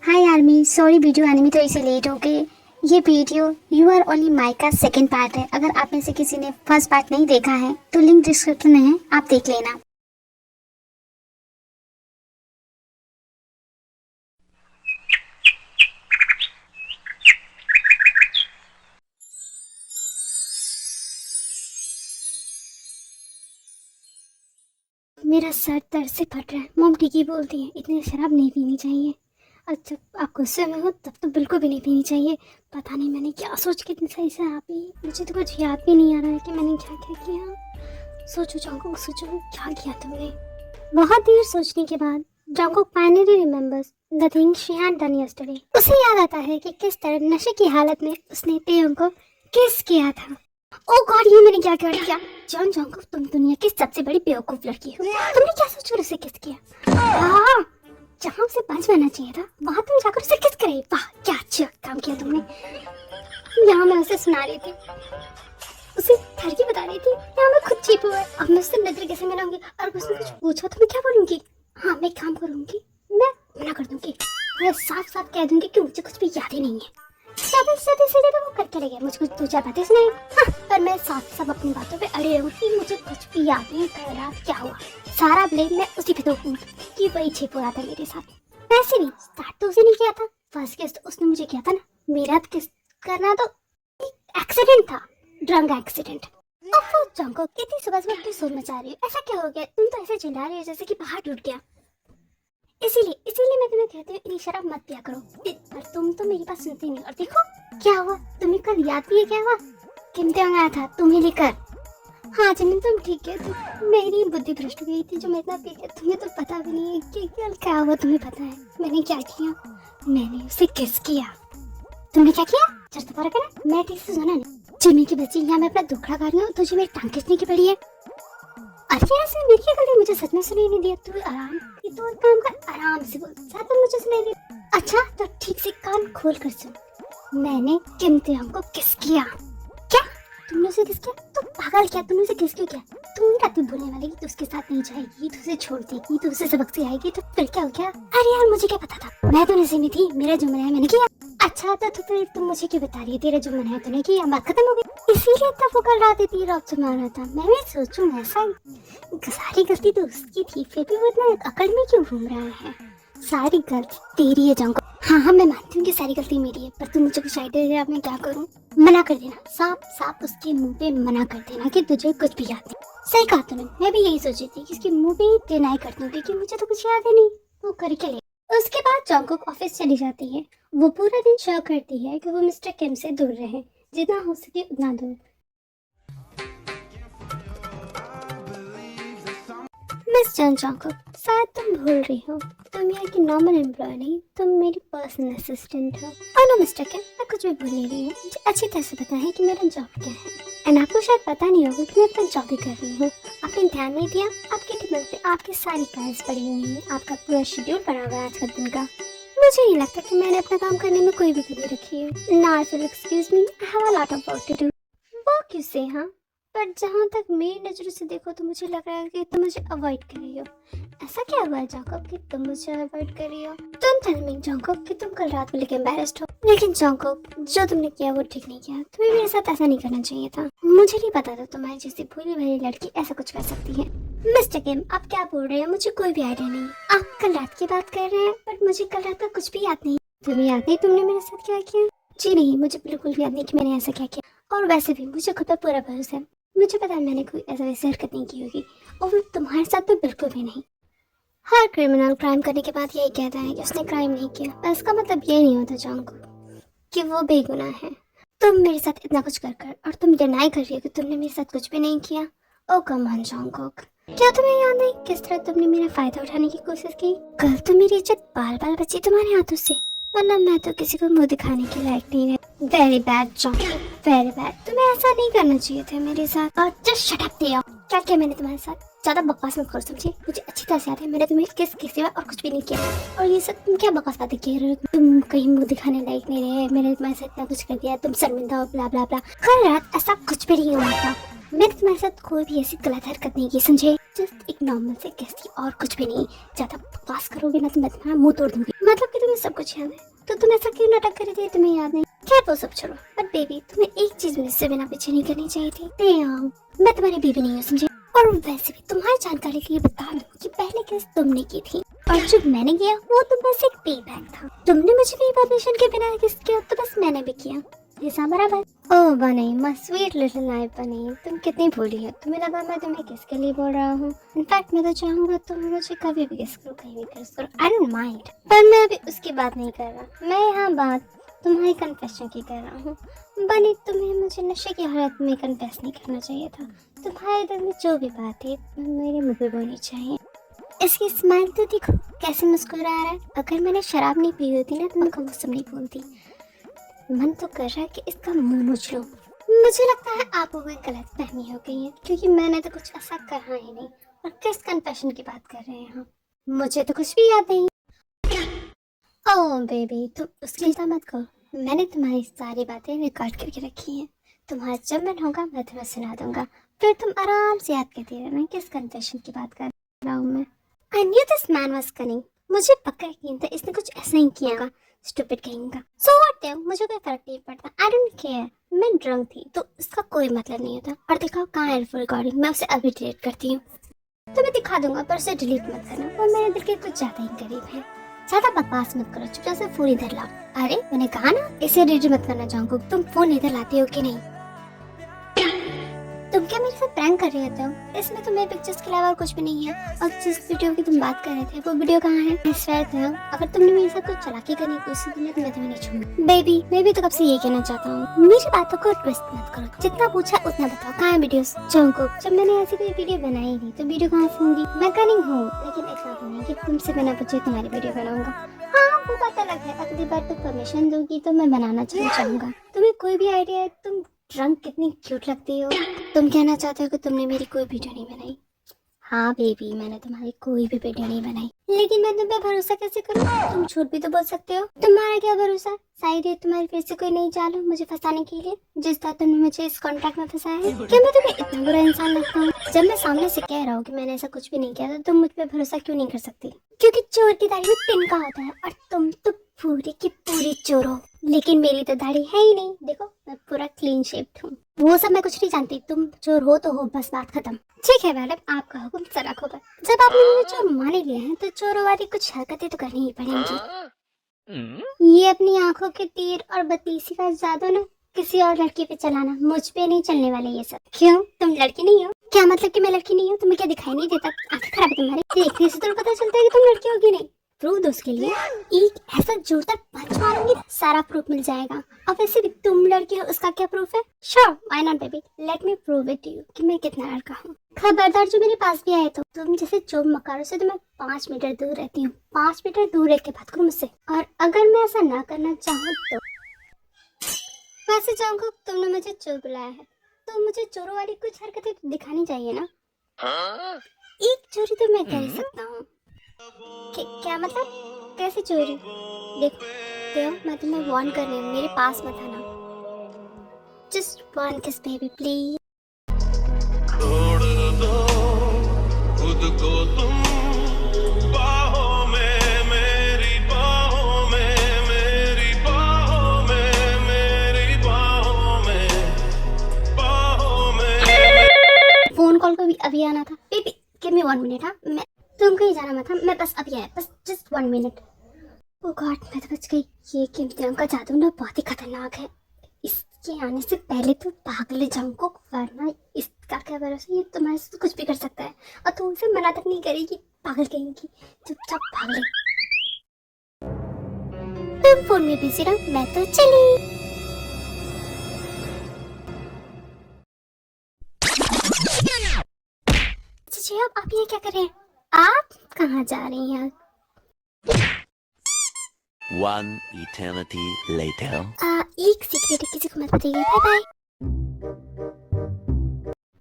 हाय army, sorry video आने में थोड़ी सी लेट हो गई। ये video you are only my का सेकेंड पार्ट है। अगर आप में से किसी ने फर्स्ट पार्ट नहीं देखा है तो लिंक डिस्क्रिप्शन में है, आप देख लेना। मेरा सर दर्द से फट रहा है। मॉम ठीक ही बोलती है, इतनी शराब नहीं पीनी चाहिए। अच्छा, आप गुस्से में हो तब तो बिल्कुल भी नहीं पीनी चाहिए। पता नहीं मैंने क्या सोच के इतनी सही शराब पी, मुझे तो कुछ याद भी नहीं आ रहा है कि मैंने क्या क्या किया। सोचो जंगकुक, सोचो क्या किया तुमने। बहुत देर सोचने के बाद Jungkook finally remembers the thing she had done yesterday. उसे याद आता है कि किस तरह नशे की हालत में उसने तेयोंग को किस किया था। ओ गॉड, ये मैंने क्या कर दिया। जॉन जंगकुक, तुम दुनिया की सबसे बड़ी बेवकूफ लड़की हो। तुमने क्या सोचकर उसे किस किया? हाँ, जहाँ उसे पंच बनना चाहिए था वहाँ तुम जाकर उसे किस करे। वाह, क्या अच्छा काम किया तुमने। यहाँ मैं उसे सुना रही थी, उसे थरकी बता रही थी, यहाँ मैं खुद चीप हुआ। अब मैं उससे नजर कैसे मिलाऊंगी? और उसने कुछ पूछा तो मैं क्या बोलूंगी? हाँ, मैं काम करूंगी, मैं मना कर दूंगी। मैं साफ साफ कह दूंगी कि मुझे कुछ भी याद ही नहीं है। सीधे तो वो करके लगे मुझे कुछ दो चार बातें सुनाई। हाँ, पर मैं साफ साफ अपनी बातों पे अड़े रहूंगी। मुझे कुछ भी याद नहीं कल रात क्या हुआ। सारा ब्लेम मैं उसी पे दूंगी कि वही छिप रहा था मेरे साथ। वैसे भी स्टार्ट तो उसे नहीं किया था, फर्स्ट किस तो उसने मुझे किया था ना। मेरा किस करना तो एक्सीडेंट था, ड्रंक एक्सीडेंट। जंगकुक, कितनी सुबह सुबह क्यों शोर मचा रही हो? ऐसा क्या हो गया? तुम तो ऐसे चिल्ला रही हो जैसे कि पहाड़ टूट गया। इसीलिए मैं तुम्हें कहती हूँ इतनी शराब मत पिया करो। पर तुम तो मेरी बात सुनती नहीं। और देखो क्या हुआ, तुम्हें कल याद भी है क्या हुआ? किमते आया था तुम्हें लेकर। हाँ जिमिन, तुम ठीक है। तो मेरी बुद्धि भ्रष्ट हो गई थी जो मैं इतना पी गया। तुम्हें तो पता भी नहीं है कि कल क्या हुआ। तुम्हें पता है मैंने क्या किया? मैंने उसे किस किया। तुमने क्या किया? चल दोबारा करना, मैं ठीक से सुना नहीं। जिमी की बच्ची, यहाँ मैं अपना दुखड़ा कर रही हूँ, तुझे मेरी टांग खींचने की पड़ी है। अरे ऐसे मेरी क्या गलती? मुझे सच में सुनाई नहीं दिया। तू आराम, ये तो काम कर, आराम से बोल, ज्यादा मुझे सुनाई दिया। अच्छा तो ठीक से कान खोल कर सुन। मैंने किमते को किस किया। क्या? तुमने उसे किस किया? तुम पागल क्या? तुमने उसे किस क्यों किया? तुम ही रात में बोलने वाली कि उसके साथ नहीं जाएगी, तो उसे छोड़ देगी, तो उसे सबक से आएगी, तो फिर क्या हो गया? अरे यार, मुझे क्या पता था? मैं तो नशे में थी, मेरा जो मन है मैंने किया। अच्छा तो फिर तुम मुझे क्यों बता रही है? तेरा जो मन है तूने किया, बात खत्म हो गई। इसीलिए तब वो कल रात इतनी रौब से मार रहा था। मैं भी सोचूं ऐसा, सारी गलती तो उसकी थी, फिर भी वो इतना अकड़ में क्यों घूम रहा है? सारी गलती तेरी है जंगकुक। हाँ, मैं मानती हूँ कि सारी गलती मेरी है, पर तुम मुझे कुछ आइडिया दे, अब मैं क्या करूँ? मना कर देना, साफ साफ उसके मुंह पे मना कर देना कि तुझे कुछ भी याद नहीं। सही कहा तूने, मैं भी यही सोची थी कि उसके मुंह पे डिनाई कर दूंगी कि मुझे तो कुछ याद ही नहीं। वो करके ले। उसके बाद जंगकुक ऑफिस चली जाती है। वो पूरा दिन शो करती है कि वो मिस्टर किम से दूर रहे, जितना हो सके उतना दूर। मिस जॉन जंगकुक, शायद तुम भूल रही हो, तुम यहाँ की नॉर्मल एम्प्लॉय नहीं, तुम मेरी पर्सनल असिस्टेंट हो। नो मिस्टर किम, मैं कुछ भी भूल नहीं रही हूँ। मुझे अच्छी तरह से पता है कि मेरा जॉब क्या है। एंड आपको शायद पता नहीं होगा कि मैं अपना जॉब भी कर रही हूँ। आपने ध्यान नहीं दिया, आपके टेबल पे आपकी सारी फाइल्स पड़ी हुई हैं, आपका पूरा शेड्यूल बना हुआ है आज का दिन का। मुझे नहीं लगता कि मैंने अपना काम करने में कोई भी कमी रखी है। Now will excuse me, I have a lot of work to do. वो किससे? हाँ, पर जहाँ तक मेरी नज़रों से देखो तो मुझे लग रहा है कि तुम मुझे अवॉइड कर रही हो। ऐसा क्या हुआ है जंगकुक कि तुम मुझे अवॉइड कर रही हो? तुम टेल मी जंगकुक कि तुम कल रात में लेके एम्बैरेस्ड हो। लेकिन जंगकुक, जो तुमने किया वो ठीक नहीं किया। तुम्हें मेरे साथ ऐसा नहीं करना चाहिए था। मुझे नहीं पता था तुम्हारी जैसी भोली भाली लड़की ऐसा कुछ कर सकती है। मिस्टर किम, आप क्या बोल रहे हैं? मुझे कोई भी आइडिया नहीं। आप कल रात की बात कर रहे हैं, बट मुझे कल रात का कुछ भी याद नहीं। तुम्हें याद नहीं तुमने मेरे साथ क्या किया? जी नहीं, मुझे बिल्कुल भी याद नहीं कि मैंने ऐसा क्या किया। और वैसे भी मुझे खुद पर पूरा भरोसा है। मुझे पता है मैंने कोई ऐसा वैसी हरकत नहीं की होगी, और वो तुम्हारे साथ तो बिल्कुल भी नहीं। हर क्रिमिनल क्राइम करने के बाद यही कहता है कि उसने क्राइम नहीं किया, पर इसका मतलब ये नहीं होता जंगकुक कि वो बेगुनाह है। तुम मेरे साथ इतना कुछ कर कर और तुम डिनाई कर रही हो कि तुमने मेरे साथ कुछ भी नहीं किया। ओ कम ऑन जंगकुक, क्या तुम्हें याद नहीं किस तरह तुमने मेरा फायदा उठाने की कोशिश की? कल तो मेरी इज्जत बाल बाल बची तुम्हारे हाथों से, वरना मैं तो किसी को मुंह दिखाने के लायक नहीं रही। Very bad Jungkook, very bad. तुम्हें ऐसा नहीं करना चाहिए था मेरे साथ। और जस्ट शट अप देयर। क्या किया मैंने तुम्हारे साथ? ज्यादा बकवास मत करो, समझे? मुझे अच्छी तरह से याद है मैंने तुम्हें किस सिवा और कुछ भी नहीं किया। और ये सब तुम क्या बकवास बातें कह रहे हो? तुम कहीं मुंह दिखाने लायक नहीं रहे, मैंने तुम्हारे साथ इतना कुछ कर दिया, तुम शर्मिंदा हो, ब्ला ब्ला ब्ला। कल रात ऐसा कुछ भी नहीं हुआ था। मैंने तुम्हारे साथ कोई भी ऐसी गलत हरकत नहीं की, समझे? जस्ट एक नॉर्मल से किस थी और कुछ भी नहीं। ज्यादा बकवास करोगे ना तो मैं तुम्हारा मुंह तोड़ दूंगी। मतलब कि तुम्हें सब कुछ याद है, तो तुम ऐसा क्यों नाटक कर रही थी, तुम्हें याद नहीं? खैर वो सब छोड़ो, पर बेबी तुम्हें एक चीज मुझसे बिना पीछे नहीं करनी चाहिए थी। मैं तुम्हारी बीबी नहीं हूँ, समझे? और वैसे भी तुम्हारी जानकारी के लिए बता दूं कि पहले किस तुमने की थी और जो मैंने किया वो तो बस एक पे बैक था। तुमने मुझे भी परमिशन के बिना किस किया, तो बस मैंने भी किया, हिसाब बराबर। ओह बनी माय स्वीट लिटिल नाइफ बनी, तुम कितनी भोली हो। तुम्हें लगा मैं तुम्हें किसके लिए बोल रहा हूँ? इनफैक्ट मैं तो चाहूंगा तुम मुझे कभी भी किस करो, कहीं भी किस करो, आई डोंट माइंड। पर मैं अभी उसकी बात नहीं कर रहा, मैं यहाँ बात तुम्हारी कन्फेशन की कर रहा हूँ। बनी तुम्हें मुझे नशे की हालत में कन्फेस नहीं करना चाहिए था। तुम्हारे दिल में जो भी बात है मेरे मुंह पे बोलनी चाहिए। इसकी स्माइल तो देखो कैसे मुस्कुरा रहा है। अगर मैंने शराब नहीं पी होती ना तो मैं वो सब नहीं बोलती। मन तो कर रहा है कि इसका मुंह नोच लूं। मुझे लगता है आपको कोई गलत फहमी हो गई है, क्योंकि मैंने तो कुछ ऐसा कहा ही नहीं। और किस कन्फेशन की बात कर रहे हैं हम? मुझे तो कुछ भी याद नहीं। ओह बेबी तुम उसकी चिंता मत करो, मैंने तुम्हारी सारी बातें रिकॉर्ड करके रखी हैं। तुम्हारा जब मन होगा मैं तुम्हें सुना दूंगा, फिर तुम आराम से याद करती रहना किस कन्फेशन की बात कर रहा हूँ मैं। I knew this man was cunning. मुझे पक्का यकीन था इसने कुछ ऐसा ही किया होगा, स्टूपिड कहेगा। So what then? मुझे कोई फर्क नहीं पड़ता, I don't care। मैं ड्रंक थी तो इसका कोई मतलब नहीं होता। और दिखाओ कहाँ है रिकॉर्डिंग, मैं उसे अभी डिलीट करती हूँ। तो मैं दिखा दूंगा पर उसे डिलीट मत करना, वो मेरे दिल के कुछ ज्यादा ही करीब है। ज्यादा बकवास मत करो, चुपचाप से फोन इधर लाओ। अरे मैंने कहा ना इसे डिलीट मत करना चाहूँगा। तुम फोन इधर लाती हो कि नहीं? तुम क्या मेरे साथ प्रैंक कर रहे होते हो? इसमें तो मेरे पिक्चर्स के अलावा और कुछ भी नहीं है। और जिस वीडियो की तुम बात कर रहे थे वो वीडियो कहाँ है? इस अगर तुमने मेरे साथ कुछ चालाकी करने की कोशिश की तो मैं तुम्हें नहीं छोड़ूंगी। बेबी मैं भी तो कब से ये कहना चाहता हूँ, मेरी बातों को ट्विस्ट मत करो। जितना पूछा उतना बताओ, कहाँ है वीडियोस? जंगकुक जब मैंने ऐसी कोई वीडियो बनाई नहीं तो वीडियो कहाँ से होंगी? मैं कनिंग हूँ, लेकिन ऐसा नहीं कि तुमसे बिना पूछे तुम्हारी वीडियो बनाऊंगा। हाँ वो बात अलग है, अगली बार तुम परमिशन दोगी तो मैं बनाना चाहूंगा। तुम्हें कोई भी आइडिया है? तुम ड्रंक कितनी क्यूट लगती हो। तुम कहना चाहते हो कि तुमने मेरी कोई वीडियो नहीं बनाई? हाँ बेबी मैंने तुम्हारी कोई भी वीडियो नहीं बनाई, लेकिन मैं तुम पे भरोसा कैसे करूँ? तुम झूठ भी तो बोल सकते हो। तुम्हारा क्या भरोसा? शायद ये तुम्हारी फिर से कोई नई चाल हो मुझे फंसाने के लिए, जिस तरह तुमने मुझे इस कॉन्ट्रैक्ट में फंसाया है। क्या मैं तुम्हें इतना बुरा इंसान लगता हूँ? जब मैं सामने से कह रहा हूँ कि मैंने ऐसा कुछ भी नहीं किया तो तुम मुझ पे भरोसा क्यों नहीं कर सकती? क्योंकि चोर की दाढ़ी में तिनका होता है और तुम तो पूरी की पूरी चोर हो। लेकिन मेरी तो दाढ़ी है ही नहीं, देखो मैं पूरा क्लीन शेप्ड हूँ। वो सब मैं कुछ नहीं जानती, तुम चोर हो तो हो, बस बात खत्म। ठीक है मैडम आपका हुक्म सरा होगा। जब आपने मुझे चोर मान ही लिया है तो चोरों वाली कुछ हरकतें तो करनी ही पड़ेंगी। ये अपनी आंखों के तीर और बत्तीसी का जादू ना किसी और लड़की पे चलाना, मुझ पे नहीं चलने वाले ये सब। क्यों तुम लड़की नहीं हो? क्या मतलब कि मैं लड़की नहीं हूँ? तुम्हें क्या दिखाई नहीं देता? आंखें खराब है तुम्हारी? देखने से तो पता चलता है कि तुम लड़की हो कि नहीं। प्रूफ दो उसके लिए एक ऐसा जोरदार पंच मारूंगी सारा प्रूफ मिल जाएगा। और वैसे भी तुम लड़की हो उसका क्या प्रूफ है? Sure why not baby, let me prove it to you कि मैं कितना लड़का हूँ। खबरदार जो मेरे पास भी आए तो तुम जैसे चोर मकारों से तो मैं 5 मीटर दूर रहती हूँ। 5 मीटर दूर रह के बात करो मुझसे। और अगर मैं ऐसा ना करना चाहूँ तो वैसे जाऊंगा। तुमने मुझे चोर बुलाया है तो मुझे चोरों वाली कुछ हरकतें तो दिखानी चाहिए ना। एक चोरी तो मैं कर ही सकता हूँ। क्या मतलब? कैसे चोरी? देखो मैं तुम्हें वार्न कर रही हूँ, मेरे पास मत आना। जस्ट वन किस बेबी प्लीज। छोड़ दो खुद को तुम बाहों में, मेरी बाहों में, मेरी बाहों में, मेरी बाहों में, बाहों में। फोन कॉल को भी अभी आना था। Baby give me 1 minute. हाँ मैं तुम कहीं जाना मत था, मैं बस अभी आया, बस जस्ट 1 मिनट। ओह गॉड मैं तो बच गई। ये कीमतियों का जादू ना बहुत ही खतरनाक है। इसके आने से पहले तो भाग ले जाऊंगा, वरना इसका क्या भरोसा, ये तुम्हारे साथ कुछ भी कर सकता है और तुम उसे मना तक नहीं करेगी। पागल कहेंगी, चुपचाप भाग ले। तुम फोन में बिजी रहो, मैं तो चली। आप ये क्या कर रहे हैं? आप कहाँ जा रही हैं? One eternity later. एक सीक्रेट किसी को मत बताइए। Bye bye.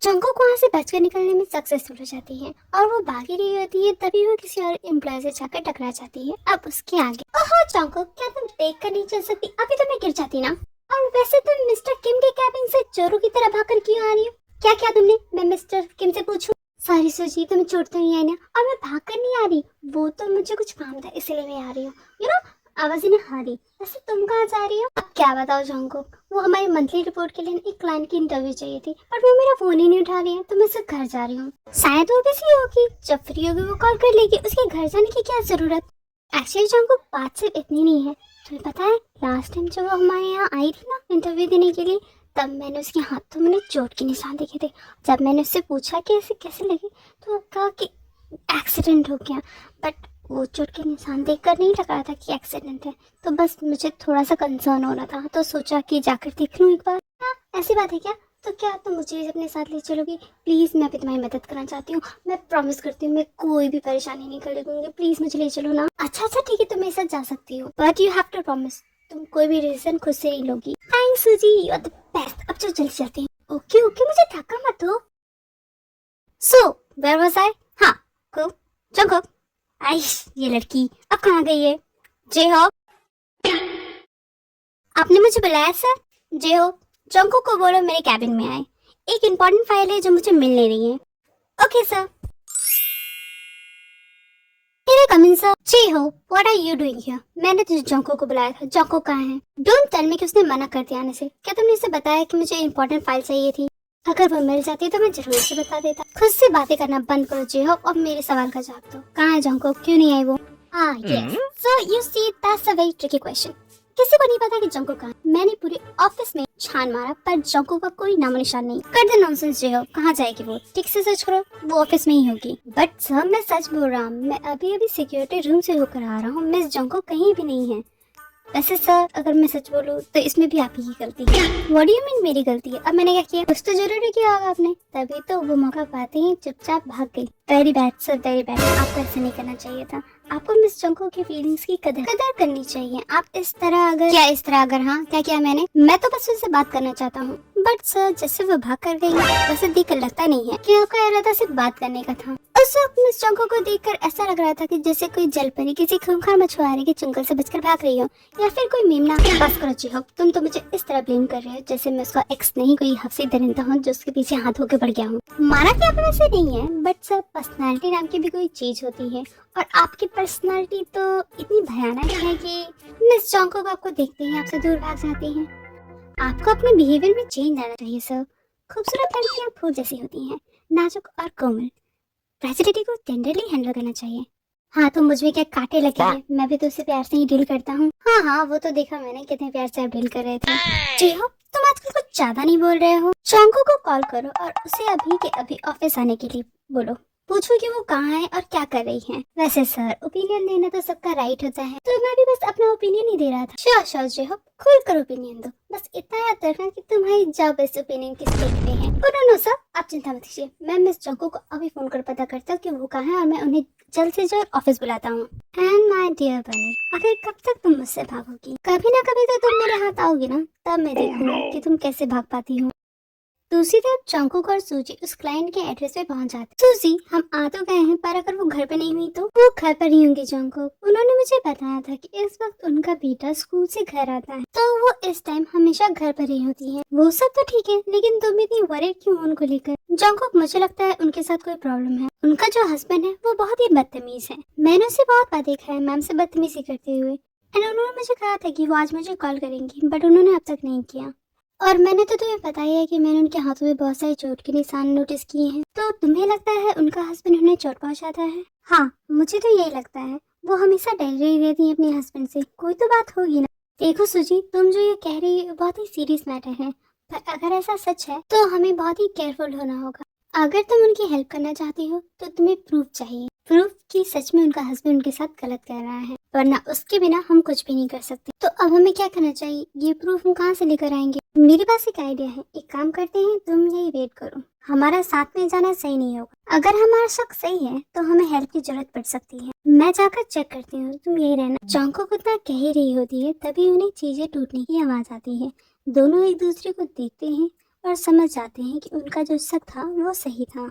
जंगकुक वहाँ से बचकर निकलने में सक्सेसफुल हो जाती है और वो भागी रही होती है, तभी वो किसी और एम्प्लॉय से जाकर टकरा जाती है। अब उसके आगे ओहो जंगकुक क्या तुम देख कर नहीं चल सकती? अभी तो मैं गिर जाती ना। और वैसे तुम मिस्टर किम के कैबिन से चोरों की तरह भागकर क्यों आ रही हो? क्या क्या तुमने? मैं मिस्टर किम से पूछूं? सॉरी सुजी तुम्हें चोट तो नहीं आई ना? और मैं भाग कर नहीं आ रही, वो तो मुझे कुछ काम था इसलिए मैं आ रही हूँ। यू नो आवाज ने हाँ दी। वैसे तुम कहाँ जा रही हो? अब क्या बताओ जंगकुक, वो हमारी मंथली रिपोर्ट के लिए एक क्लाइंट की इंटरव्यू चाहिए थी, पर वो मेरा फोन ही नहीं उठा रही है, तो मैं उससे घर जा रही हूँ। शायद वो बिजी होगी, जब फ्री होगी वो कॉल कर लेगी, उसके घर जाने की क्या जरूरत। एक्चुअली जंगकुक बात सिर्फ इतनी नहीं है, तुम्हें पता है लास्ट टाइम जब वो हमारे यहाँ आई थी ना इंटरव्यू देने के लिए, तब मैंने उसके हाथों में चोट के निशान देखे थे। जब मैंने उससे पूछा कि ऐसे कैसे लगे, तो वो कहा कि एक्सीडेंट हो गया, बट वो चोट के निशान देखकर नहीं लग रहा था कि एक्सीडेंट है, तो बस मुझे थोड़ा सा कंसर्न हो रहा था, तो सोचा कि जाकर देख लूँ एक बार। हाँ ऐसी बात है क्या? तो क्या तुम मुझे भी अपने साथ ले चलोगी? प्लीज़, मैं भी तुम्हारी मदद करना चाहती हूँ, मैं प्रॉमिस करती हूँ मैं कोई भी परेशानी नहीं कर दूंगी, प्लीज़ मुझे ले चलो ना। अच्छा ठीक है, तुम मेरे साथ जा सकती हो, but you have to promise तुम कोई भी रीजन खुद से नहीं लोगी। थैंक्स सूजी, यू आर द बेस्ट। अब चलो जल्दी चलते हैं। ओके मुझे धक्का मत दो। So where was I? हाँ को जंगकुक। आइश, ये लड़की अब कहाँ गई है? जे-होप, आपने मुझे बुलाया सर? जे-होप, जंगकुक को बोलो मेरे कैबिन में आए, एक इम्पोर्टेंट फाइल है जो मुझे मिल नहीं रही है। Okay sir. Come in sir. J Hope, what are you doing here? मैंने तुझे जंगकुक को बुलाया था, जंगकुक कहाँ है? डोंट टेल मी कि उसने मना कर दिया आने से। क्या तुमने इसे बताया कि मुझे इम्पोर्टेंट फाइल चाहिए थी? अगर वो मिल जाती तो मैं जरूर से बता देता। खुद से बातें करना बंद करो जे-होप और मेरे सवाल का जवाब दो। कहाँ है जंगकुक, क्यों नहीं आई वो? Yes, so you see that's a very tricky question. किसी को नहीं पता कि जंगकुक कहाँ है। मैंने पूरे ऑफिस में छान मारा पर जंगकुक का कोई नामो निशान नहीं। कर दे नॉनसेंस जे-होप, कहाँ जाएगी वो? ठीक से सर्च करो, वो ऑफिस में ही होगी। बट सर मैं सच बोल रहा हूँ, मैं अभी सिक्योरिटी रूम से होकर आ रहा हूँ, मिस जंगकुक कहीं भी नहीं है। वैसे सर अगर मैं सच बोलूं तो इसमें भी आप ही की गलती है। व्हाट डू यू मीन मेरी गलती है? अब मैंने क्या किया? कुछ तो जरूर किया होगा आपने, तभी तो वो मौका पाते ही चुपचाप भाग गई। Very bad sir, very bad. आपको ऐसा नहीं करना चाहिए था। आपको मिस जंगकुक की फीलिंग्स की कदर करनी चाहिए। आप इस तरह अगर क्या इस तरह अगर हाँ क्या किया मैंने? मैं तो बस उससे बात करना चाहता हूँ। बट सर जैसे वो भाग कर गई वैसे देखकर लगता नहीं है कि आपका इरादा सिर्फ बात करने का था। उस वक्त मिस जंगकुक को देखकर ऐसा लग रहा था कि जैसे कोई जलपरी किसी खूंखार मछुआरे के चंगुल से बचकर भाग रही हो, या फिर कोई मेमना। बस करो जे-होप, तुम तो मुझे इस तरह ब्लेम कर रहे हो जैसे मैं उसका एक्स नहीं, कोई हफ्सी दरिंदा हूँ जो उसके पीछे हाथ होके पड़ गया हूँ। माना कि आप वैसे नहीं है, बट सर पर्सनालिटी नाम की भी कोई चीज होती है, और आपकी पर्सनालिटी तो इतनी भयानक है कि मिस जंगकुक आपको देखते ही आपसे दूर भाग जाती है। आपको अपने बिहेवियर में चेंज आना चाहिए सर। खूबसूरत लड़कियां फूल जैसी होती हैं, नाजुक और कोमल। ट्रेजेडी को टेंडरली हैंडल करना चाहिए। हाँ तो मुझ में क्या कांटे लगे हैं? मैं भी तो उसे प्यार से ही डील करता हूँ। हाँ वो तो देखा मैंने, कितने प्यार से आप डील कर रहे थे। जे-होप, तुम आजकल कुछ ज्यादा नहीं बोल रहे हो। जंगकुक को कॉल करो और उसे अभी के अभी ऑफिस आने के लिए बोलो। पूछो कि वो कहाँ है और क्या कर रही है। वैसे सर ओपिनियन देना तो सबका राइट होता है, तो मैं भी बस अपना ओपिनियन ही दे रहा था। श्योर जे-होप, खुल कर ओपिनियन दो। बस इतना याद रखना कि तुम्हारी जॉब बेस्ट ओपिनियन किस स्टेट पे है। नो सर, आप चिंता मत कीजिए, मैं मिस जंगकुक को अभी फोन कर पता करता हूँ कि वो कहाँ है, और मैं उन्हें जल्द से जल्द ऑफिस बुलाता हूँ। एंड माय डियर बनी, आखिर कब तक तुम मुझसे भागोगी? कभी ना कभी तो तुम मेरे हाथ आओगी ना, तब मैं देखूंगी कि तुम कैसे भाग पाती हो। दूसरी तरफ जंगकुक और सूजी उस क्लाइंट के एड्रेस पे पहुंच जाते। सूजी, हम आ तो गए हैं, पर अगर वो घर पे नहीं हुई तो? वो घर पर ही होंगी जंगकुक। उन्होंने मुझे बताया था कि इस वक्त उनका बेटा स्कूल से घर आता है, तो वो इस टाइम हमेशा घर पर ही होती है। वो सब तो ठीक है, लेकिन तुम इतनी वरीड क्यों हो उनको लेकर? जंगकुक, मुझे लगता है उनके साथ कोई प्रॉब्लम है। उनका जो हस्बैंड है वो बहुत ही बदतमीज है। मैंने उसे बहुत बार देखा है मैम से बदतमीजी करते हुए, एंड उन्होंने मुझे कहा था कि वो आज मुझे कॉल करेंगी, बट उन्होंने अब तक नहीं किया। और मैंने तो तुम्हें पता ही है कि मैंने उनके हाथों में बहुत सारे चोट के निशान नोटिस किए हैं। तो तुम्हें लगता है उनका हस्बैंड उन्हें चोट पहुंचाता है? हाँ मुझे तो यही लगता है। वो हमेशा डर रही रहती है अपने हस्बैंड से, कोई तो बात होगी ना। देखो सूजी, तुम जो ये कह रही हो बहुत ही सीरियस मैटर है, पर अगर ऐसा सच है तो हमें बहुत ही केयरफुल होना होगा। अगर तुम उनकी हेल्प करना चाहती हो तो तुम्हें प्रूफ चाहिए, प्रूफ कि सच में उनका हस्बैंड उनके साथ गलत कर रहा है, वरना उसके बिना हम कुछ भी नहीं कर सकते। तो अब हमें क्या करना चाहिए? ये प्रूफ हम कहाँ से लेकर आएंगे? मेरे पास एक आइडिया है, एक काम करते हैं, तुम यही वेट करो, हमारा साथ में जाना सही नहीं होगा। अगर हमारा शक सही है तो हमें हेल्प की जरूरत पड़ सकती है। मैं जाकर चेक करती हूँ, तुम यही रहना। जंगकुक उतना कह ही रही होती है, तभी उन्हें चीजें टूटने की आवाज आती है। दोनों एक दूसरे को देखते हैं और समझ जाते हैं कि उनका जो शक था वो सही था।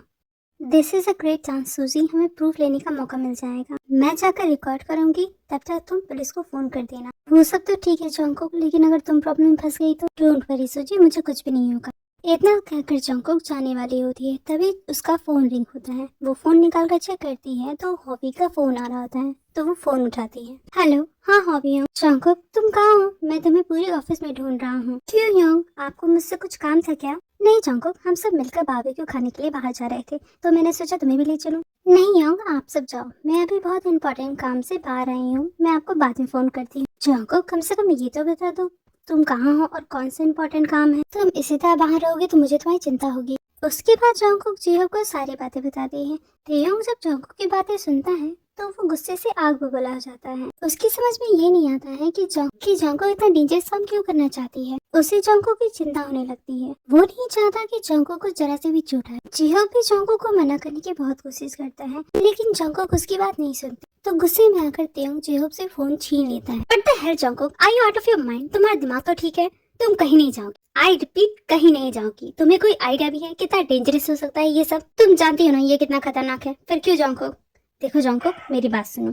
This is a great chance सूजी, हमें प्रूफ लेने का मौका मिल जाएगा। मैं जाकर रिकॉर्ड करूंगी, तब तक तुम पुलिस को फोन कर देना। वो सब तो ठीक है जंगकुक, लेकिन अगर तुम प्रॉब्लम में फंस गई तो? डोंट वरी सूजी, मुझे कुछ भी नहीं होगा। इतना कहकर जंगकुक जाने वाली होती है, तभी उसका फोन रिंग होता है। वो फोन निकाल कर चेक करती है तो हॉबी का फोन आ रहा होता है, तो वो फोन उठाती है। हेलो, हाँ हॉबी हूँ। जंगकुक, तुम कहाँ हो? मैं तुम्हें पूरे ऑफिस में ढूंढ रहा हूँ। क्यों योंग, आपको मुझसे कुछ काम था क्या? नहीं जंगकुक, हम सब मिलकर बारबेक्यू खाने के लिए बाहर जा रहे थे, तो मैंने सोचा तुम्हें भी ले चलूं। नहीं योंग, आप सब जाओ, मैं अभी बहुत इंपॉर्टेंट काम से बाहर आई हूँ, मैं आपको बाद में फोन करती हूँ। जंगकुक, कम से कम ये तो बता दो तुम कहाँ हो और कौन सा इम्पोर्टेंट काम है। तुम इसी तरह बाहर रहोगे तो मुझे तुम्हारी चिंता होगी। उसके बाद जंगकुक जिहोब को सारी बातें बताती है। तेयोंग जब जंगकुक की बातें सुनता है तो वो गुस्से से आग बबूला हो जाता है। उसकी समझ में ये नहीं आता है कि जंगकुक इतना डेंजरस काम क्यों करना चाहती है। उसे जंगकुक की चिंता होने लगती है। वो नहीं चाहता कि जंगकुक को जरा से भी चोट आए। जिहोब भी जंगकुक को मना करने की बहुत कोशिश करता है, लेकिन जंगकुक उसकी बात नहीं सुनती। तो गुस्से में आकर तेयोंग जिहोब से फोन छीन लेता है। What the hell Jungkook, are you out of your mind? तुम्हारा दिमाग तो ठीक है? तुम कहीं नहीं जाओगी। आई रिपीट, कहीं नहीं जाओगी। तुम्हें कोई आइडिया भी है कितना डेंजरस हो सकता है ये सब? तुम जानती हो ना ये कितना खतरनाक है। फिर क्यों जंगकुक? देखो जंगकुक, मेरी बात सुनो।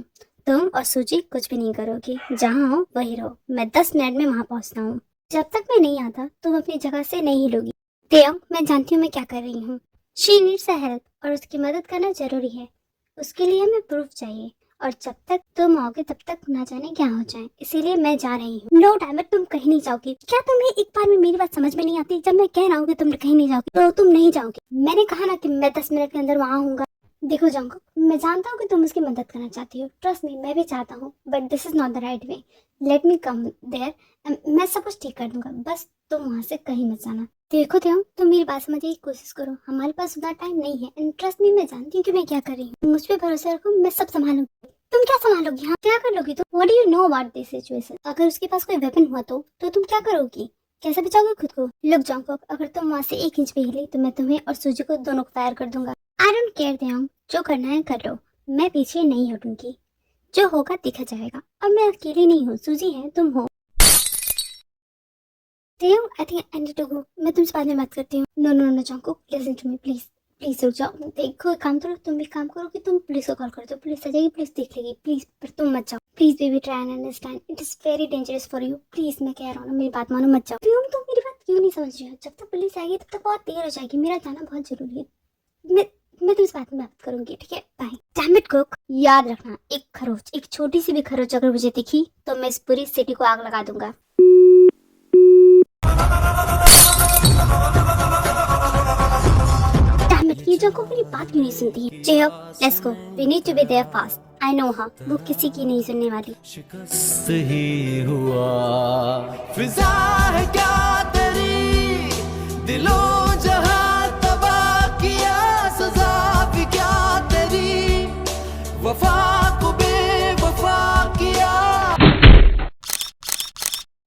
तुम और सूजी कुछ भी नहीं करोगी। जहाँ हो वही रहो। मैं 10 मिनट में वहाँ पहुँचता हूँ। जब तक मैं नहीं आता तुम अपनी जगह से नहीं हिलोगी। तेयोंग, मैं जानती हूँ मैं क्या कर रही हूँ। शी नीड्स अ हेल्प और उसकी मदद करना जरूरी है। उसके लिए हमें प्रूफ चाहिए, और जब तक तुम आओगे तब तक ना जाने क्या हो जाए, इसीलिए मैं जा रही हूँ। नो डैम इट, तुम कहीं नहीं जाओगी। क्या तुम्हें एक बार में मेरी बात समझ में नहीं आती? जब मैं कह रहा हूँ कि तुम कहीं नहीं जाओगी तो तुम नहीं जाओगी। मैंने कहा ना कि मैं 10 मिनट के अंदर वहाँ हूँगा। देखो जंगकुक, मैं जानता हूँ कि तुम उसकी मदद करना चाहती हो। ट्रस्ट मी, मैं भी चाहता हूँ, but this is not the right way. Let me come there, मैं सब कुछ ठीक कर दूंगा, बस तुम वहाँ से कहीं मत जाना। देखो तेयोंग, तुम मेरी बात समझने की कोशिश करो। हमारे पास उतना टाइम नहीं है, एंड ट्रस्ट मी, मैं जानती हूँ कि मैं क्या कर रही हूँ। मुझ पे भरोसा रखो, मैं सब संभालूंगी। तुम क्या संभालोगी? हाँ, क्या कर लोगी तुम? What do you know about this situation? अगर उसके पास कोई वेपन हुआ तो तुम क्या करोगी? कैसे बचाओगे खुद को? लुक जंगकुक, अगर तुम वहाँ से 1 इंच भी हिली तो मैं तुम्हें और सूजी को दोनों को फायर कर दूंगा। आई डोंट केयर तेयोंग, जो करना है कर लो, मैं पीछे नहीं हटूंगी। जो होगा देखा जाएगा। अब मैं अकेली नहीं हूँ, सूजी है, तुम हो। Taeyong, I think I need to go. मैं तुमसे बाद में बात करती हूँ। No no no Jungkook, listen to me please. Please रुक जाओ। देखो एक काम करो, तुम भी काम करो कि तुम पुलिस को कॉल कर दो। पुलिस आ जाएगी, पुलिस देख लेगी। प्लीज, पर तुम मत जाओ। Please baby, try and understand, it is very dangerous for you. Please, मैं कह रहा हूँ ना, मेरी बात मानो, मत जाओ। तुम मेरी बात क्यों नहीं समझ रही हो? जब तक पुलिस आएगी तब तक बहुत देर हो जाएगी। मेरा जाना बहुत जरूरी है। मैं तुमसे बाद में बात करूंगी, ठीक है? बाय। डैम इट कुक, याद रखना, एक खरोच, एक छोटी सी भी खरोच अगर मुझे दिखी तो मैं इस पूरी सिटी को आग लगा दूंगा। ये जंगकुक मेरी बात क्यों नहीं सुनती है? J Hope, let's go, we need to be there fast. I know हाँ, वो किसी की नहीं सुनने वाली। शिकस्त ही हुआ फिजा है क्या तेरी, दिलों जहां तबाह किया, सजा भी क्या तेरी, वफा को बेवफा किया।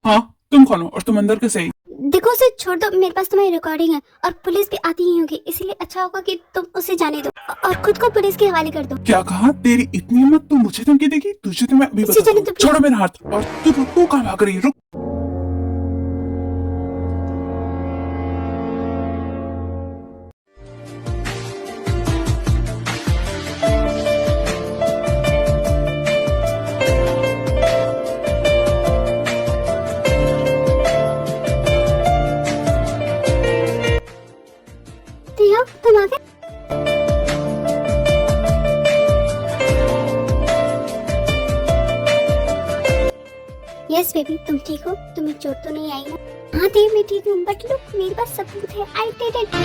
हाँ, तुम कौन हो और तुम अंदर कैसे आई? देखो उसे छोड़ दो, मेरे पास तुम्हारी रिकॉर्डिंग है और पुलिस भी आती ही होगी, इसीलिए अच्छा होगा कि तुम उसे जाने दो और खुद को पुलिस के हवाले कर दो। क्या कहा? तेरी इतनी हिम्मत, तू मुझे धमकी देगी? तुझे तो मैं अभी उसे जाने बताता दो, हूँ। छोड़ो मेरा हाथ। और तू कहाँ भाग रही है? रुक। तेयोंग, तुम आ गए? यस बेबी, तुम ठीक हो? तुम्हें चोट तो नहीं आई ना? हाँ देव, मैं ठीक हूँ, बट लुक, मेरे पास सबूत है। I did it.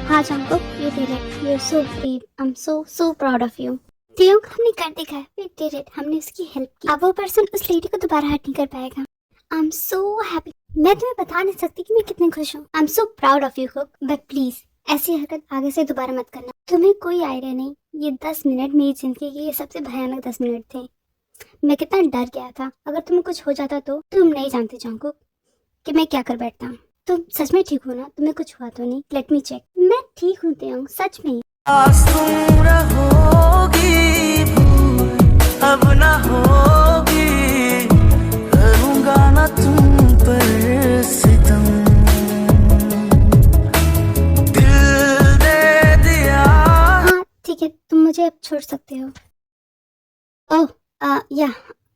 हाँ Jungkook, you did it. You're so brave. I'm so proud of you. तेयोंग, हमने कर दिखा है। We did it. हमने उसकी हेल्प की। अब वो पर्सन उस लेडी को दोबारा हर्ट नहीं कर पाएगा। I'm so happy. मैं तुम्हें बता नहीं सकती कि मैं कितनी खुश हूँ। I'm so proud of you, Cook. But please, ऐसी हरकत आगे से दोबारा मत करना। तुम्हें कोई आइडिया नहीं, ये 10 मिनट मेरी जिंदगी के ये सबसे भयानक 10 मिनट थे। मैं कितना डर गया था। अगर तुम्हें कुछ हो जाता तो तुम नहीं जानते जंगकुक कि मैं क्या कर बैठता हूँ। तुम सच में ठीक हो ना? तुम्हें कुछ हुआ तो नहीं? Let me check. मैं ठीक हूँ तेयोंग, सच में। आज तुम रहोगी भूल, अब ना होगी, करूँगा ना तुम पर सितम, दिल दे दिया। हाँ ठीक है, तुम मुझे अब छोड़ सकते हो। Oh yeah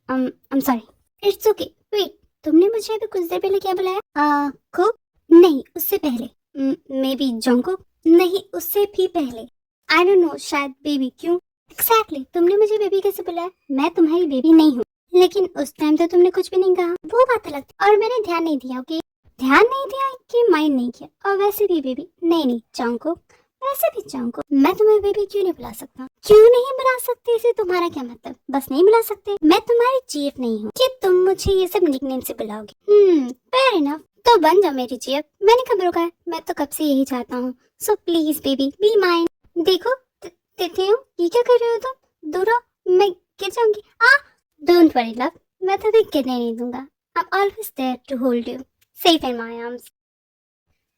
I am sorry. It's okay. Wait, तुमने मुझे अभी कुछ देर पहले क्या बुलाया? कुक? नहीं, उससे पहले। May be Jungkook? नहीं, उससे भी पहले। आई डोंट नो, शायद बेबी। क्यों? एग्जैक्टली, तुमने मुझे बेबी कैसे बुलाया? मैं तुम्हारी बेबी नहीं हूँ। लेकिन उस टाइम तो तुमने कुछ भी नहीं कहा, वो बात अलग थी। और मैंने ध्यान नहीं दिया। ओके, ध्यान नहीं दिया कि माइंड नहीं किया। और वैसे भी बेबी नहीं जंगकुक, वैसे भी जंगकुक, मैं तुम्हें बेबी क्यों नहीं बुला सकता? क्यों नहीं बुला सकते? इसे तुम्हारा क्या मतलब? बस नहीं बुला सकते? मैं तुम्हारी जीएफ नहीं हूँ कि तुम मुझे ये सब निकनेम से बुलाओगे। Fair enough. तो बन जाओ मेरी जीएफ। मैंने कब रोका है? मैं तो कब से यही चाहता हूँ। So please baby be mine. देखो देते हो ये क्या कर रहे हो तुम? दूर हो, मैं गिर जाऊंगी। डोंट वरी लव, मैं तुम्हें गिरने नहीं दूंगा। I am always there to hold you safe in my arms.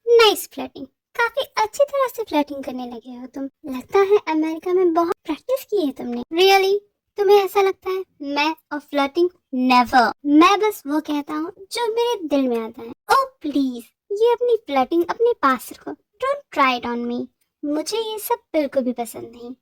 Nice flirting. काफी अच्छी तरह से फ्लर्टिंग करने लगे हो तुम। लगता है अमेरिका में बहुत प्रैक्टिस की है तुमने। रियली? तुम्हें ऐसा लगता है? मैं और फ्लर्टिंग नेवर। मैं बस वो कहता हूँ जो मेरे दिल में आता है। ओह प्लीज, ये अपनी फ्लर्टिंग अपने पास रखो। Don't try it on me. मुझे ये सब बिल्कुल भी पसंद नहीं।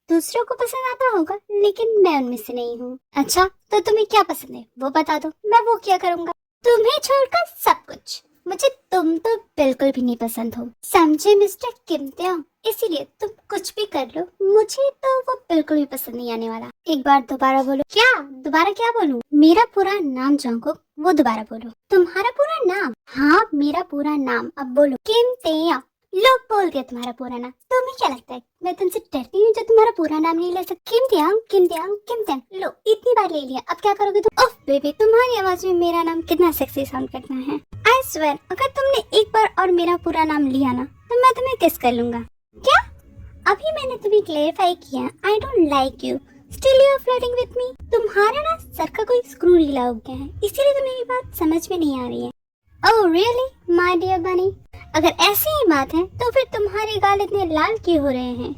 दूसरों को पसंद आता होगा, लेकिन मैं उनमें से नहीं हूँ। अच्छा, तो तुम्हें क्या पसंद है वो बता दो, मैं वो क्या करूँगा। तुम्हें छोड़कर सब कुछ। मुझे तुम तो बिल्कुल भी नहीं पसंद हो, समझे मिस्टर किम त्योंग। इसीलिए तुम कुछ भी कर लो, मुझे तो वो बिल्कुल भी पसंद नहीं आने वाला। एक बार दोबारा बोलो। क्या? दोबारा क्या बोलूं? मेरा पूरा नाम जंगकुक, वो दोबारा बोलो। तुम्हारा पूरा नाम? हाँ, मेरा पूरा नाम। अब बोलो। किम त्योंग। लोग बोल दिया तुम्हारा पूरा नाम। तुम्हें क्या लगता है मैं तुमसे डरती हूँ जो तुम्हारा पूरा नाम नहीं ले सकती? किम त्योंग, किम त्योंग, किम त्योंग। लो, इतनी बार ले लिया, अब क्या करोगे तुम? ओह बेबी, तुम्हारी आवाज में मेरा नाम कितना सेक्सी साउंड करता है। आई स्वेयर, अगर तुमने एक बार और मेरा पूरा नाम लिया ना, तो मैं तुम्हें किस कर लूंगा। क्या? अभी मैंने तुम्हें क्लेरिफाई किया, I don't like you, still you are flirting with me. तुम्हारा ना सर का कोई स्क्रू ढीला हो गया है, इसीलिए तुम्हें ये बात समझ में नहीं आ रही है। ओह रियली माय डियर बनी? अगर ऐसी ही बात है तो फिर तुम्हारे गाल इतने लाल क्यों हो रहे हैं?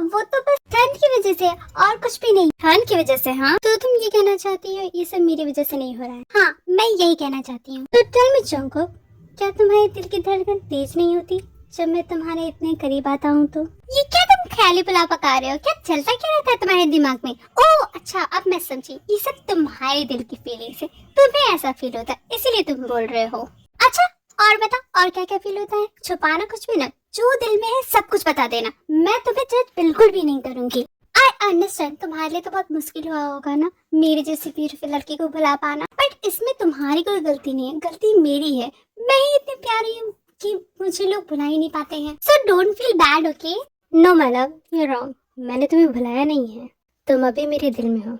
वो तो बस ठंड की वजह से, और कुछ भी नहीं। ठंड की वजह से? हाँ, तो तुम ये कहना चाहती हो ये सब मेरी वजह से नहीं हो रहा है? हाँ, मैं यही कहना चाहती हूँ। तो टेल मी जंगकुक, क्या तुम्हारे दिल की धड़कन तेज नहीं होती जब मैं तुम्हारे इतने करीब आता हूँ? तो ये क्या तुम ख्याली पुलाव पका रहे हो? क्या चलता क्या रहता है तुम्हारे दिमाग में? ओह अच्छा, अब मैं समझी, ये सब तुम्हारे दिल की फीलिंग्स है, तुम्हें ऐसा फील होता है इसीलिए तुम बोल रहे हो। अच्छा, और बता, और क्या क्या फील होता है? छुपाना कुछ भी ना, जो दिल में है सब कुछ बता देना। मैं तुम्हें जज बिल्कुल भी नहीं करूंगी। आई अंडरस्टैंड, तुम्हारे लिए तो बहुत मुश्किल हुआ होगा ना मेरी जैसी ब्यूटीफुल लड़की को भुला पाना, बट इसमें तुम्हारी कोई गलती नहीं है, गलती मेरी है। मैं ही इतनी प्यारी हूँ कि मुझे लोग भुला ही नहीं पाते हैं। So don't feel bad, okay? No my love, you are wrong. मैंने तुम्हें भुलाया नहीं है, तुम अभी मेरे दिल में हो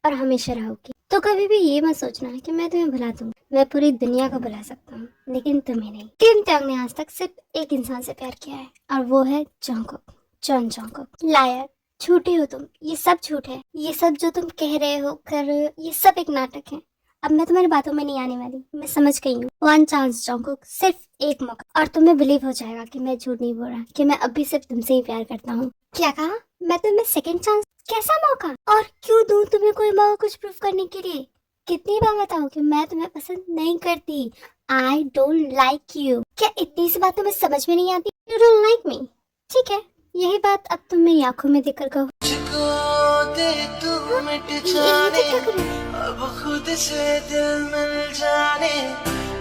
और हमेशा रहोगी। तो कभी भी ये मत सोचना कि मैं तुम्हें भुला दूँ। मैं पूरी दुनिया को भुला सकता हूँ, लेकिन तुम्हें नहीं। किम त्योंग ने आज तक सिर्फ एक इंसान से प्यार किया है, और वो है जंगकुक, जॉन जंगकुक। लायर, झूठे हो तुम, ये सब झूठ है। ये सब जो तुम कह रहे हो, कर रहे हो, ये सब एक नाटक है। अब मैं तुम्हारी बातों में नहीं आने वाली, मैं समझ गई हूँ। वन चांस जंगकुक, सिर्फ एक मौका, और तुम्हें बिलीव हो जाएगा कि मैं झूठ नहीं बोल रहा, कि मैं अभी सिर्फ तुमसे ही प्यार करता हूँ। क्या कहा? मैं तुम्हें सेकंड चांस? कैसा मौका? और क्यों दूं तुम्हें कोई मौका कुछ प्रूव करने के लिए? कितनी बार बताऊं कि मैं तुम्हें पसंद नहीं करती? आई डोंट लाइक यू। क्या इतनी सी बात तुम्हें समझ में नहीं आती? यू डोंट लाइक मी, ठीक है, यही बात अब तुम मेरी आंखों में देखकर कहो। मुझको दे तू मिट जाने, अब खुद से दिल मिल जाने,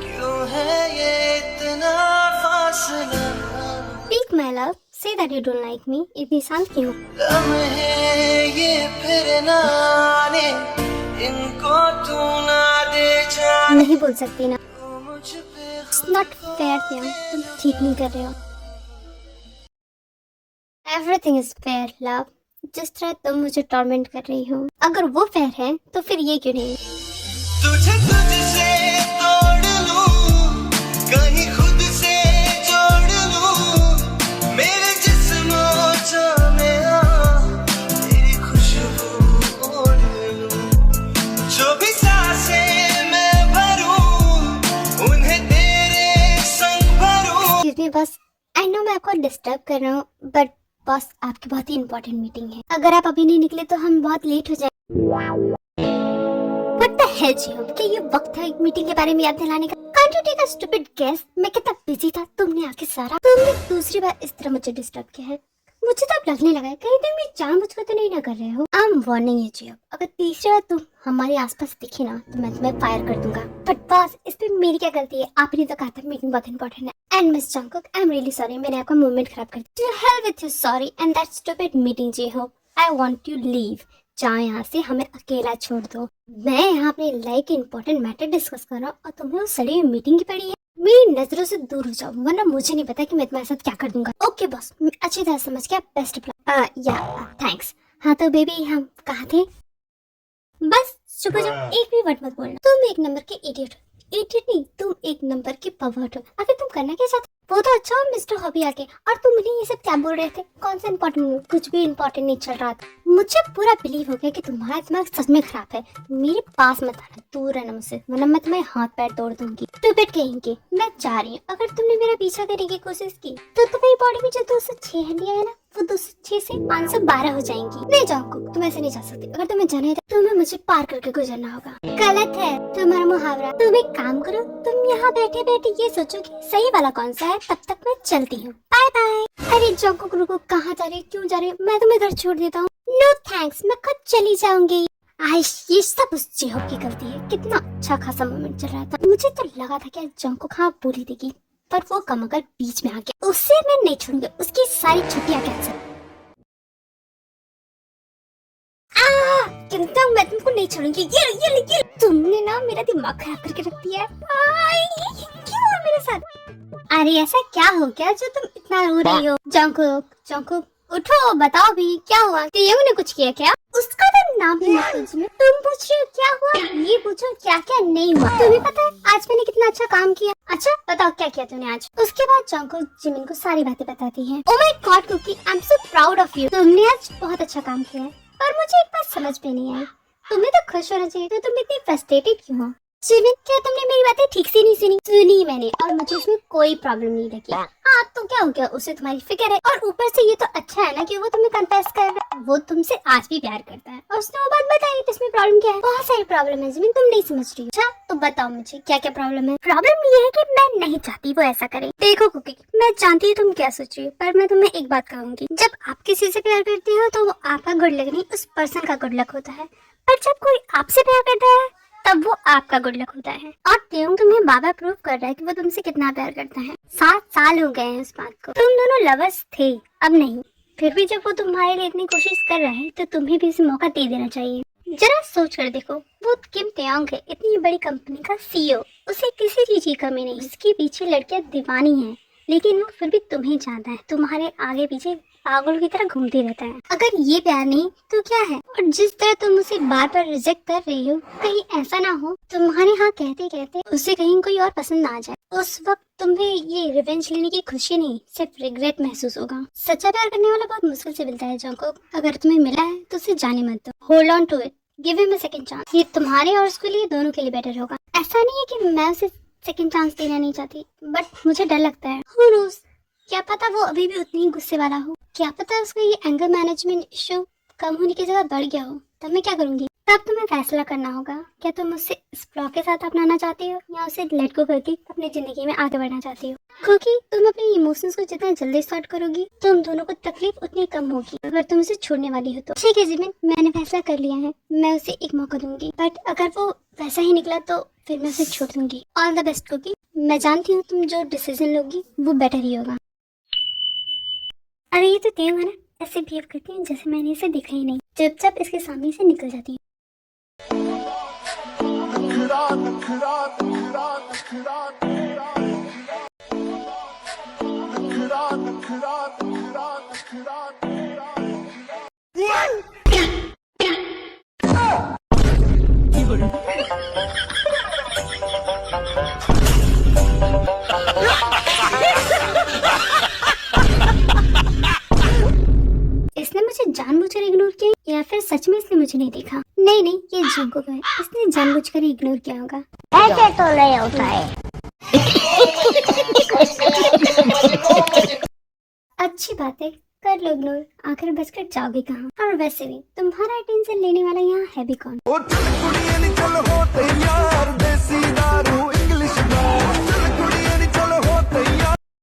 क्यों है ये इतना फासला? Speak my love, say that you don't like me. इतनी शांत क्यों? लम्हे ये फिर ना आने, इनको तू ना दे जाने, नहीं बोल सकती ना। तू मुझ पे It's not fair त्यों, तुम ठीक नहीं कर रहे हो। Everything is fair, love. जिस तरह तुम मुझे टॉर्मेंट कर रही हो, अगर वो फेयर है तो फिर ये क्यों नहीं? तुझे तुझसे तोड़ लूं, कहीं खुद से जोड़ लूं, मेरे जिस्मों जो में आ, तेरी खुशबू ओढ़ लूं, जो भी सांसें मैं भरूं, उन्हें तेरे संग भरूं। Excuse me, बस आई नो मैं आपको डिस्टर्ब कर रहा हूँ, बट बस आपकी बहुत ही इंपॉर्टेंट मीटिंग है। अगर आप अभी नहीं निकले तो हम बहुत लेट हो जाएंगे। What the hell जियो, क्या ये वक्त है एक मीटिंग के बारे में याद दिलाने का? Can't you take a stupid guess? मैं कितना बिजी था, तुमने आके सारा, तुमने दूसरी बार इस तरह मुझे डिस्टर्ब किया है। मुझे तो अब लगने लगा है कहीं तुम ये जानबूझकर तो नहीं ना कर रहे हो। आई एम वार्निंग यू जियो, अगर तीसरी बार तुम हमारे आसपास दिखे ना तो मैं तुम्हें फायर कर दूंगा। बट बॉस, इस पे मेरी क्या गलती है? आपने तो कहा था मीटिंग बहुत इंपॉर्टेंट है। And miss Jungkook, I am really sorry, मैंने आपका मूवमेंट खराब कर दिया। To hell with your sorry and that stupid meeting जियो। I want you leave. जाओ यहाँ से, हमें अकेला छोड़ दो। मैं यहाँ अपने लाइफ के इंपॉर्टेंट मैटर डिस्कस कर रहा हूँ और तुम्हें उस सड़ी हुई मीटिंग की पड़ी है। मेरी नजरों से दूर हो जाओ, वरना मुझे नहीं पता कि मैं तुम्हारे साथ क्या कर दूंगा। ओके बॉस, मैं अच्छी तरह समझ गया। बेस्ट या थैंक्स। हाँ तो बेबी, हम कहाँ थे? बस चुप हो जाओ, एक भी वर्ड मत बोलना। तुम एक नंबर के इडियट हो। इडियट नहीं, तुम एक नंबर के परवर्ट हो। आखिर तुम करना क्या चाहते? वो तो अच्छा हो मिस्टर हॉबी आके, और तुम मुझे ये सब क्या बोल रहे थे? कौन सा इंपॉर्टेंट? कुछ भी इंपॉर्टेंट नहीं चल रहा था। मुझे पूरा बिलीव हो गया कि तुम्हारा दिमाग सच में खराब है। मेरे पास मत आना, दूर रहना मुझसे, वरना मैं तुम्हें हाथ पैर तोड़ दूंगी। स्टूपिड कहेंगे। मैं जा रही हूँ। अगर तुमने मेरा पीछा करने की कोशिश की तो तुम्हारी बॉडी में जो 206 हड्डियां है ना, वो 206 से 512 हो जाएंगी। नहीं जंगकुक, तुम ऐसे नहीं जा सकती। अगर तुम्हें जाना है तो तुम्हें मुझे पार करके गुजरना होगा। गलत है तुम्हारा मुहावरा। तुम एक काम करो, तुम यहाँ बैठे बैठे ये सोचो कि सही वाला कौन सा है, तब तक मैं चलती हूँ। Bye bye. अरे जंगकुक रुको, कहाँ जा रही? क्यों जा रही? मैं तुम्हें घर छोड़ देता हूँ। नो थैंक्स, मैं खुद चली जाऊंगी। ये सब उस जिहोब की गलती है। कितना अच्छा खासा मोमेंट चल रहा था। मुझे तो लगा था कि जंगकुक हाँ बोली देगी, पर वो कमकर बीच में आ गया। उससे मैं नहीं छोड़ूंगी, उसकी सारी छुट्टियां कैंसिल। किंतु मैं तुमको नहीं छोड़ूंगी। ये तुमने ना मेरा दिमाग खराब करके रख दिया है। क्यों हुआ मेरे साथ? अरे ऐसा क्या हो गया जो तुम इतना रो रही हो? जंगकुक उठो, बताओ भी क्या हुआ? तेयंग ने कुछ किया क्या? उसका तो नाम भी मत पूछो। तुम पूछ रहे हो क्या हुआ, ये पूछो क्या क्या नहीं हुआ। तुम्हें पता है आज मैंने कितना अच्छा काम किया? अच्छा बताओ क्या किया तूने आज? उसके बाद जंगकुक जिमिन को सारी बातें बताती है। Oh my god Cookie, I am so proud of you. तुमने आज बहुत अच्छा काम किया है, पर मुझे एक बात समझ में नहीं आई। तुम्हें तो खुश होना चाहिए, तो तुम इतनी फ्रस्ट्रेटेड क्यों हो? जिमिन, क्या तुमने मेरी बातें ठीक से नहीं सुनी? सुनी मैंने, और मुझे इसमें कोई प्रॉब्लम नहीं लगी। हाँ तो क्या हो गया, उसे तुम्हारी फिक्र है। और ऊपर से ये तो अच्छा है ना कि वो तुम्हें कन्फेस कर रहा है। वो तुमसे आज भी प्यार करता है और उसने वो बात बताई, तो इसमें प्रॉब्लम क्या है? बहुत सारी प्रॉब्लम है जिमिन, तुम नहीं समझ रही हो। अच्छा तो बताओ मुझे क्या क्या प्रॉब्लम है? प्रॉब्लम ये है कि मैं नहीं चाहती वो ऐसा करे। देखो कुकी, मैं जानती हूँ तुम क्या सोच रही हो, पर मैं तुम्हें एक बात कहूंगी। जब आप किसी से प्यार करती हो तो वो आपका गुड लक नहीं, उस पर्सन का गुड लक होता है। पर जब कोई आपसे प्यार करता है तब वो आपका गुड लक होता है। और तेयंग तुम्हें बाबा प्रूव कर रहा है कि वो तुमसे कितना प्यार करता है। 7 साल हो गए हैं उस बात को। तुम दोनों लवर्स थे, अब नहीं। फिर भी जब वो तुम्हारे लिए इतनी कोशिश कर रहा है तो तुम्हें भी उसे मौका दे देना चाहिए। जरा सोच कर देखो, वो किम तेयंग है, इतनी बड़ी कंपनी का CEO। उसे किसी चीज की कमी नहीं। उसके पीछे लड़कियां दीवानी हैं, लेकिन वो फिर भी तुम्हें जानता है, तुम्हारे आगे पीछे पागल की तरह घूमती रहता है। अगर ये प्यार नहीं तो क्या है? और जिस तरह तुम उसे बार बार रिजेक्ट कर रही हो, कहीं ऐसा ना हो तुम्हारे हाँ कहते कहते उसे कहीं कोई और पसंद ना आ जाए। उस वक्त तुम्हें ये रिवेंज लेने की खुशी नहीं, सिर्फ रिग्रेट महसूस होगा। सच्चा प्यार करने वाला बहुत मुश्किल से मिलता है जंगकुक। अगर तुम्हें मिला है तो उसे जाने मत दो। Hold on to it, give him a second chance. ये तुम्हारे और उसके लिए, दोनों के लिए बेटर होगा। ऐसा नहीं है कि मैं उसे सेकंड चांस देना नहीं चाहती, बट मुझे डर लगता है। Who knows? क्या पता वो अभी भी उतनी ही गुस्से वाला हो। क्या पता उसका ये एंगर मैनेजमेंट इशू कम होने की जगह बढ़ गया हो। तब मैं क्या करूंगी? तब तुम्हें फैसला करना होगा, क्या तुम उससे इस ब्लॉक के साथ अपनाना चाहती हो या उसे लेट गो करके अपनी जिंदगी में आगे बढ़ना चाहती हो। क्योंकि तुम अपने इमोशंस को जितना जल्दी सॉर्ट करोगी, तुम दोनों को तकलीफ उतनी कम होगी। अगर तुम उसे छोड़ने वाली हो तो ठीक है जिमिन, मैंने फैसला कर लिया है, मैं उसे एक मौका दूंगी। बट अगर वो वैसा ही निकला तो फिर मैं उसे छोड़ दूंगी। ऑल द बेस्ट कुकी, मैं जानती हूँ तुम जो डिसीजन लोगी वो बेटर ही होगा। अरे ये तो तेयंग है ना, ऐसे बिहेव करती है जैसे मैंने इसे देखा ही नहीं। चुपचाप इसके सामने से निकल जाती है। इसने मुझे जानबूझकर इग्नोर किया या फिर सच में इसने मुझे नहीं देखा? नहीं, ये जंगकुक है, इसने जानबूझकर ही इग्नोर किया होगा। ऐसे तो नहीं होता है। अच्छी बात है, कर लो इग्नोर, आखिर बचकर जाओगे कहाँ? और वैसे भी तुम्हारा अटेंशन लेने वाला यहाँ है भी कौन?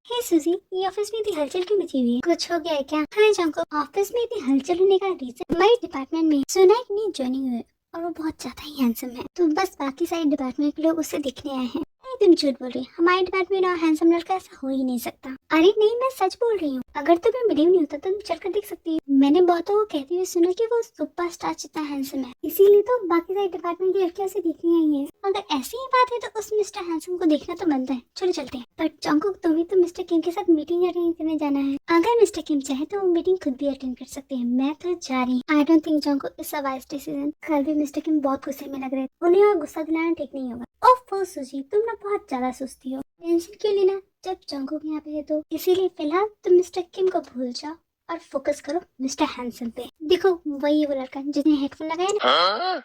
He सुजी, ये ऑफिस में इतनी हलचल क्यों मची हुई है? कुछ हो गया है क्या? हाँ जंकुक, ऑफिस में इतनी हलचल होने का रीजन हमारे डिपार्टमेंट में सुना एक नई ज्वाइनिंग हुई है और वो बहुत ज्यादा ही हैंडसम है, तो बस बाकी सारे डिपार्टमेंट के लोग उसे देखने आए हैं। तुम झूठ बोल रही हो, हमारे डिपार्टमेंट में हैंडसम लड़का ऐसा हो ही नहीं सकता। अरे नहीं, मैं सच बोल रही हूँ। अगर तुम्हें बिलीव नहीं होता तो तुम चलकर देख सकती हो। मैंने बहुतों को कहते हुए सुना कि वो सुपरस्टार जितना हैंडसम है, इसीलिए तो बाकी सारे डिपार्टमेंट की लड़कियां उसे देखने आई हैं। अगर ऐसी ही बात है तो उस मिस्टर हैंडसम को देखना तो बनता है। चलो चलते हैं। पर जंकुक, तुम्हें तो मिस्टर किम के साथ मीटिंग अटेंड करने जाना है। अगर मिस्टर किम चाहे तो वो मीटिंग खुद भी अटेंड कर सकते हैं। मैं तो जा रही हूँ। आई don't think Jungkook it's a wise decision. कल भी मिस्टर किम बहुत गुस्से में लग रहे थे, उन्हें और गुस्सा दिलाना ठीक नहीं होगा। ओफो सुजी, तुम ना बहुत ज्यादा सोचती हो। टेंशन क्यों लेना जब जंकुक यहाँ पे है तो। इसीलिए फिलहाल तुम मिस्टर किम को भूल जाओ और फोकस करो मिस्टर हैंडसम पे। देखो वही है वो लड़का जिसने हेडफोन लगाया ना।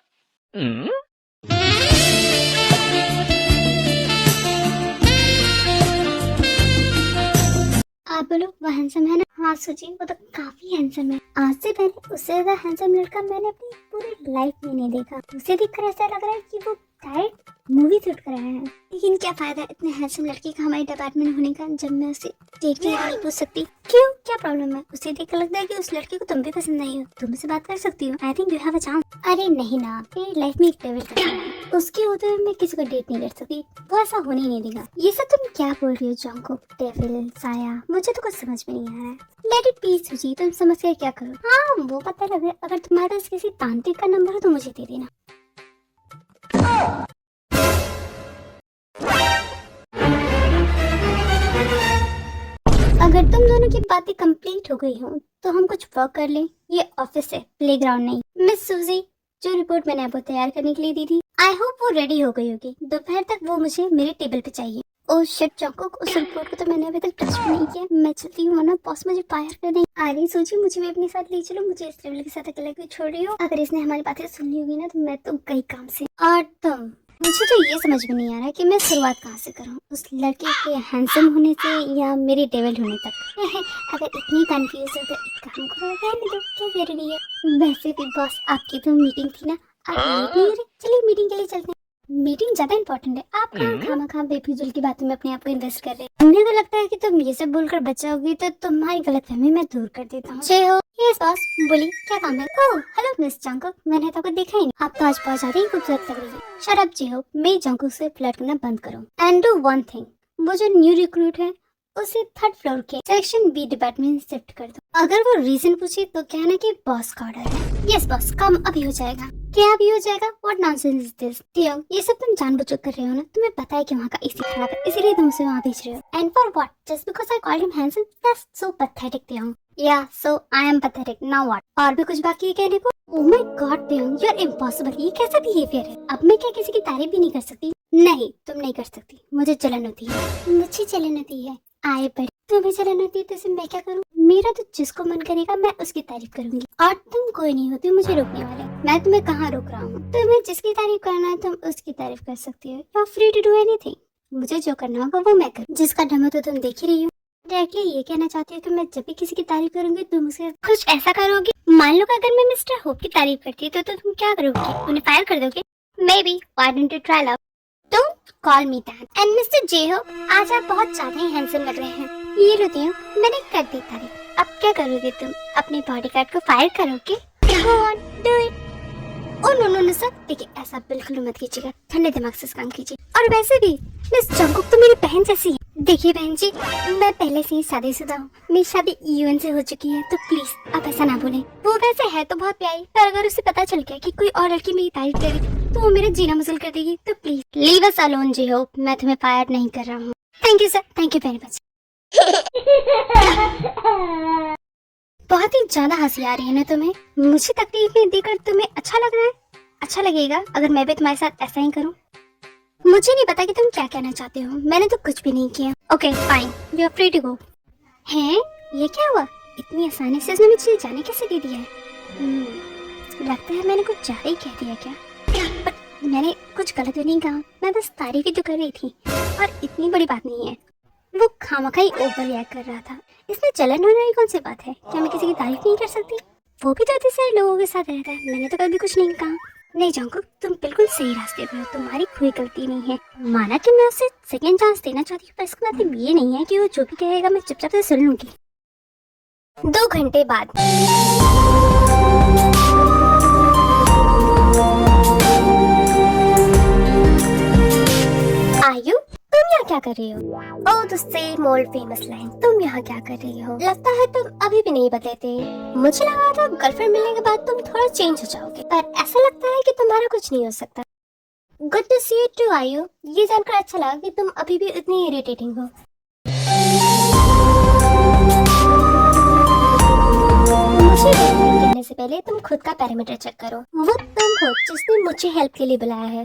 आप बोलो वो हैंडसम है ना? हाँ सुजी, वो तो काफी हैंडसम है। आज से पहले उससे ज्यादा हैंडसम लड़का मैंने अपनी पूरी लाइफ में नहीं देखा। उसे देखकर ऐसा लग रहा है कि वो डायरेक्ट मूवी शूट कर रहा है। लेकिन क्या फायदा इतने हैंडसम लड़के का हमारे डिपार्टमेंट होने का जब मैं उसे देख के नहीं पूछ सकती। क्यों, क्या प्रॉब्लम है? उसे देख कर लगता है कि उस लड़के को तुम भी पसंद नहीं हो, तुम उससे बात कर सकती हो। I think you have a chance. अरे नहीं ना, मेरी लाइफ में एक डेविल है, उसके होते हुए मैं किसी को डेट नहीं कर सकती। वो ऐसा होने ही नहीं देगा। ये सब तुम क्या बोल रही हो जंकुक? डेविल, साया, मुझे तो कुछ समझ में नहीं आ रहा है। लेट इट बी सुजी, तुम समझ कर क्या करो। हाँ वो पता लगे, अगर तुम्हारे पास किसी तांत्रिक का नंबर हो तो मुझे दे देना। अगर तुम दोनों की बातें कंप्लीट हो गई हो तो हम कुछ वर्क कर लें। ये ऑफिस है, प्लेग्राउंड नहीं। मिस सुजी, जो रिपोर्ट मैंने आपको तैयार करने के लिए दी थी, आई होप वो रेडी हो गई होगी। दोपहर तक वो मुझे मेरे टेबल पे चाहिए। ओह शिट जंकुक, उस रिपोर्ट को तो मैंने अभी तक टच भी नहीं किया। मैं चलती हूँ ना, बॉस मुझे फायर कर देंगे। अरे सोची, मुझे भी अपने साथ ले चलो। मुझे इस लेवल के साथ अकेले क्यों छोड़ रही हो? अगर इसने हमारी बातें सुन ली होगी ना तो मैं तो गई काम से। और तुम, मुझे तो ये समझ में नहीं आ रहा कि मैं शुरुआत कहाँ से करूँ, उस लड़के के हैंडसम होने से या मेरे डेविल होने तक। अगर इतनी कंफ्यूज हो तो एक काम करो, रहने दो, क्या जरूरी है। वैसे भी बॉस, आपकी तो मीटिंग थी ना, आप लेट नहीं हो रहे? चलिए मीटिंग के लिए चलते हैं। मीटिंग ज्यादा इंपॉर्टेंट है। आप खामा बेफिजूल की बातों में अपने आप को इन्वेस्ट कर रहे हैं। मुझे तो लगता है कि तुम ये सब बोलकर बचाओगी तो तुम्हारी गलतफहमी मैं दूर कर देता हूँ। जय हो। यस बॉस, बोलिए क्या काम है? ओह हेलो मिस जंकुक, मैंने तो आपको देखा ही नहीं। आप तो आज बहुत ज्यादा ही खूबसूरत लग रही है। शट अप जय हो, मेरी जंकुक से फ्लर्ट करना बंद करो। एंड डू वन थिंग, वो जो न्यू रिक्रूट है उसे 3rd फ्लोर के सेक्शन बी डिपार्टमेंट शिफ्ट कर दो। अगर वो रीजन पूछे तो कहना कि बॉस का ऑर्डर है। यस बॉस, काम अभी हो जाएगा। क्या अभी हो जाएगा? What nonsense is this? टियो, ये सब तुम जानबूझकर कर रहे हो ना? तुम्हें पता है कि वहाँ का एसी खराब है, इसीलिए तुम उसे वहाँ भेज रहे हो। And for what? Just because I called him handsome? That's so pathetic Teo. Yeah so I am pathetic. Now what? और भी कुछ बाकी है कहने को? Oh my God Teo, you are impossible. ये कैसा बिहेवियर है? अब मैं क्या किसी की तारीफ भी नहीं कर सकती? नहीं, तुम नहीं कर सकती। मुझे जलन होती है। मुझे जलन होती है। आए पर तुम्हें जलन होती है तो इसे मैं क्या करूँ? मेरा तो जिसको मन करेगा मैं उसकी तारीफ करूंगी। और तुम कोई नहीं होती मुझे रोकने वाले। मैं तुम्हें कहाँ रोक रहा हूँ? तुम्हें जिसकी तारीफ करना है तुम उसकी तारीफ कर सकती हो। You are free to do anything. मुझे जो करना होगा वो मैं करूँ। जिसका दम है तो तुम देख ही रही हो। डायरेक्टली ये कहना चाहती हूँ कि मैं जब भी किसी की तारीफ करूंगी तुम उसे कुछ ऐसा करोगी। मान लो अगर मैं मिस्टर होप की तारीफ करती है तो तुम क्या करोगी? उन्हें फायर कर दोगे? May be, why don't you try love? Don't call me that. And Mr. J-Hope, आज आप बहुत ज्यादा ही हैंडसम लग रहे हैं। ये लो दियो, मैंने कर दी तारीफ। अब क्या करोगे तुम? अपने बॉडीगार्ड को फायर करोगे? Go on, do it. Oh no sir, देखिए ऐसा बिल्कुल मत कीजिएगा। ठंडे दिमाग से काम कीजिए। और वैसे भी मिस जंकुक तो मेरी बहन जैसी है। देखिए बहन जी, मैं पहले से ही शादीशुदा हूँ। मेरी शादी यूएन से हो चुकी है, तो प्लीज आप ऐसा ना बोलें। वो वैसे है तो बहुत प्यारी, पर अगर उसे पता चल गया कि कोई और लड़की मेरी तारीफ करेगी तो वो मेरा जीना मुश्किल कर देगी। तो प्लीज लीव अस अलोन जी होप। मैं तुम्हें फायर नहीं कर रहा हूँ। Thank you sir, thank you very much. बहुत ही ज्यादा हंसी आ रही है ना तुम्हें? मुझे तकलीफें देकर तुम्हें अच्छा लग रहा है? अच्छा लगेगा अगर मैं भी तुम्हारे साथ ऐसा ही करूं। मुझे नहीं पता कि तुम क्या कहना चाहते हो। मैंने तो कुछ भी नहीं किया। Okay fine, you are free to go. हैं? ये क्या हुआ? इतनी आसानी से इसने मुझे जाने कैसे दे दिया है? लगता है मैंने कुछ ज्यादा ही कह दिया क्या? पर मैंने कुछ गलत तो नहीं कहा। मैं बस तारीफ ही तो कर रही थी और इतनी बड़ी बात नहीं है। वो खामखा ही ओवर रिएक्ट कर रहा था। इसमें जलन होने वाली कौन सी बात है? क्या मैं किसी की तारीफ नहीं कर सकती? वो भी तो इतने सारे लोगों के साथ रहता है। मैंने तो कभी कुछ नहीं कहा। नहीं जंकुक, तुम बिल्कुल सही रास्ते पे हो, तुम्हारी कोई गलती नहीं है। माना कि मैं उसे सेकंड चांस देना चाहती हूँ, पर इसका मतलब ये नहीं है कि वो जो भी कहेगा मैं चुपचाप से सुन लूंगी। 2 घंटे बाद। आयु, तुम यहाँ क्या कर रही हो? ओह the same old famous line, तुम यहाँ क्या कर रही हो? लगता है तुम अभी भी नहीं बदले। मुझे लगा था गर्लफ्रेंड मिलने के बाद तुम थोड़ा चेंज हो जाओगे, पर ऐसा लगता है कि तुम्हारा कुछ नहीं हो सकता। Good to see you too Ayu, ये जानकर अच्छा लगा कि तुम अभी भी इतनी इरिटेटिंग हो। मुझे कहने से पहले तुम खुद का पैरामीटर चेक करो। वो तुम हो जिसने मुझे हेल्प के लिए बुलाया है।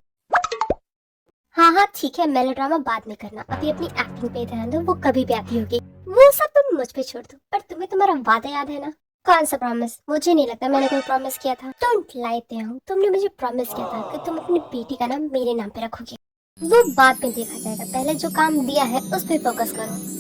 हाँ ठीक है, मेलोड्रामा बाद में करना, अभी अपनी एक्टिंग पे ध्यान दो, वो कभी भी आती होगी। वो सब तुम मुझ पे छोड़ दो, पर तुम्हें तुम्हारा वादा याद है ना? कौन सा प्रॉमिस? मुझे नहीं लगता मैंने कोई प्रॉमिस किया था। डोंट लाई तेयंग, तुमने मुझे प्रॉमिस किया था कि तुम अपनी बेटी का नाम मेरे नाम पे रखोगे। वो बाद में देखा जाएगा, पहले जो काम दिया है उस पे फोकस करो।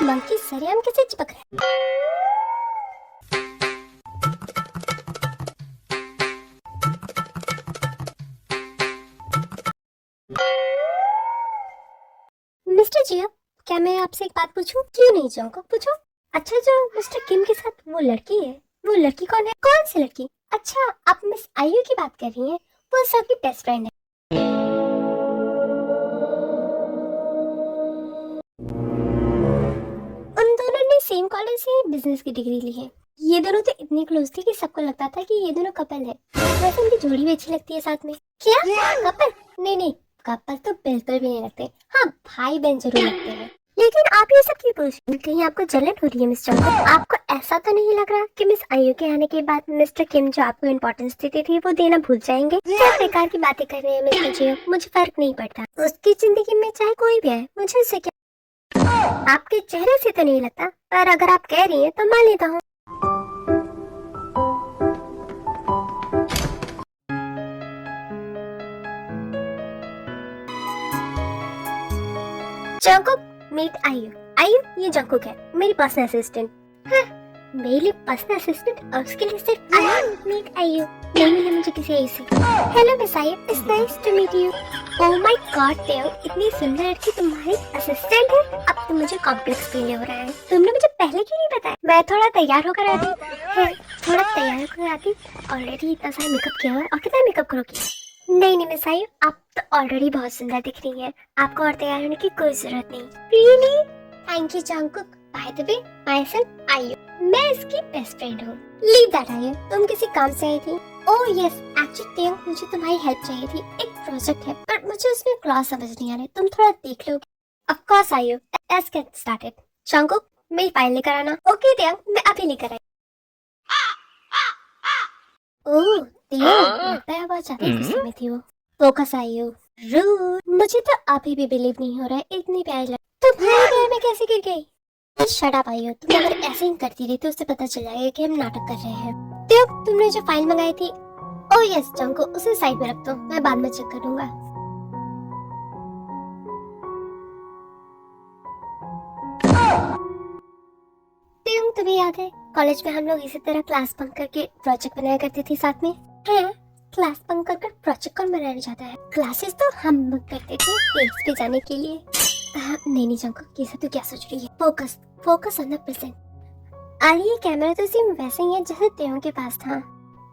मंकी सरेआम कैसे चिपक रहा है? मिस्टर जिया, क्या मैं आपसे एक बात पूछूं? क्यों नहीं जाऊंगा, पूछो। अच्छा, जो मिस्टर किम के साथ वो लड़की है, वो लड़की कौन है? कौन सी लड़की? अच्छा, आप मिस आयु की बात कर रही हैं? वो सबकी बेस्ट फ्रेंड है। उन दोनों ने सेम कॉलेज से बिजनेस की डिग्री ली है। ये दोनों तो इतनी क्लोज थी कि सबको लगता था कि ये दोनों कपल है। वैसे उनकी जोड़ी भी अच्छी लगती है साथ में। क्या कपल? नहीं, कपल तो बिल्कुल भी नहीं लगते। हाँ, भाई बहन जरूर लगते हैं। लेकिन आप ये सब क्यों पूछ रही हैं? कहीं आपको जलन हो रही है मिस्टर को? आपको ऐसा तो नहीं लग रहा कि मिस आयु के आने के बाद मिस्टर किम जो आपको इम्पोर्टेंस देते थे वो देना भूल जाएंगे? क्या बेकार की बातें कर रहे हैं मिस्टर जी, मुझे फर्क नहीं पड़ता। उसकी जिंदगी में चाहे कोई भी है, मुझे उससे क्या। आपके चेहरे से तो नहीं लगता, पर अगर आप कह रही हैं तो मान लेता हूँ। जंकुक, मीट आयु। आयु, ये जंकुक है, मेरी पर्सनल असिस्टेंट। हाँ, मेरे लिए पर्सनल असिस्टेंट और उसके लिए सिर्फ आयु। मीट आयु, नहीं मिला मुझे किसी ऐसी से। Hello miss Ayu, it's nice to meet you. Oh my god Theo, इतनी सुंदर लड़की तुम्हारी असिस्टेंट है? अब तो मुझे कॉम्प्लेक्स फील हो रहा है। तुमने मुझे पहले क्यों नहीं बताया? मैं थोड़ा तैयार होकर आती है, थोड़ा तैयार होकर आती। ऑलरेडी इतना सारा मेकअप किया हुआ है, और कितना मेकअप करोगी? नहीं मिस आयु, आप तो ऑलरेडी बहुत सुंदर दिख रही हैं। आपको और तैयार होने की कोई जरूरत नहीं। Really? Thank you Jungkook. Bye the way, my self आयु, मैं इसकी बेस्ट फ्रेंड हूँ। लीव दैट आयु, तुम किसी काम से आई थी? ओह यस, एक्चुअली तेयंग, मुझे तुम्हारी हेल्प चाहिए थी। एक प्रोजेक्ट है, पर मुझे उसमें क्लॉज समझ नहीं आ रहे, तुम थोड़ा देख लोगे? ऑफ कोर्स आयु, लेट्स गेट स्टार्टेड। जंकुक, मेरी फाइल लेकर आना। ओके तेयंग, मैं अभी लेकर आई। ओह तेयंग, लगता है बहुत ज्यादा गुस्से में थी वो। फोकस आयु। रूड, मुझे तो अभी भी बिलीव नहीं हो रहा है, इतनी प्यारी लड़की तुम्हारे प्यार में कैसे गिर गई? शट अप आयु, तुम अगर ऐसे ही करती रही तो उससे पता चल जाएगा कि हम नाटक कर रहे हैं। तेयंग, तुमने जो फाइल मंगाई थी? ओह यस जंको, उसे साइड में रख दो, मैं बाद में चेक करूंगा। तेयंग, तुम्हें याद है कॉलेज में हम लोग इसी तरह क्लास बंक करके प्रोजेक्ट बनाया करते थे साथ में? हाँ, क्लास बंक कर प्रोजेक्ट कौन बनाना चाहता है? क्लासेस तो हम बंक करते थे डेट्स पे जाने के लिए। नहीं जंको, ये सब तो क्या सोच रही है? Focus on the present. अरे ये कैमरा तो सेम वैसे ही है जैसे तेयंग के पास था।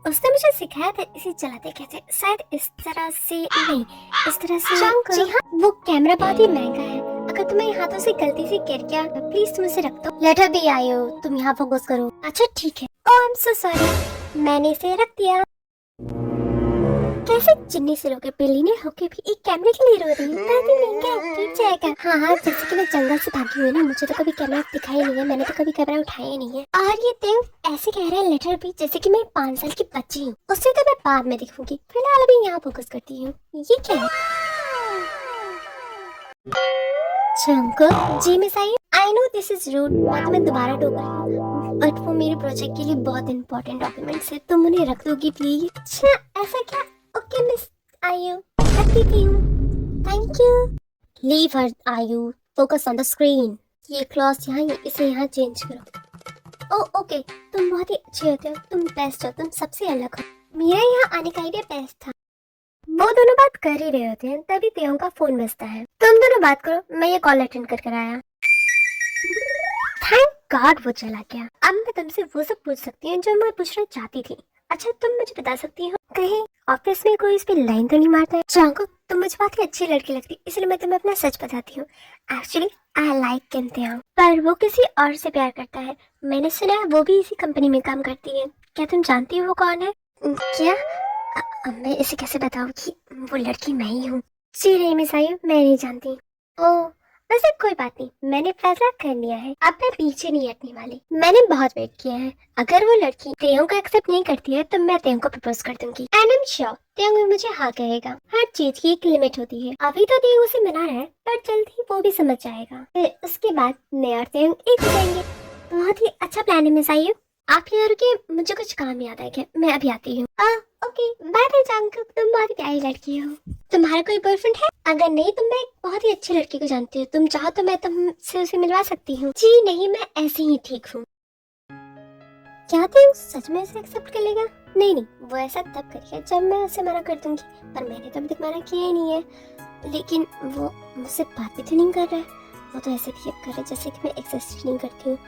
उसने मुझे सिखाया था इसे चलाते कैसे, शायद इस तरह से नहीं, इस तरह से। जी हाँ, वो कैमरा बहुत ही महंगा है, अगर तुम्हें हाथों से गलती से गिर गया प्लीज तुम इसे रख दो। लेट हर बी आयु, तुम यहाँ फोकस करो। अच्छा ठीक है। ओह आई एम सो सॉरी, मैंने इसे रख दिया। कैसे चिन्नी से रोके, बिल्ली ने होके भी एक कैमरे के लिए रो रही है? नहीं क्या ठीक जाएगा? हाँ, जैसे कि मैं जंगल से भागी हुई ना, मुझे तो कभी कैमरा दिखाई नहीं है, मैंने तो कभी कैमरा उठाया ही नहीं है। और ये तेयंग ऐसे कह रहा है लेटर भी जैसे कि मैं 5 साल की बच्ची हूँ। उससे तो मैं बाद में दिखूंगी, फिलहाल अभी यहाँ फोकस करती हूँ। ये क्या है? Jungkook ji miss I know this is rude, मैं तुम्हें दोबारा टोक रही हूँ, बट वो मेरे प्रोजेक्ट के लिए बहुत इंपॉर्टेंट डॉक्यूमेंट्स है, तुम उन्हें रख दोगी प्लीज? अच्छा ऐसा क्या? ओके मिस आयु, रख देती हूँ। Thank you. लीव हर आयु, फोकस ऑन द स्क्रीन। ये क्लॉथ यहाँ, इसे यहाँ चेंज करो। ओ ओके, तुम बहुत ही अच्छे होते हो, तुम बेस्ट हो, तुम सबसे अलग हो। मेरा यहाँ आने का आइडिया बेस्ट था। वो दोनों बात कर ही रहे होते हैं, तभी तेयों का फोन बजता है। तुम दोनों बात करो, मैं ये कॉल अटेंड कर आया। थैंक गॉड वो चला गया। अब मैं तुमसे वो सब पूछ सकती हूँ जो मैं पूछना चाहती थी। अच्छा तुम मुझे बता सकती हो कहीं ऑफिस में कोई इस पे लाइन तो नहीं मारता है? चांको तुम मुझे बहुत ही अच्छी लड़की लगती, इसलिए मैं तुम्हें अपना सच बताती हूँ। एक्चुअली आई लाइक किम्तेओ, पर वो किसी और से प्यार करता है। मैंने सुना है वो भी इसी कंपनी में काम करती है। क्या तुम जानती हो वो कौन है? क्या? मैं इसे कैसे बताऊँ कि वो लड़की मैं ही हूँ? जी नहीं मिस आयु, मैं नहीं जानती। ओह वैसे कोई बात नहीं, मैंने फैसला कर लिया है, अब मैं पीछे नहीं हटने वाली। मैंने बहुत वेट किया है, अगर वो लड़की तेयों को एक्सेप्ट नहीं करती है तो मैं तेयों को प्रपोज कर दूंगी एंड आई एम श्योर तेयों भी मुझे हाँ कहेगा। हर चीज की एक लिमिट होती है, अभी तो तेयों उसे मना रहा है पर जल्द ही वो भी समझ जाएगा, फिर उसके बाद मैं और तेयों एक हो जाएंगे। बहुत ही अच्छा प्लान है मिस आयु। आप यहाँ रुकिए, मुझे कुछ काम याद आ गया, मैं अभी आती हूँ। ओके बाय बाय जंकुक, तुम बहुत ही प्यारी लड़की हो। तुम्हारा कोई बॉयफ्रेंड है? अगर नहीं तो मैं एक बहुत ही अच्छी लड़की को जानती हूँ, तुम चाहो तो मैं तुमसे उसे मिलवा सकती हूँ। जी नहीं, मैं ऐसे ही ठीक हूँ। क्या तुम सच में उसे एक्सेप्ट कर लेगा? नहीं नहीं, वो ऐसा तब करेगा जब मैं उसे मना कर दूंगी, पर मैंने तो अभी तक मना किया ही नहीं है। लेकिन वो मुझसे बात भी तो नहीं कर रहा है, वो तो ऐसे बिहेव कर रहा है जैसे कि मैं एक्सेप्ट नहीं करती हूँ।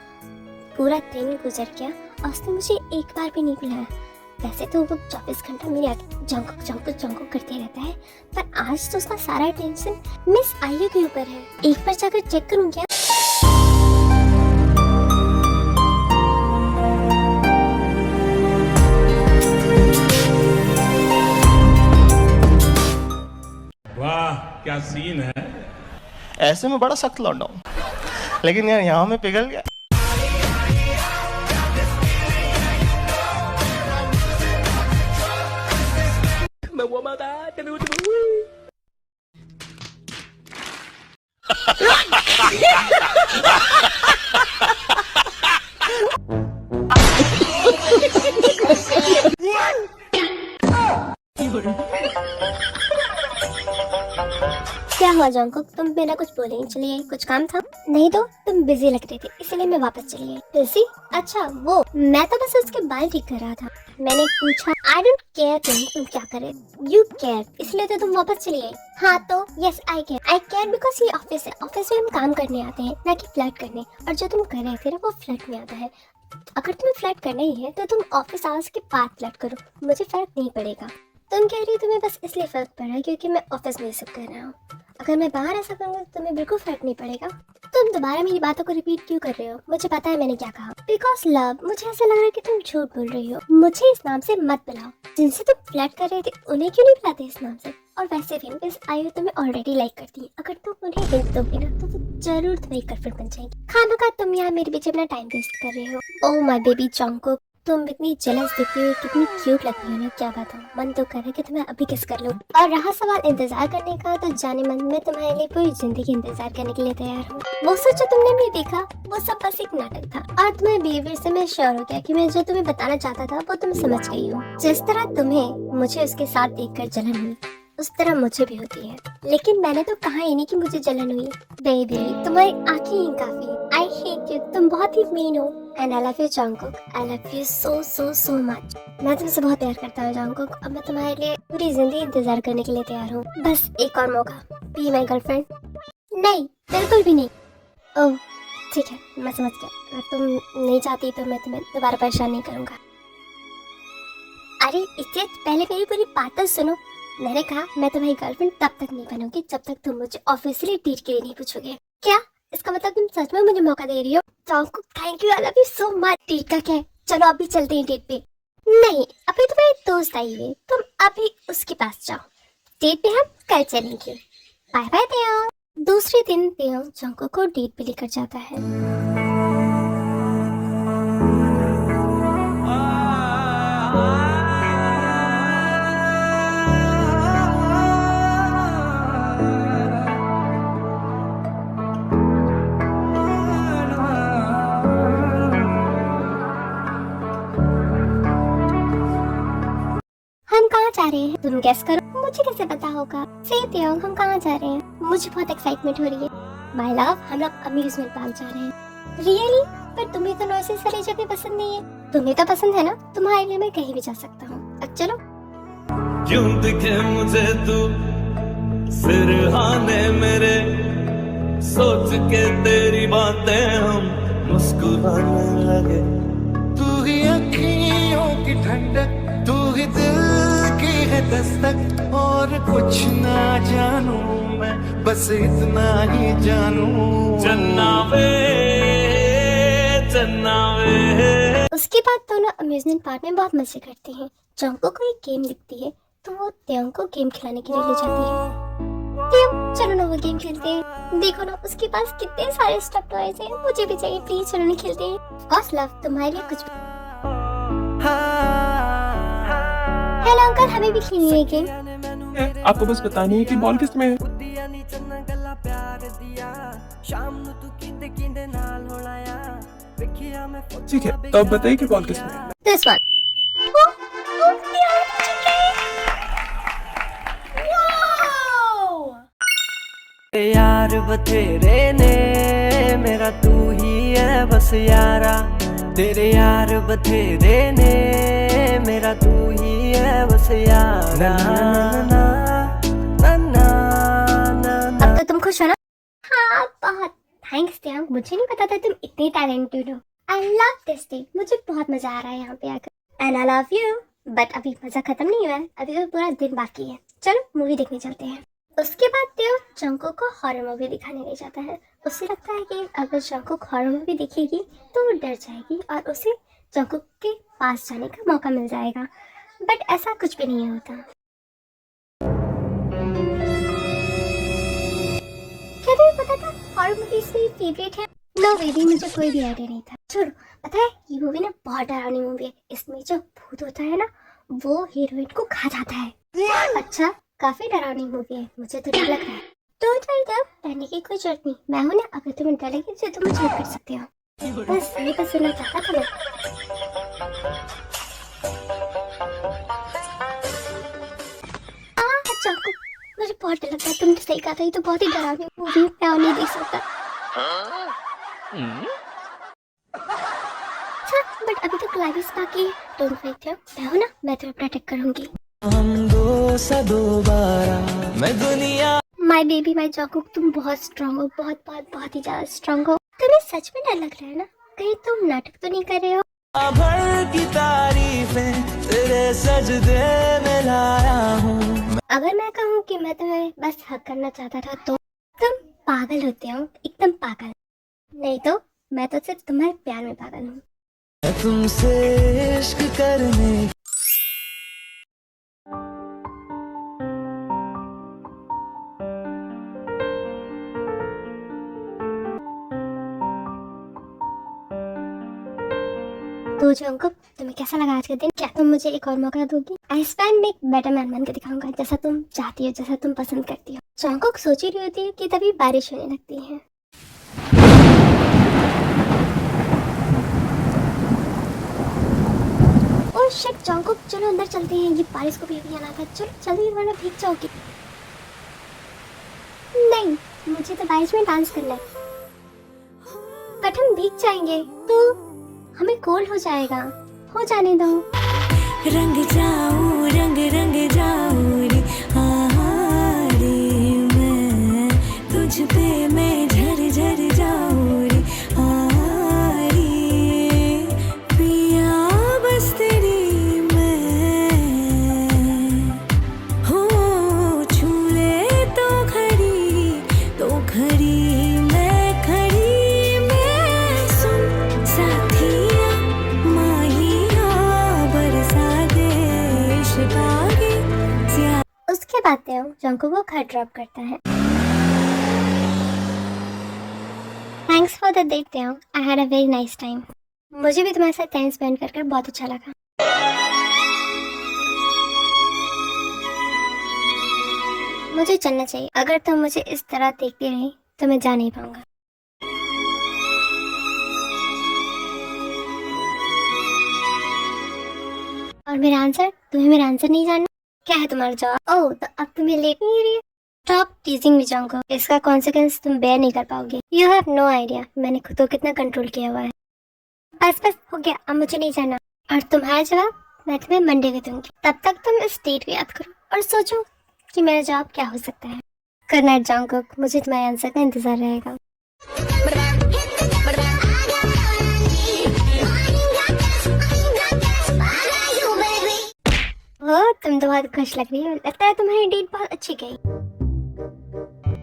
पूरा दिन गुजर गया और उसने मुझे एक बार भी नहीं बुलाया। वैसे तो वो 24 घंटा मेरे आगे जंकुक जंकुक जंकुक करते रहता है, पर आज तो उसका सारा टेंशन मिस आयु के ऊपर है। एक बार जाकर चेक करूं क्या? वाह क्या सीन है। ऐसे में बड़ा सख्त लौंडा हूं, लेकिन यार यहाँ में पिघल गया। क्या हुआ जंकुक, तुम बिना कुछ बोले ही चली गई? कुछ काम था? नहीं तो तुम बिजी लग रही थी, इसलिए मैं वापस चली गई। बिजी? अच्छा वो, मैं तो बस उसके बाल ठीक कर रहा था। मैंने पूछा आई डोंट केयर तुम क्या करे, यू केयर, इसलिए तो तुम वापस चली गई। हाँ तो यस आई केयर बिकॉज ये ऑफिस है, ऑफिस में हम काम करने आते हैं ना कि फ्लर्ट करने, और जो तुम कर रहे थे ना वो फ्लर्ट में आता है। अगर तुम्हें फ्लर्ट करना ही है तो तुम ऑफिस आवर्स के बाद फ्लर्ट करो, मुझे फर्क नहीं पड़ेगा। तुम कह रही हो तुम्हें बस इसलिए फर्क पड़ रहा है क्योंकि मैं ऑफिस में ये सब कर रहा हूँ। अगर मैं बाहर ऐसा करूँगा तो तुम्हें बिल्कुल फर्क नहीं पड़ेगा। तुम दोबारा मेरी बातों को रिपीट क्यों कर रहे हो? मुझे पता है मैंने क्या कहा। बिकॉज लव, मुझे ऐसा लग रहा है कि तुम झूठ बोल रही हो। मुझे इस नाम से मत बुलाओ, जिनसे तुम फ्लर्ट कर रहे थे उन्हें क्यों नहीं बुलाते इस नाम से? और वैसे भी मिस आयु तुम्हें ऑलरेडी लाइक करती है, अगर तुम उन्हें हिंट दोगे ना तो वो जरूर तुम्हारी गर्लफ्रेंड बन जाएगी। खामखा तुम यहाँ मेरे पीछे अपना टाइम वेस्ट कर रहे हो। ओह माय बेबी जंकुक, तुम इतनी जेलस दिखती हो, कितनी क्यूट लगती हो ना, क्या बात है, मन तो कर रहा है कि तुम्हें अभी किस कर लूं। और रहा सवाल इंतजार करने का, तो जाने मन में तुम्हारे लिए पूरी जिंदगी इंतजार करने के लिए तैयार हूँ। वो सोचो तुमने नहीं देखा, वो सब बस एक नाटक था, और तुम्हारे बिहेवियर से मैं श्योर हो गया कि मैं जो तुम्हें बताना चाहता था वो तुम समझ गई हो। जिस तरह तुम्हें मुझे उसके साथ देखकर जलन हुई, उस तरह मुझे भी होती है, लेकिन मैंने तो कहा ही नहीं कि मुझे जलन हुई। बेबी तुम्हारी आंखें ही काफी। आई हेट यू, तुम बहुत ही मीन हो। And I love you Jungkook, I love you so so so much. मैं तुमसे बहुत प्यार करता हूँ जंकुक, अब मैं तुम्हारे लिए पूरी जिंदगी इंतजार करने के लिए तैयार हूँ। बस एक और मौका, बी माई गर्लफ्रेंड। नहीं बिल्कुल भी नहीं। ओह ठीक है, मैं समझ गया, अगर तुम नहीं चाहती तो मैं तुम्हें दोबारा परेशान नहीं करूँगा। अरे इससे पहले मेरी पूरी बात तो सुनो। मैंने कहा मैं तुम्हारी गर्लफ्रेंड तब तक नहीं बनूंगी जब तक तुम मुझे ऑफिशियली डेट के लिए नहीं पूछोगे। क्या इसका मतलब तुम सच में मुझे मौका दे रही हो? Thank you, I love you so much. Date का क्या है, चलो अभी चलते हैं डेट पे। नहीं अभी तुम्हारी दोस्त आई है, तुम अभी उसके पास जाओ, डेट पे हम कल चलेंगे। Bye bye Teo. दूसरे दिन तेयो जंकुक को डेट पे लेकर जाता है। तुम गेस करो। मुझे कैसे पता होगा? से त्योंग हम कहाँ जा रहे हैं? मुझे बहुत एक्साइटमेंट हो रही है। माय लव, हम लोग अम्यूजमेंट पार्क जा रहे हैं। रियली? पर तुम्हें तो नॉइज़ी सारी जगह पसंद नहीं है। तुम्हें तो पसंद है ना? तुम्हारे लिए मैं कहीं भी जा सकता हूँ। अब चलो। क्यों दिखे मुझे तू सिरहाने मेरे, सोच के तेरी बातें हम मुस्कुराने लगे। तू ही अखियों की ठंडक, तू ही दिल की है दस्तक, और कुछ ना जानू मैं, बस इतना ही जानू। चन्ना वे उसके बाद दोनों अम्यूजमेंट पार्क में बहुत मजे करते हैं। जंको को एक गेम दिखती है तो वो त्योंग को गेम खिलाने के लिए ले जाती है। त्योंग, चलो ना वो गेम खेलते हैं। देखो ना उसके पास कितने सारे स्टफ टॉयज हैं। मुझे भी चाहिए, प्लीज चलो ना खेलते हैं। ऑफ कोर्स लव, तुम्हारे लिए कुछ भी। हेलो अंकल, हमें भी खेलनी है गेम। आपको बस बतानी है कि बॉल किस में है। ठीक है, तो अब बताइए कि बॉल किस में है। This one. यार बतेरे ने मेरा तू ही है बस यारा, तेरे यार बतेरे ने मेरा तू ही है बस यारा। अब तो तुम खुश हो ना? हाँ बहुत। थैंक्स त्योंग, मुझे नहीं पता था तुम इतनी टैलेंटेड हो। आई लव दिस डे, मुझे बहुत मजा आ रहा है यहाँ पे आकर। And I love you. But अभी मजा खत्म नहीं हुआ है, अभी तो पूरा दिन बाकी है। चलो मूवी देखने चलते हैं। उसके बाद त्योंग जंको को हॉरर मूवी दिखाने ले जाता है। उसे लगता है कि अगर जंको हॉरर मूवी देखेगी तो वो डर जाएगी और उसे जंको के पास जाने का मौका मिल जाएगा। बट ऐसा कुछ भी नहीं होता। क्या तुम्हें पता था हॉरर मूवीज मेरी फेवरेट है? नो बेबी, मुझे कोई भी आइडिया नहीं था। छोड़ो, पता है ये मूवी ना बहुत डरावनी मूवी है। इसमें जो भूत होता है ना वो हीरोइन को खा जाता है। अच्छा, काफी डरावनी मूवी है, मुझे तो डर लग रहा है। डोंट वरी दो, डरने की कोई जरूरत नहीं। मैं हूं ना, अगर तुम्हें डर लगे तो तुम मुझे हेल्प कर सकते हो। बस ये तो सुनना चाहता था मैं। चाकू, मुझे बहुत डर लगता है। तुमने सही कहा था, ये तो बहुत ही डरावनी मूवी है, मैं और नहीं देख सकता। अच्छा, बट अभी तो क्लाइमेक्स बाकी है। डोंट वरी दो, मैं हूं ना, मैं तुम्हें प्रोटेक्ट करूंगी। हम दो सा दोबारा मैं दुनिया। माय बेबी, माय जॉकू, तुम बहुत स्ट्रांग हो, बहुत बहुत बहुत ही ज्यादा स्ट्रांग हो। तुम्हें सच में डर लग रहा है ना? कहीं तुम नाटक तो नहीं कर रहे हो? भर की तारीफें तेरे सजदे में लाया हूँ। अगर मैं कहूँ कि मैं तुम्हें बस हक करना चाहता था तो तुम पागल होते हो, एकदम पागल। नहीं तो मैं तो सिर्फ तुम्हारे प्यार में पागल हूँ। मैं तुमसे इश्क करने। तो जंकुक, तुम्हें कैसा लगा आज का दिन? क्या तुम मुझे एक और मौका दोगी? आई स्पैन में एक बेटर मैन बन के दिखाऊंगा, जैसा तुम चाहती हो, जैसा तुम पसंद करती हो। जंकुक सोच ही रही होती है कि तभी बारिश होने लगती है। ओह शिट जंकुक, चलो अंदर चलते हैं। ये बारिश को भी अभी आना था। चलो जल्दी, वरना भीग जाओगी। नहीं, मुझे तो बारिश में डांस करना है। बट हम भीग जाएंगे तो हमें कोल्ड हो जाएगा। हो जाने दो। रंग जाऊं रंग रंग जाऊं रे रे मैं तुझ पे मैं झर झर जाऊं रे पिया बस तेरी मैं हो छू ले तो खड़ी मैं खड़ी मैं सुन साथिया माहिया बरसा दे शिकागे। उसके बाद जंकुक को घर ड्रॉप करता है। Thanks for the date Taeyong, I had a very nice time. मुझे भी तुम्हारे साथ टाइम स्पेंड कर बहुत अच्छा लगा। मुझे चलना चाहिए। अगर तुम मुझे इस तरह देखती रही तो मैं जा नहीं पाऊंगा। और मेरा आंसर, तुम्हें मेरा आंसर नहीं जानना? क्या है तुम्हारा जवाब? ओह, तो अब तुम्हें लेट नहीं रही है? स्टॉप टीजिंग मी जंगकुक, इसका कॉन्सिक्वेंस तुम बेयर नहीं कर पाओगे। यू हैव नो आइडिया मैंने खुद को कितना कंट्रोल किया हुआ है। बस बस हो गया, अब मुझे नहीं जाना। और तुम्हारा जवाब मैं तुम्हें मंडे को दूंगी। तब तक तुम इस डेट को याद करो और सोचो कि मेरा जवाब क्या हो सकता है। गुड नाइट जंगकुक, मुझे तुम्हारे आंसर का इंतजार रहेगा। ओ, तुम तो बहुत खुश लग रही हो, लगता है तुम्हारी डेट बहुत अच्छी गई।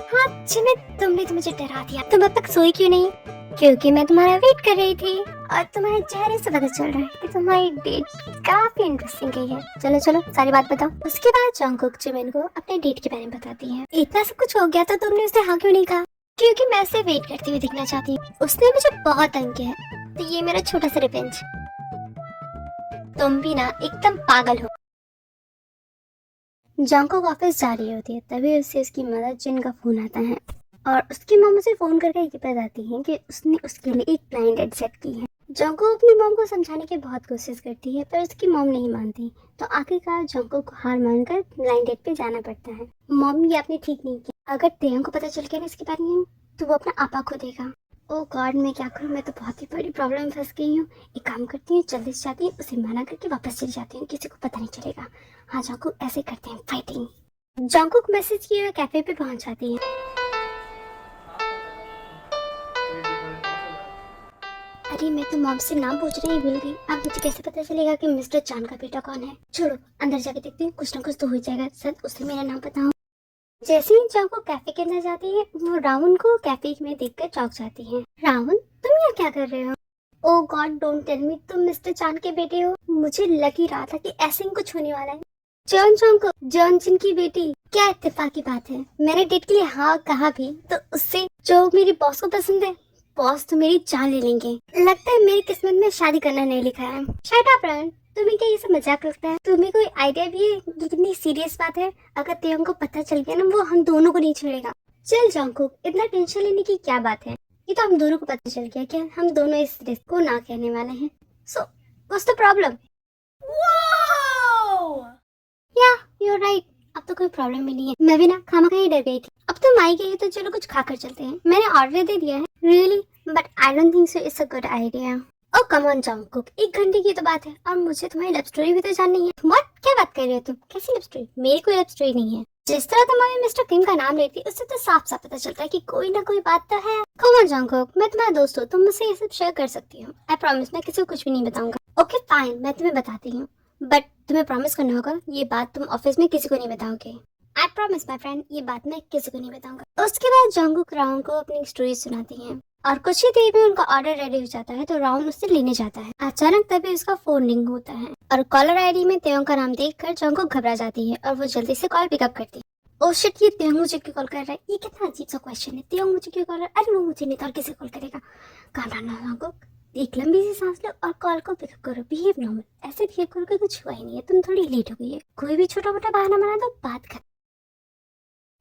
हाँ जिन्हें तुमने तो मुझे डरा दिया। तुम अब तक सोई क्यों नहीं? क्योंकि मैं तुम्हारा वेट कर रही थी और तुम्हारे चेहरे से पता चल रहा है कि तुम्हारी डेट काफी इंटरेस्टिंग गई है। चलो चलो सारी बात बताओ। उसके बाद जंगकुक जिमिन को अपने डेट के बारे में बताती है। इतना सब कुछ हो गया तो तुमने उसे हाँ क्यों नहीं कहा? क्योंकि मैं उसे वेट करते हुए दिखना चाहती हूँ। उसने मुझे बहुत तंग किया है, तो ये मेरा छोटा सा रिवेंज। तुम भी ना एकदम पागल हो। जंगकुक ऑफिस जा रही होती है, तभी उससे उसकी मदर जिन का फोन आता है और उसकी मॉम उसे फोन करके ये बताती है कि उसने उसके लिए एक ब्लाइंड डेट सेट की है। जंगकुक अपनी मॉम को समझाने की बहुत कोशिश करती है, पर उसकी मॉम नहीं मानती, तो आखिरकार जंगकुक को हार मानकर ब्लाइंड डेट पे जाना पड़ता है। मॉम ये आपने ठीक नहीं किया। अगर तेयंग को पता चल गया ना इसके बारे में, तो वो अपना आपा खो देगा। ओ गॉड, मैं क्या करूँ? मैं तो बहुत ही बड़ी प्रॉब्लम में फंस गई हूँ। एक काम करती हूँ, जल्दी से जाती हूँ, उसे मना करके वापस चली जाती हूँ, किसी को पता नहीं चलेगा। हाँ जंगकुक ऐसे करते हैं, फाइटिंग। जंगकुक मैसेज किए हुए कैफे पे पहुंच जाती है। अरे मैं तो मॉम से नाम पूछ रही भूल गई। अब मुझे कैसे पता चलेगा कि मिस्टर चान का बेटा कौन है? छोड़ो, अंदर जाके देखते हैं, कुछ ना कुछ तो हो जाएगा। सर उसे मेरा नाम बताओ। जैसे ही जंगकुक कैफे के अंदर जाती है, वो राहुल को कैफे में देखकर चौंक जाती है। राहुल, तुम यहाँ क्या कर रहे हो? ओ गॉड, डोंट टेल मी तुम मिस्टर चान के बेटे हो। मुझे लग ही रहा था कि ऐसे ही कुछ होने वाला है। जॉन जंगकुक, जॉन जिन की बेटी, क्या इत्तेफाक की बात है। मैंने डेट के लिए हाँ कहा भी, तो उससे जो मेरी बॉस को पसंद है, बॉस तो मेरी जान ले लेंगे। लगता है मेरी किस्मत में शादी करना नहीं लिखा है। शट अप रन, तुम्हें क्या ये सब मजाक लगता है? तुम्हें कोई आइडिया भी है कि कितनी सीरियस बात है? अगर तेयंग को पता चल गया ना, वो हम दोनों को नहीं छोड़ेगा। चल जंगकुक, इतना टेंशन लेने की क्या बात है? ये तो हम दोनों को पता चल गया कि हम दोनों इस रिस्क को ना कहने वाले हैं। So what's the problem? या यू आर राइट, अब तो कोई प्रॉब्लम ही नहीं है। मैं भी ना खामखा ही डर गई थी। अब तुम आई गई है तो चलो कुछ खाकर चलते हैं। मैंने ऑर्डर दे दिया है। Really? But I don't think so it's a good idea. Oh come on Jungkook, 1 घंटे की तो बात है और मुझे तुम्हारी लव स्टोरी भी तो जाननी है। व्हाट? क्या बात कर रहे हो तुम? कैसी लव स्टोरी? मेरी कोई लव स्टोरी नहीं है। जिस तरह तुम अभी मिस्टर किम का नाम लेती, उससे तो साफ साफ पता चलता है कि कोई ना कोई बात तो है। कम ऑन जंगकुक, मैं तुम्हारा दोस्त हूँ, तुम मुझसे ये सब शेयर कर सकती हो। आई प्रॉमिस मैं किसी को कुछ भी नहीं बताऊंगा। ओके फाइन, मैं तुम्हें बताती हूँ, बट तुम्हें प्रॉमिस करना होगा ये बात तुम ऑफिस में किसी को नहीं बताओगे। आई प्रॉमिस माय फ्रेंड, ये बात मैं किसी को नहीं बताऊंगा। उसके बाद जंगकुक राहुल को अपनी स्टोरी सुनाती है और कुछ ही देर में उनका ऑर्डर रेडी हो जाता है, तो राहुल उससे लेने जाता है। अचानक तभी उसका फोन रिंग होता है और कॉलर आईडी में तेयंग का नाम देखकर जंगकुक घबरा जाती है और वो जल्दी से कॉल पिकअप करती है। ओ शिट, ये तेयंग मुझे क्यों कॉल कर रहा है? ये कितना अजीब सा क्वेश्चन है। तेयंग मुझे क्यों कॉल? अरे वो मुझे नहीं तो और किसे कॉल करेगा? घबराना जंगकुक, एक लंबी सी सांस लो और कॉल को पिकअप करो। बिहेव नॉर्मल, ऐसे बिहेव करो कि कुछ हुआ ही नहीं है। तुम थोड़ी लेट हो गई है, कोई भी छोटा मोटा बहाना बना दो, बात कर।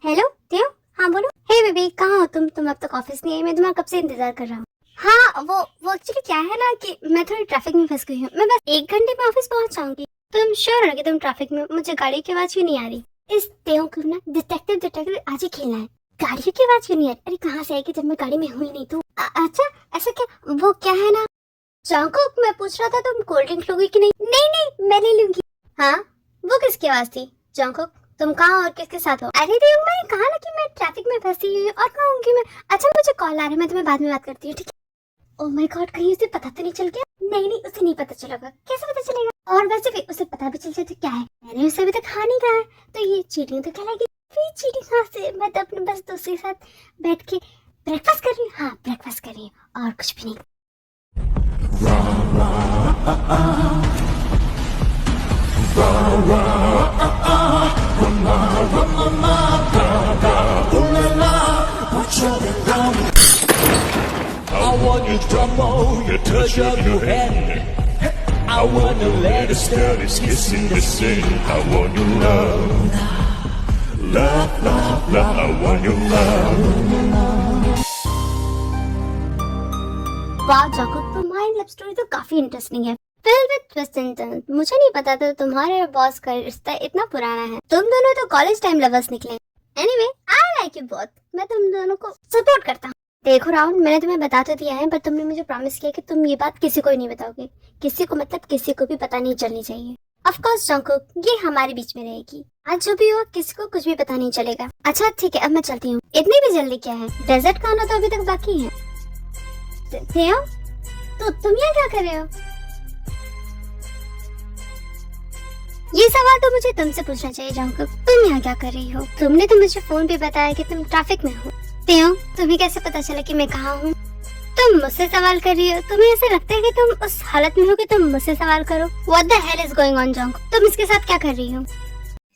हेलो तेयंग, हाँ बोलो। हे बेबी, कहाँ हो तुम अब तक ऑफिस नहीं आई? मैं तुम्हारा कब से इंतजार कर रहा हूँ। हाँ वो एक्चुअली क्या है ना कि मैं थोड़ी ट्रैफिक में फंस गई हूँ। मैं बस 1 घंटे में ऑफिस पहुँच जाऊंगी। तुम श्योर हो कि तुम ट्रैफिक में? मुझे गाड़ी की आवाज क्यों नहीं आ रही? इस तेयंग को ना डिटेक्टिव आज ही खेलना है। गाड़ी की आवाज क्यों नहीं आ रही? अरे कहाँ से आएगी जब मैं गाड़ी में हुई नहीं तो? अच्छा ऐसा क्या? वो क्या है ना जंगकुक, मैं पूछ रहा था तुम कोल्ड ड्रिंक लोगी कि नहीं? नहीं मैं नहीं लूंगी। हाँ वो किसकी आवाज थी? जंगकुक तुम कहाँ और किसके साथ हो? अरे तेयंग, मैंने कहा ना कि मैं ट्रैफिक में फंसी हुई हूँ और कहूँगी मैं। अच्छा मुझे कॉल आ रहा है, मैं तुम्हें बाद में बात करती हूँ, ठीक है? ओह माय गॉड, कहीं उसे पता तो नहीं चल गया? नहीं उसे नहीं पता चलेगा। कैसे पता चलेगा? और वैसे भी उसे पता भी चल जाए तो क्या है, मैंने उसे अभी तक खा नहीं कहा है, तो ये चीटिंग तो कहलाएगी। फिर चीटिंग कहाँ से? मैं तो अपने बस दोस्त के साथ बैठ के ब्रेकफास्ट कर रही हूँ। हाँ ब्रेकफास्ट कर रही हूँ और कुछ भी नहीं। I want you to tremble, you touch of your hand. I want to let it start, it's kissing the sing. I want your love, love, I want your love. वाह जंगकुक, तुम्हारी love story तो काफी interesting है। Film with twist and turn. मुझे नहीं पता था तुम्हारे और बॉस का रिश्ता इतना पुराना है। तुम दोनों तो कॉलेज टाइम लवर्स निकले। Anyway, I like you both. मैं तुम दोनों को सपोर्ट करता हूँ। देखो राहुल, मैंने तुम्हें बता तो दिया है, पर तुमने मुझे प्रॉमिस किया कि तुम ये बात किसी को ही नहीं बताओगे। किसी को मतलब किसी को भी पता नहीं चलनी चाहिए। ऑफ कोर्स जंगकुक, ये हमारे बीच में रहेगी। आज जो भी हो, किसी को कुछ भी पता नहीं चलेगा। अच्छा ठीक है, अब मैं चलती हूँ। इतनी भी जल्दी क्या है? डेजर्ट का आना तो अभी तक बाकी है। थियो, तो तुम यहाँ क्या कर रहे हो? ये सवाल तो मुझे तुमसे पूछना चाहिए जंगकुक। तुम यहाँ क्या कर रही हो? तुमने तो मुझे फोन पे बताया कि तुम ट्रैफिक में हो। थियो, तुम्हें कैसे पता चला कि मैं कहाँ हूँ? तुम मुझसे सवाल कर रही हो? तुम्हें ऐसे लगता है कि तुम उस हालत में हो कि तुम मुझसे सवाल करो? What the hell is going on Jungkook? तुम इसके साथ क्या कर रही हो?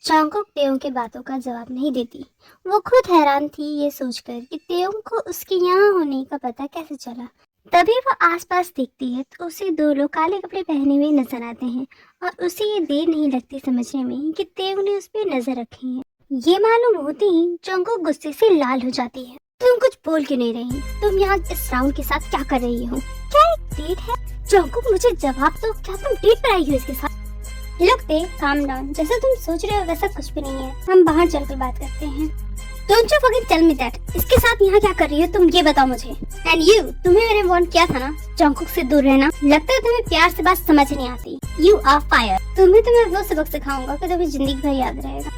जंगकुक तेयोंग की बातों का जवाब नहीं देती। वो खुद हैरान थी ये सोचकर कि तेयोंग को उसके यहाँ होने का पता कैसे चला। तभी वो आसपास देखती है तो उसे दो लोग काले कपड़े पहने हुए नजर आते हैं और उसे ये देर नहीं लगती समझने में कि तेयोंग ने उस पर नजर रखी है। ये मालूम होती ही जंगकुक गुस्से से लाल हो जाती है। तुम कुछ बोल क्यों नहीं रही? तुम यहाँ इस राउंड के साथ क्या कर रही हो? क्या एक डेट है? जंगकुक मुझे जवाब दो, क्या तुम डेट पर आई हो इसके साथ? लुक ते, काम डाउन। जैसा तुम सोच रहे हो वैसा कुछ भी नहीं है। हम बाहर चलकर बात करते हैं। Don't you fucking tell me that. इसके साथ यहाँ क्या कर रही हो तुम, ये बताओ मुझे। And you, तुम्हें मैंने वार्न किया था ना जंगकुक से दूर रहना। लगता है तुम्हें प्यार से बात समझ नहीं आती। You are fire. तुम्हें तो मैं वो सबक सिखाऊंगा कि तुम्हें जिंदगी भर याद रहेगा।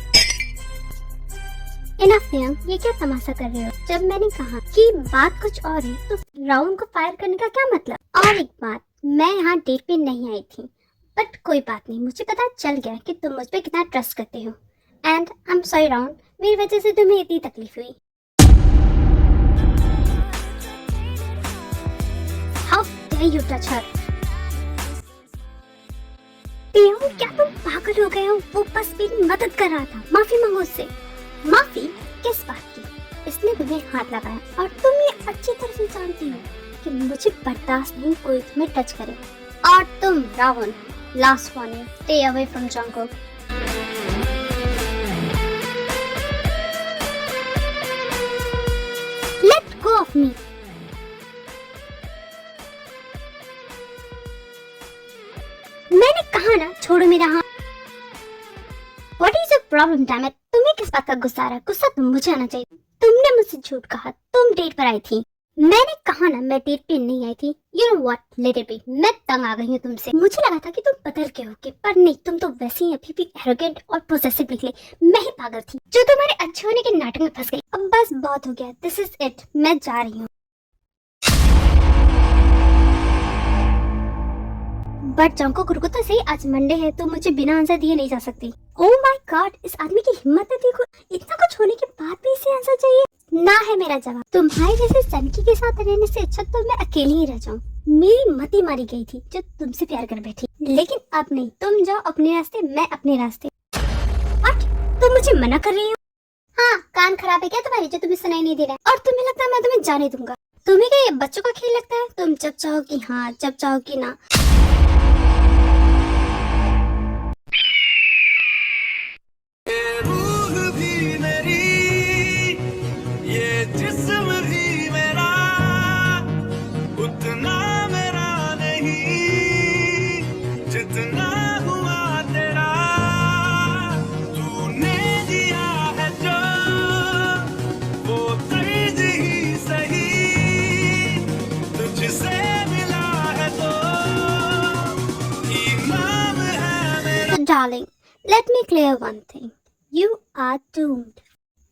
Enough Theo, ये क्या तमाशा कर रहे हो? जब मैंने कहा कि बात कुछ और है तो राउंड को फायर करने का क्या मतलब? और एक बात, मैं यहाँ डेट पे नहीं आई थी, बट कोई बात नहीं, मुझे पता चल गया कि तुम मुझ पे कितना ट्रस्ट करते हो। And I am sorry round, मेरी वजह से तुम्हें इतनी तकलीफ हुई। How dare you touch her? Theo, क्या तुम पागल हो गए हो? वो बस मेरी मदद कर रहा था। माफी मांगो उससे। माफी किस बात की? इसने तुम्हें हाथ लगाया और तुम ये अच्छी तरह से जानती हो कि मुझे बर्दाश्त नहीं कोई तुम्हें टच करे। और तुम Ravan, last warning, stay away from Jungkook. Let go of me. मैंने कहा ना छोड़ो मेरा हाथ। What is your problem, damn it? तुम्हें किस बात का गुस्सा आ रहा है? गुस्सा तो मुझे आना चाहिए। तुमने मुझसे झूठ कहा, तुम डेट पर आई थी। मैंने कहा ना मैं डेट पे नहीं आई थी। You know what? Let it be. मैं तंग आ गई हूँ तुमसे। मुझे लगा था कि तुम बदल के होगे, पर नहीं, तुम तो वैसे ही अभी भी एरोगेंट और पोसेसिव निकले। मैं ही पागल थी जो तुम्हारे अच्छे होने के नाटक में फंस गई। अब बस बहुत हो गया। This is it. मैं जा रही हूँ। बट जंगकुक रुको तो सही, आज मंडे है तो मुझे बिना आंसर दिए नहीं जा सकती। ओह माय गॉड, इस आदमी की हिम्मत है देखो। इतना कुछ होने के बाद भी इसे आंसर चाहिए? ना है मेरा जवाब। तुम्हारे जैसे सनकी के साथ रहने से अच्छा तो मैं अकेली ही रह जाऊं। मेरी मती मारी गई थी जो तुमसे प्यार कर बैठी, लेकिन अब नहीं। तुम जाओ अपने रास्ते, मैं अपने रास्ते। व्हाट? तुम मुझे मना कर रही हो? हाँ, कान खराब है क्या तुम्हारी जो तुम्हें सुनाई नहीं दे रहा है? और तुम्हें लगता है मैं तुम्हें जाने दूंगा? तुम्हें क्या ये बच्चों का खेल लगता है? तुम जब चाहो कि हाँ, जब चाहो कि ना। जिस्म भी मेरा उतना मेरा नहीं जितना हुआ तेरा। तूने दिया है जो वो तर्ज ही सही, तुझसे मिला है तो इनाम है मेरा। Darling, let me clear one thing. You are doomed.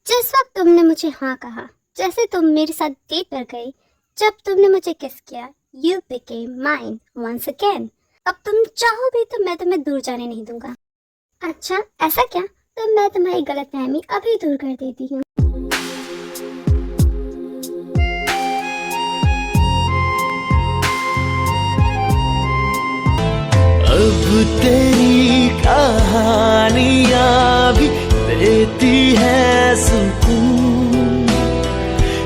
जिस वक्त तुमने मुझे हाँ कहा, जैसे तुम मेरे साथ डेट पर गई, जब तुमने मुझे किस किया, you became mine once again. अब तुम चाहो भी तो मैं तुम्हें दूर जाने नहीं दूंगा। अच्छा ऐसा क्या? तो मैं तुम्हारी गलतफहमी अभी दूर कर देती हूँ। अब तेरी कहानियाँ भी देती है सुकून,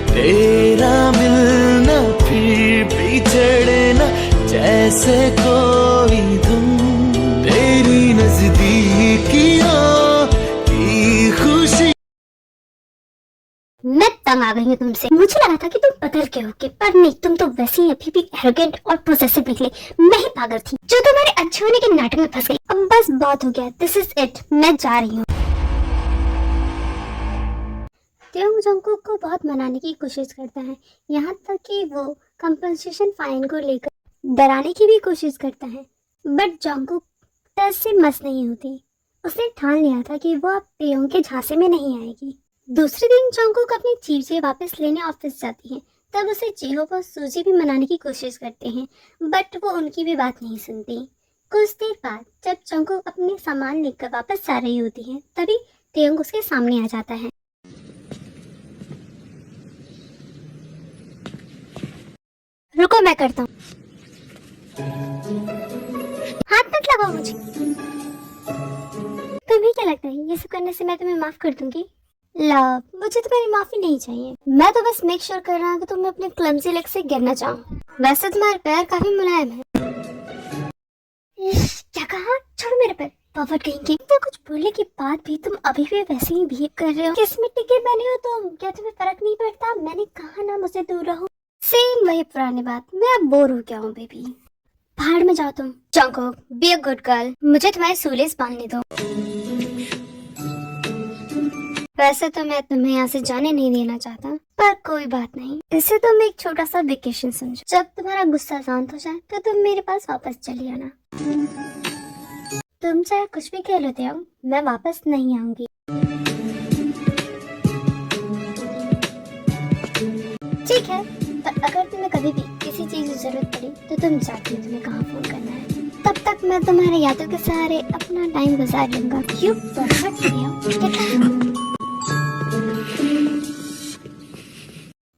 तेरा मिलना फिर बिछड़ना जैसे कोई धुन, तेरी नजदीकियों की खुशी। मैं तंग आ गई हूँ तुमसे। मुझे लगा था कि तुम बदल के होगे, पर नहीं, तुम तो वैसे ही अभी भी एरोगेंट और पोसेसिव निकले। मैं ही पागल थी जो तुम्हारे अच्छे होने के नाटक में फंस गई। अब बस बहुत हो गया, दिस इज इट, मैं जा रही हूँ। त्योंग जंगकुक को बहुत मनाने की कोशिश करता है, यहाँ तक कि वो कंपनसेशन फाइन को लेकर डराने की भी कोशिश करता है, बट जंगकुक डर से मस नहीं होती। उसने ठान लिया था कि वो अब त्योंग के झांसे में नहीं आएगी। दूसरे दिन जंगकुक अपनी चीजें वापस लेने ऑफिस जाती है। तब उसे जेहोब और सूजी भी मनाने की कोशिश करते हैं, बट वो उनकी भी बात नहीं सुनती। कुछ देर बाद जब जंगकुक अपने सामान लेकर वापस जा रही होती है, तभी त्योंग उसके सामने आ जाता है। रुको, मैं करता हूँ। हाथ मत लगाओ मुझे। तुम्हें क्या लगता है ये सब करने से मैं तुम्हें माफ कर दूंगी? लव, मुझे तुम्हारी माफी नहीं चाहिए। मैं तो बस मेक श्योर कर रहा हूँ कि तुम अपने क्लमजी लेग से गिरना चाहो। वैसे तुम्हारे पैर काफी मुलायम है। क्या कहा? छोड़ो मेरे पैर, पवट कहेंगे। तो कुछ बोलने के बाद भी तुम अभी भी वैसे ही बिहेव कर रहे हो। किस मिट्टी के बने हो तुम? क्या तुम्हें फर्क नहीं पड़ता? मैंने कहा ना मुझसे दूर रहो। सेम वही पुरानी बात। मैं अब बोर हो गया हूँ बेबी। पहाड़ में जाओ तुम। Jungkook, be a good girl, मुझे तुम्हारे सूलेस बांधने दो। वैसे तो मैं तुम्हें यहाँ से जाने नहीं देना चाहता, पर कोई बात नहीं, इसे तुम एक छोटा सा वेकेशन समझो। जब तुम्हारा गुस्सा शांत हो जाए तो तुम मेरे पास वापस चली आना। तुम चाहे कुछ भी कह लेते हो, मैं वापस नहीं आऊंगी। ठीक है, पर अगर तुम्हें कभी भी किसी चीज की जरूरत पड़ी तो तुम जानती हो तुम्हें कहाँ फोन करना है। तब तक मैं तुम्हारे यादों के सहारे अपना टाइम गुजार लूंगा। क्यों?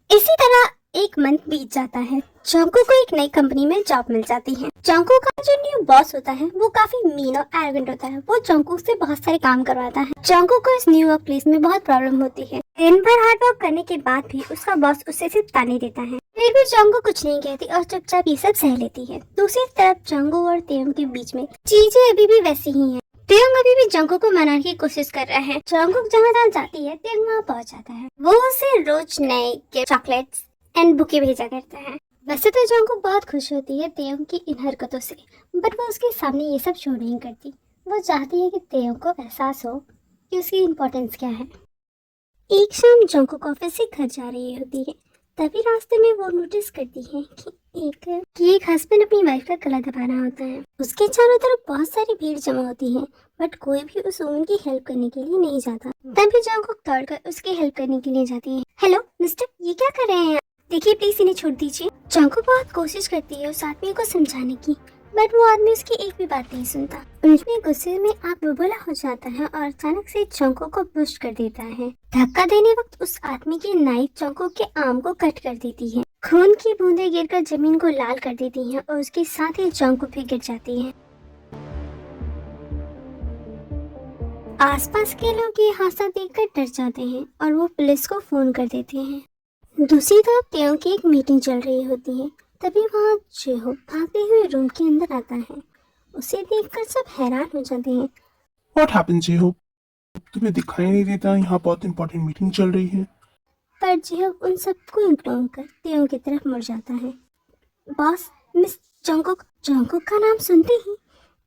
इसी तरह एक मंथ बीत जाता है। जंगकुक को एक नई कंपनी में जॉब मिल जाती है। जंगकुक का जो न्यू बॉस होता है वो काफी मीन और एरोगेंट होता है। वो जंगकुक से बहुत सारे काम करवाता है। जंगकुक को इस न्यू वर्क प्लेस में बहुत प्रॉब्लम होती है। दिन भर हार्ड वर्क करने के बाद भी उसका बॉस उसे सिर्फ ताने देता है। फिर भी जंगकुक कुछ नहीं कहती और चुपचाप ये सब सह लेती है। दूसरी तरफ जंगकुक और त्योंग के बीच में चीजें अभी भी वैसी ही हैं। त्योंग अभी भी जंगकुक को मनाने की कोशिश कर रहा है। जंगकुक जहाँ जहाँ जाती है त्योंग वहाँ पहुँच जाता है। वो उसे रोज नए चॉकलेट्स एंड बुके भेजा करता है। वैसे तो जंगकुक बहुत खुश होती है त्योंग की इन हरकतों से, बट वो उसके सामने ये सब शो नहीं करती। वो चाहती है कि त्योंग को एहसास हो कि उसकी इम्पोर्टेंस क्या है। एक शाम जंगकुक ऑफिस से घर जा रही होती है, तभी रास्ते में वो नोटिस करती है कि एक हस्बैंड अपनी वाइफ का गला दबा रहा होता है। उसके चारों तरफ बहुत सारी भीड़ जमा होती है, बट कोई भी उस वुमन की हेल्प करने के लिए नहीं जाता। तभी जंगकुक दौड़कर उसकी हेल्प करने के लिए जाती है। हेलो मिस्टर, ये क्या कर रहे हैं? देखिए प्लीज इन्हें छोड़ दीजिए। जंगकुक बहुत कोशिश करती है उस आदमी को समझाने की, बट वो आदमी उसकी एक भी बात नहीं सुनता। उसमें गुस्से में आग बबूला हो जाता है और अचानक से जंगकुक को पुश कर देता है। धक्का देने वक्त उस आदमी की नाइफ जंगकुक के आर्म को कट कर देती है। खून की बूंदें गिरकर जमीन को लाल कर देती हैं और उसके साथ ही जंगकुक भी गिर जाती है। आसपास के लोग ये हादसा देखकर डर जाते हैं और वो पुलिस को फोन कर देते हैं। दूसरी तरफ त्योंग की एक मीटिंग चल रही होती है, तभी वहाँ जेहोब भागते हुए रूम के अंदर आता है। उसे देखकर सब हैरान हो जाते हैं। What happened, जेहोब? तुम्हें दिखाई नहीं देता यहाँ बहुत इंपॉर्टेंट मीटिंग चल रही है? पर जेहोब उन सबको इग्नोर कर त्योंग की तरफ मुड़ जाता है। Boss, miss Jungkook. जंगकुक का नाम सुनते ही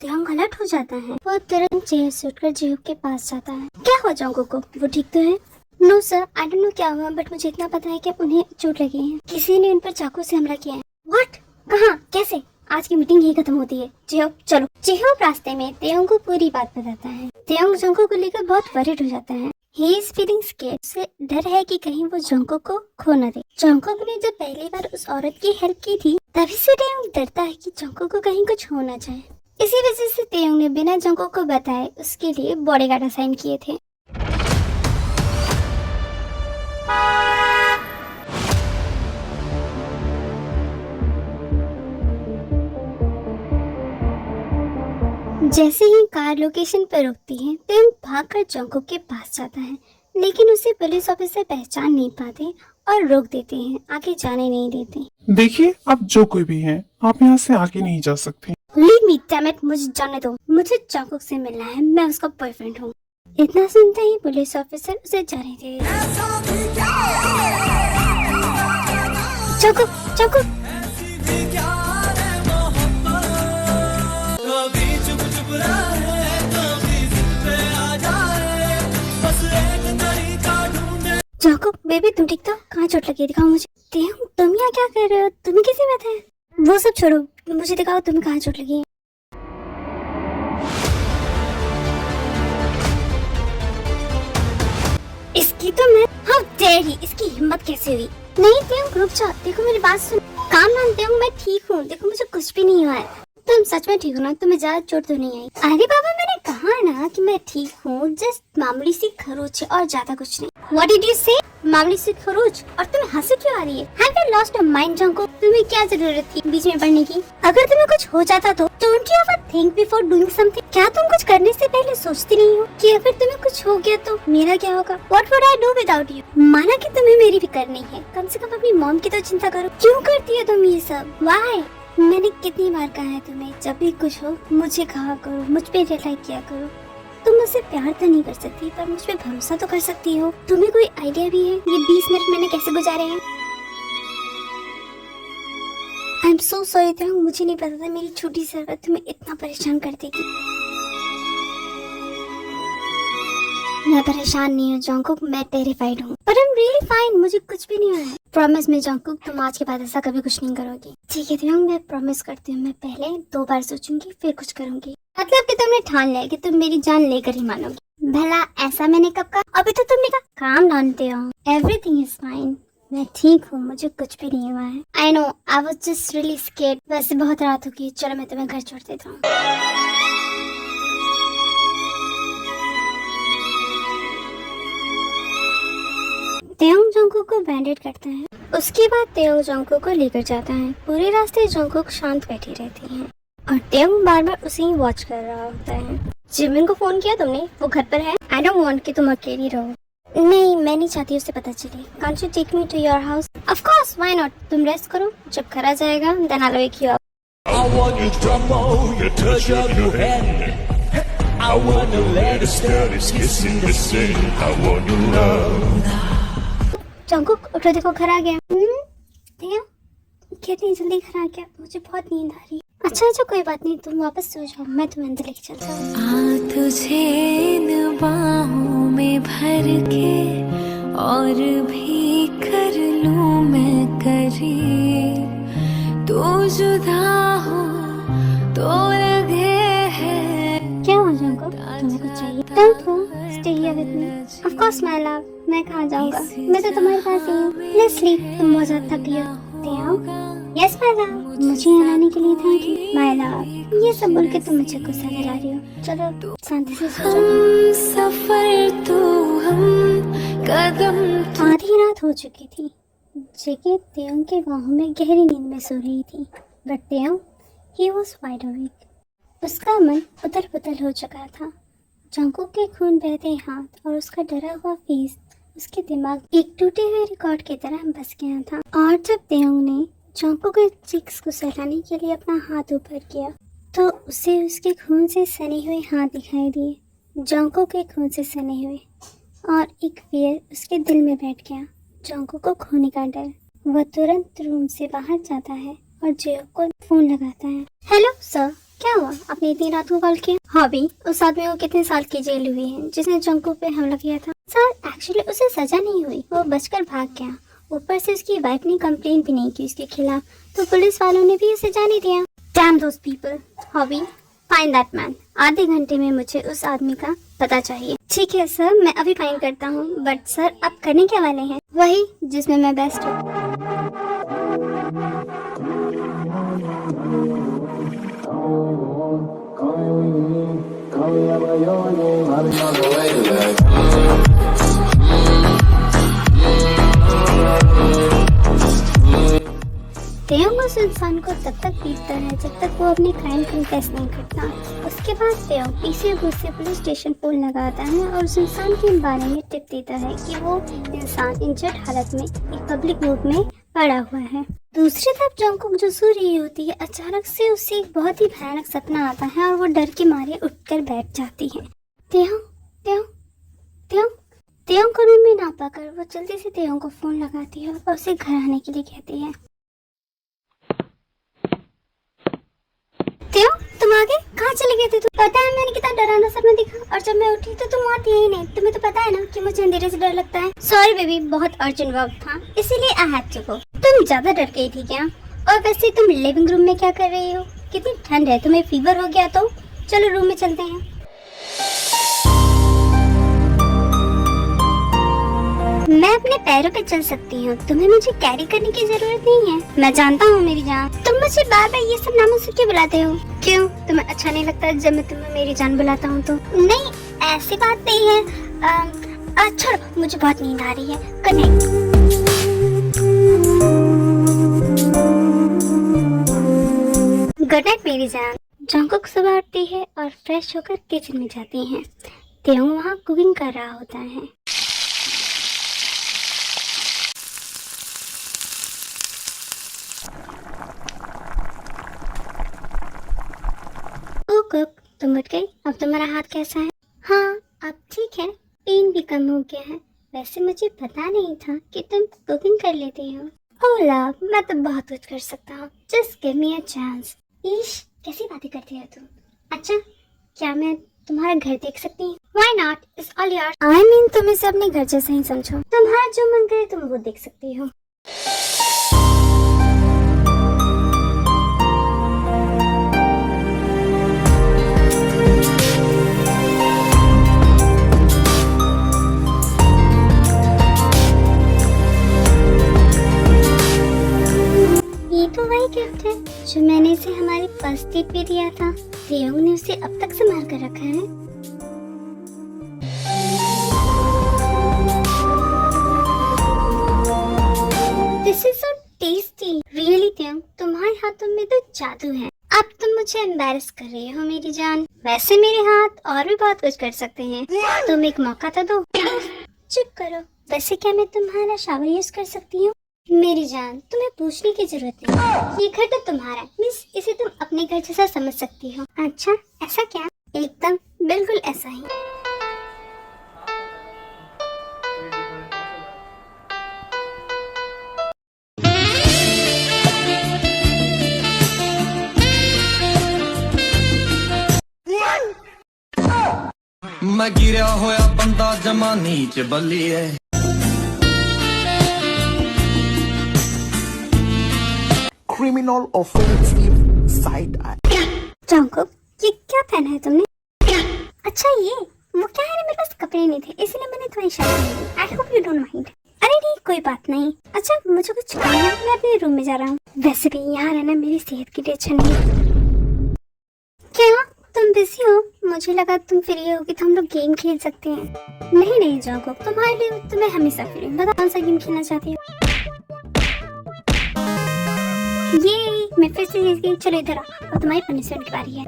त्योंग अलर्ट हो जाता है। वो तुरंत चेयर से उठकर जेहोब के पास जाता है। क्या हुआ जंगकुक को? वो ठीक तो है? No sir, I don't know क्या हुआ, बट मुझे इतना पता है कि उन्हें चोट लगी है। किसी ने उन पर चाकू से हमला किया है। व्हाट? कहाँ? कैसे? आज की मीटिंग यही खत्म होती है। जेहोब चलो। जेहोब रास्ते में त्योंग को पूरी बात बताता है। त्योंग जंगकुक को लेकर बहुत वरिड हो जाता है। ही इज फीलिंग स्कैर्ड, से डर है कि कहीं वो जंगकुक को खो न दे। जंगकुक ने जब पहली बार उस औरत की हेल्प की थी, तभी से त्योंग डरता है कि जंगकुक को कहीं कुछ हो न जाए। इसी वजह से त्योंग ने बिना जंगकुक को बताए उसके लिए बॉडीगार्ड असाइन किए थे। जैसे ही कार लोकेशन पर रुकती है, त्योंग भागकर जंगकुक के पास जाता है, लेकिन उसे पुलिस ऑफिसर पहचान नहीं पाते और रोक देते हैं, आगे जाने नहीं देते। देखिए, आप जो कोई भी हैं, आप यहाँ से आगे नहीं जा सकते। लीव मी डैम इट, मुझे जाने दो। मुझे जंगकुक से मिलना है, मैं उसका बॉयफ्रेंड हूँ। इतना सुनते ही पुलिस ऑफिसर उसे जाने दे। Jungkook, Jungkook. जंकुक बेबी तुम ठीक तो? कहाँ चोट लगी है? दिखाओ मुझे। तुम यहाँ क्या कर रहे हो? तुम्हें किसी बात है? वो सब छोड़ो, मुझे दिखाओ तुम्हें कहाँ चोट लगी है। इसकी तो मैं हाउ डेयर ही, इसकी हिम्मत कैसे हुई? नहीं तेंग रुक जाओ, देखो मेरी बात सुन। काम मानते हो मैं ठीक हूँ, देखो मुझे कुछ भी नहीं हुआ है। तुम सच में ठीक हो ना? तुम्हें ज्यादा चोट तो नहीं आई? अरे बाबा मैंने कहा ना कि मैं ठीक हूँ, जस्ट मामूली सी खरोच है और ज्यादा कुछ नहीं। What did you say? मामूली सी खरोच? और तुम्हें हंसी क्यों आ रही है? Have you lost your mind Jungkook? तुम्हें क्या जरूरत थी बीच में पढ़ने की? अगर तुम्हें कुछ हो जाता तो don't you ever think before doing something? क्या तुम कुछ करने से पहले सोचती नहीं हो कि अगर तुम्हें कुछ हो गया तो मेरा क्या होगा? What would I do without you? माना कि तुम्हें मेरी फिक्र नहीं है, कम से कम अपनी मॉम की तो चिंता करो। क्यों करती हो तुम ये सब? Why? मैंने कितनी बार कहा है तुम्हें, जब भी कुछ हो मुझे कहा करो, मुझ पे रिलाई किया करो। तुम मुझसे प्यार तो नहीं कर सकती पर मुझ पे भरोसा तो कर सकती हो। तुम्हें कोई आइडिया भी है ये 20 मिनट मैंने कैसे गुजारे हैं? आई एम सो सॉरी तेंग, मुझे नहीं पता था मेरी छोटी सी हरकत तुम्हें इतना परेशान कर देगी। मैं परेशान नहीं हूँ जंकुक, मैं टेरिफाइड हूँ। पर आई एम रियली फाइन, मुझे कुछ भी नहीं हुआ है। प्रॉमिस में जंकुक, तुम आज के बाद ऐसा कभी कुछ नहीं करोगी। ठीक है तेंग, मैं प्रॉमिस करती हूँ, मैं पहले 2 बार सोचूंगी फिर कुछ करूंगी। मतलब कि तुमने ठान लिया कि तुम मेरी जान लेकर ही मानोगी। भला ऐसा मैंने कब कहा? अभी तो तुमने कहा। काम जानते हो, एवरीथिंग इज फाइन, मैं ठीक हूँ, मुझे कुछ भी नहीं हुआ है। I know I was just really scared. वैसे बहुत रात हो गई, चलो मैं तुम्हें घर छोड़ देता हूँ। तेयोंग जंकुक को बैंडेड करता है। उसके बाद तेयोंग जंकुक को लेकर जाता है। पूरे रास्ते जंकुक शांत बैठी रहती है और तेयोंग बार बार उसे ही वॉच कर रहा होता है। जिमिन को फोन किया तुमने? वो घर पर है? आई डोंट वांट कि तुम अकेली रहो। नहीं मैं नहीं चाहती उसे पता चले। Can't you take me to your house? Of course, why not. तुम रेस्ट करो, जब घर आ जाएगा then I will wake you up. I want you to tremble, the touch of your hand. I wanna let it start, it's kissing the sand. I want your love. Jungkook उठो, देखो घर आ गया। तेयोंग कितनी जल्दी घर आ गया, मुझे बहुत नींद आ रही है। अच्छा कोई बात नहीं, तुम वापस सो जाओ, मैं तुम्हें अंदर लेके चलता हूँ। आ तुझे इन बाहों में भर के और भी कर लूं मैं करीब, तू जुदा हो तो लगे है। क्या हो जंकुक, तुम्हें कुछ चाहिए? Don't go, stay here with me. Of course my love, मैं कहाँ जाऊँगा, मैं तो तुम्हारे पास ही हूँ। लेट्स स्लीप, तुम बहुत ज्यादा थकी हो। यस माय लव, मुझे यहाँ आने के लिए थैंक यू माय लव। ये सब बोल के तुम मुझे गुस्सा दिला रही हो। चलो शांति से सो जाओ। सफर तो हम कदम। आधी रात हो चुकी थी। जेके तेयोंग के बाहों में गहरी नींद में सो रही थी, but Taeyong he was wide awake. उसका मन उथल पुथल हो चुका था। जंकुक के खून बहते हाथ और उसका डरा हुआ फेस उसके दिमाग एक टूटे हुए रिकॉर्ड की तरह बस गया था। और जब तेयोंग ने जंकुक के चीक्स को सहलाने के लिए अपना हाथ ऊपर किया तो उसे उसके खून से सने हुए हाथ दिखाई दिए, जंकुक के खून से सने हुए, और एक फियर उसके दिल में बैठ गया, जंकुक को खोने का डर। वह तुरंत रूम से बाहर जाता है और जियो को फोन लगाता है। हेलो सर, क्या हुआ? आपने इतनी रात को कॉल किया? हाँ भी, उस आदमी को कितने साल की जेल हुई है जिसने जंकुक पे हमला किया था? सर एक्चुअली उसे सजा नहीं हुई, वो बचकर भाग गया। ऊपर से उसकी वाइफ ने कंप्लेन भी नहीं की उसके खिलाफ, तो पुलिस वालों ने भी उसे जाने दिया। Dam those people. Hobby, find that man. आधे घंटे में मुझे उस आदमी का पता चाहिए। ठीक है सर, मैं अभी फाइंड करता हूँ। बट सर आप करने क्या वाले हैं? वही जिसमें मैं बेस्ट हूँ। तेयोंग उस इंसान को तब तक पीटता है जब तक वो अपने क्राइम कन्फेस नहीं करता। उसके बाद तेयोंग पीछे से पुलिस स्टेशन फोन लगाता है और उस इंसान के बारे में टिप देता है कि वो इंसान इंजर्ड हालत में एक पब्लिक रोड में पड़ा हुआ है। दूसरी तरफ जंकुक जो सो रही होती है, अचानक से उसे एक बहुत ही भयानक सपना आता है और वो डर के मारे उठकर बैठ जाती है। तेयोंग, तेयोंग, त्यों को रूम में ना पाकर वो जल्दी से त्यों को फोन लगाती है और उसे घर आने के लिए कहती है। त्यों, तुम आ गए? कहाँ चले गए थे तुम? पता है मैंने कितना डरावना सपना देखा और जब मैं उठी तो तुम आती ही नहीं। तुम्हें तो पता है ना कि मुझे अंधेरे से डर लगता है। सॉरी बेबी, बहुत अर्जेंट वर्क था इसीलिए आई हैड टू गो। तुम ज्यादा डर गई थी क्या? और वैसे तुम लिविंग रूम में क्या कर रही हो? कितनी ठंड है, तुम्हें फीवर हो गया तो? चलो रूम में चलते हैं। मैं अपने पैरों पे चल सकती हूँ, तुम्हें मुझे कैरी करने की जरूरत नहीं है। मैं जानता हूँ मेरी जान, तुम मुझे बार बार ये सब नामों से क्यों बुलाते हो? क्यों, तुम्हें अच्छा नहीं लगता जब मैं तुम्हें मेरी जान बुलाता हूँ तो? नहीं, ऐसी बात नहीं है। छोड़ो, मुझे बहुत नींद आ रही है। Good night. गुड नाइट मेरी जान। जंकुक सुबह उठती है और फ्रेश होकर किचन में जाती है। त्यों वहाँ कुकिंग कर रहा होता है। कुक, तुम उठ गई? अब तुम्हारा हाथ कैसा है? हाँ, अब ठीक है, पेन भी कम हो गया है। वैसे मुझे पता नहीं था कि तुम कुकिंग कर लेती हो। ओह लव, मैं तो बहुत कुछ कर सकता हूँ। Just give me a chance. ईश, कैसी बातें करती है तुम? अच्छा, क्या मैं तुम्हारा घर देख सकती हूँ? Why not? It's all yours. I mean, तुम इसे अपने घर जैसा ही समझो। तुम्हारा जो मन करे तुम वो देख सकती हो। तो वही गिफ्ट है जो मैंने इसे हमारी फर्स्ट डेट पे दिया था। त्योंग ने उसे अब तक संभाल कर रखा है। This is so tasty. Really Taeyong, तुम्हारे हाथों में तो जादू है। अब तुम मुझे एम्बैरस कर रही हो मेरी जान। वैसे मेरे हाथ और भी बहुत कुछ कर सकते हैं, तुम एक मौका तो दो। चुप करो। वैसे क्या मैं तुम्हारा शावर यूज कर सकती हूँ? मेरी जान, तुम्हें पूछने की जरूरत नहीं, ये घर तो तुम्हारा है। मिस, इसे तुम अपने घर जैसा समझ सकती हो। अच्छा, ऐसा क्या? एकदम बिल्कुल ऐसा ही। मैं गिरा होया बंदा जमा नीच बल्लिए। Criminal offensive side eye. Jungkook, ये क्या पहना है तुमने? अच्छा, ये वो क्या है ना, मेरे पास कपड़े नहीं थे इसलिए मैंने तुम्हें शर्ट पहनी। I hope you don't mind. अरे नहीं, कोई बात नहीं। अच्छा, मुझे कुछ काम है, मैं अपने रूम में जा रहा हूँ। वैसे भी यहाँ रहना मेरी सेहत के लिए अच्छा नहीं। क्या तुम बिजी हो? मुझे लगा तुम फ्री होगी तो हम लोग गेम खेल सकते हैं। नहीं नहीं जंकुक, तुम्हारे लिए तो मैं हमेशा फ्री हूँ। बताओ कौन सा गेम खेलना चाहती हो? ये मैं फिर से जीत गई। चलो इधर आओ, अब तुम्हारी पनिशमेंट की बारी है।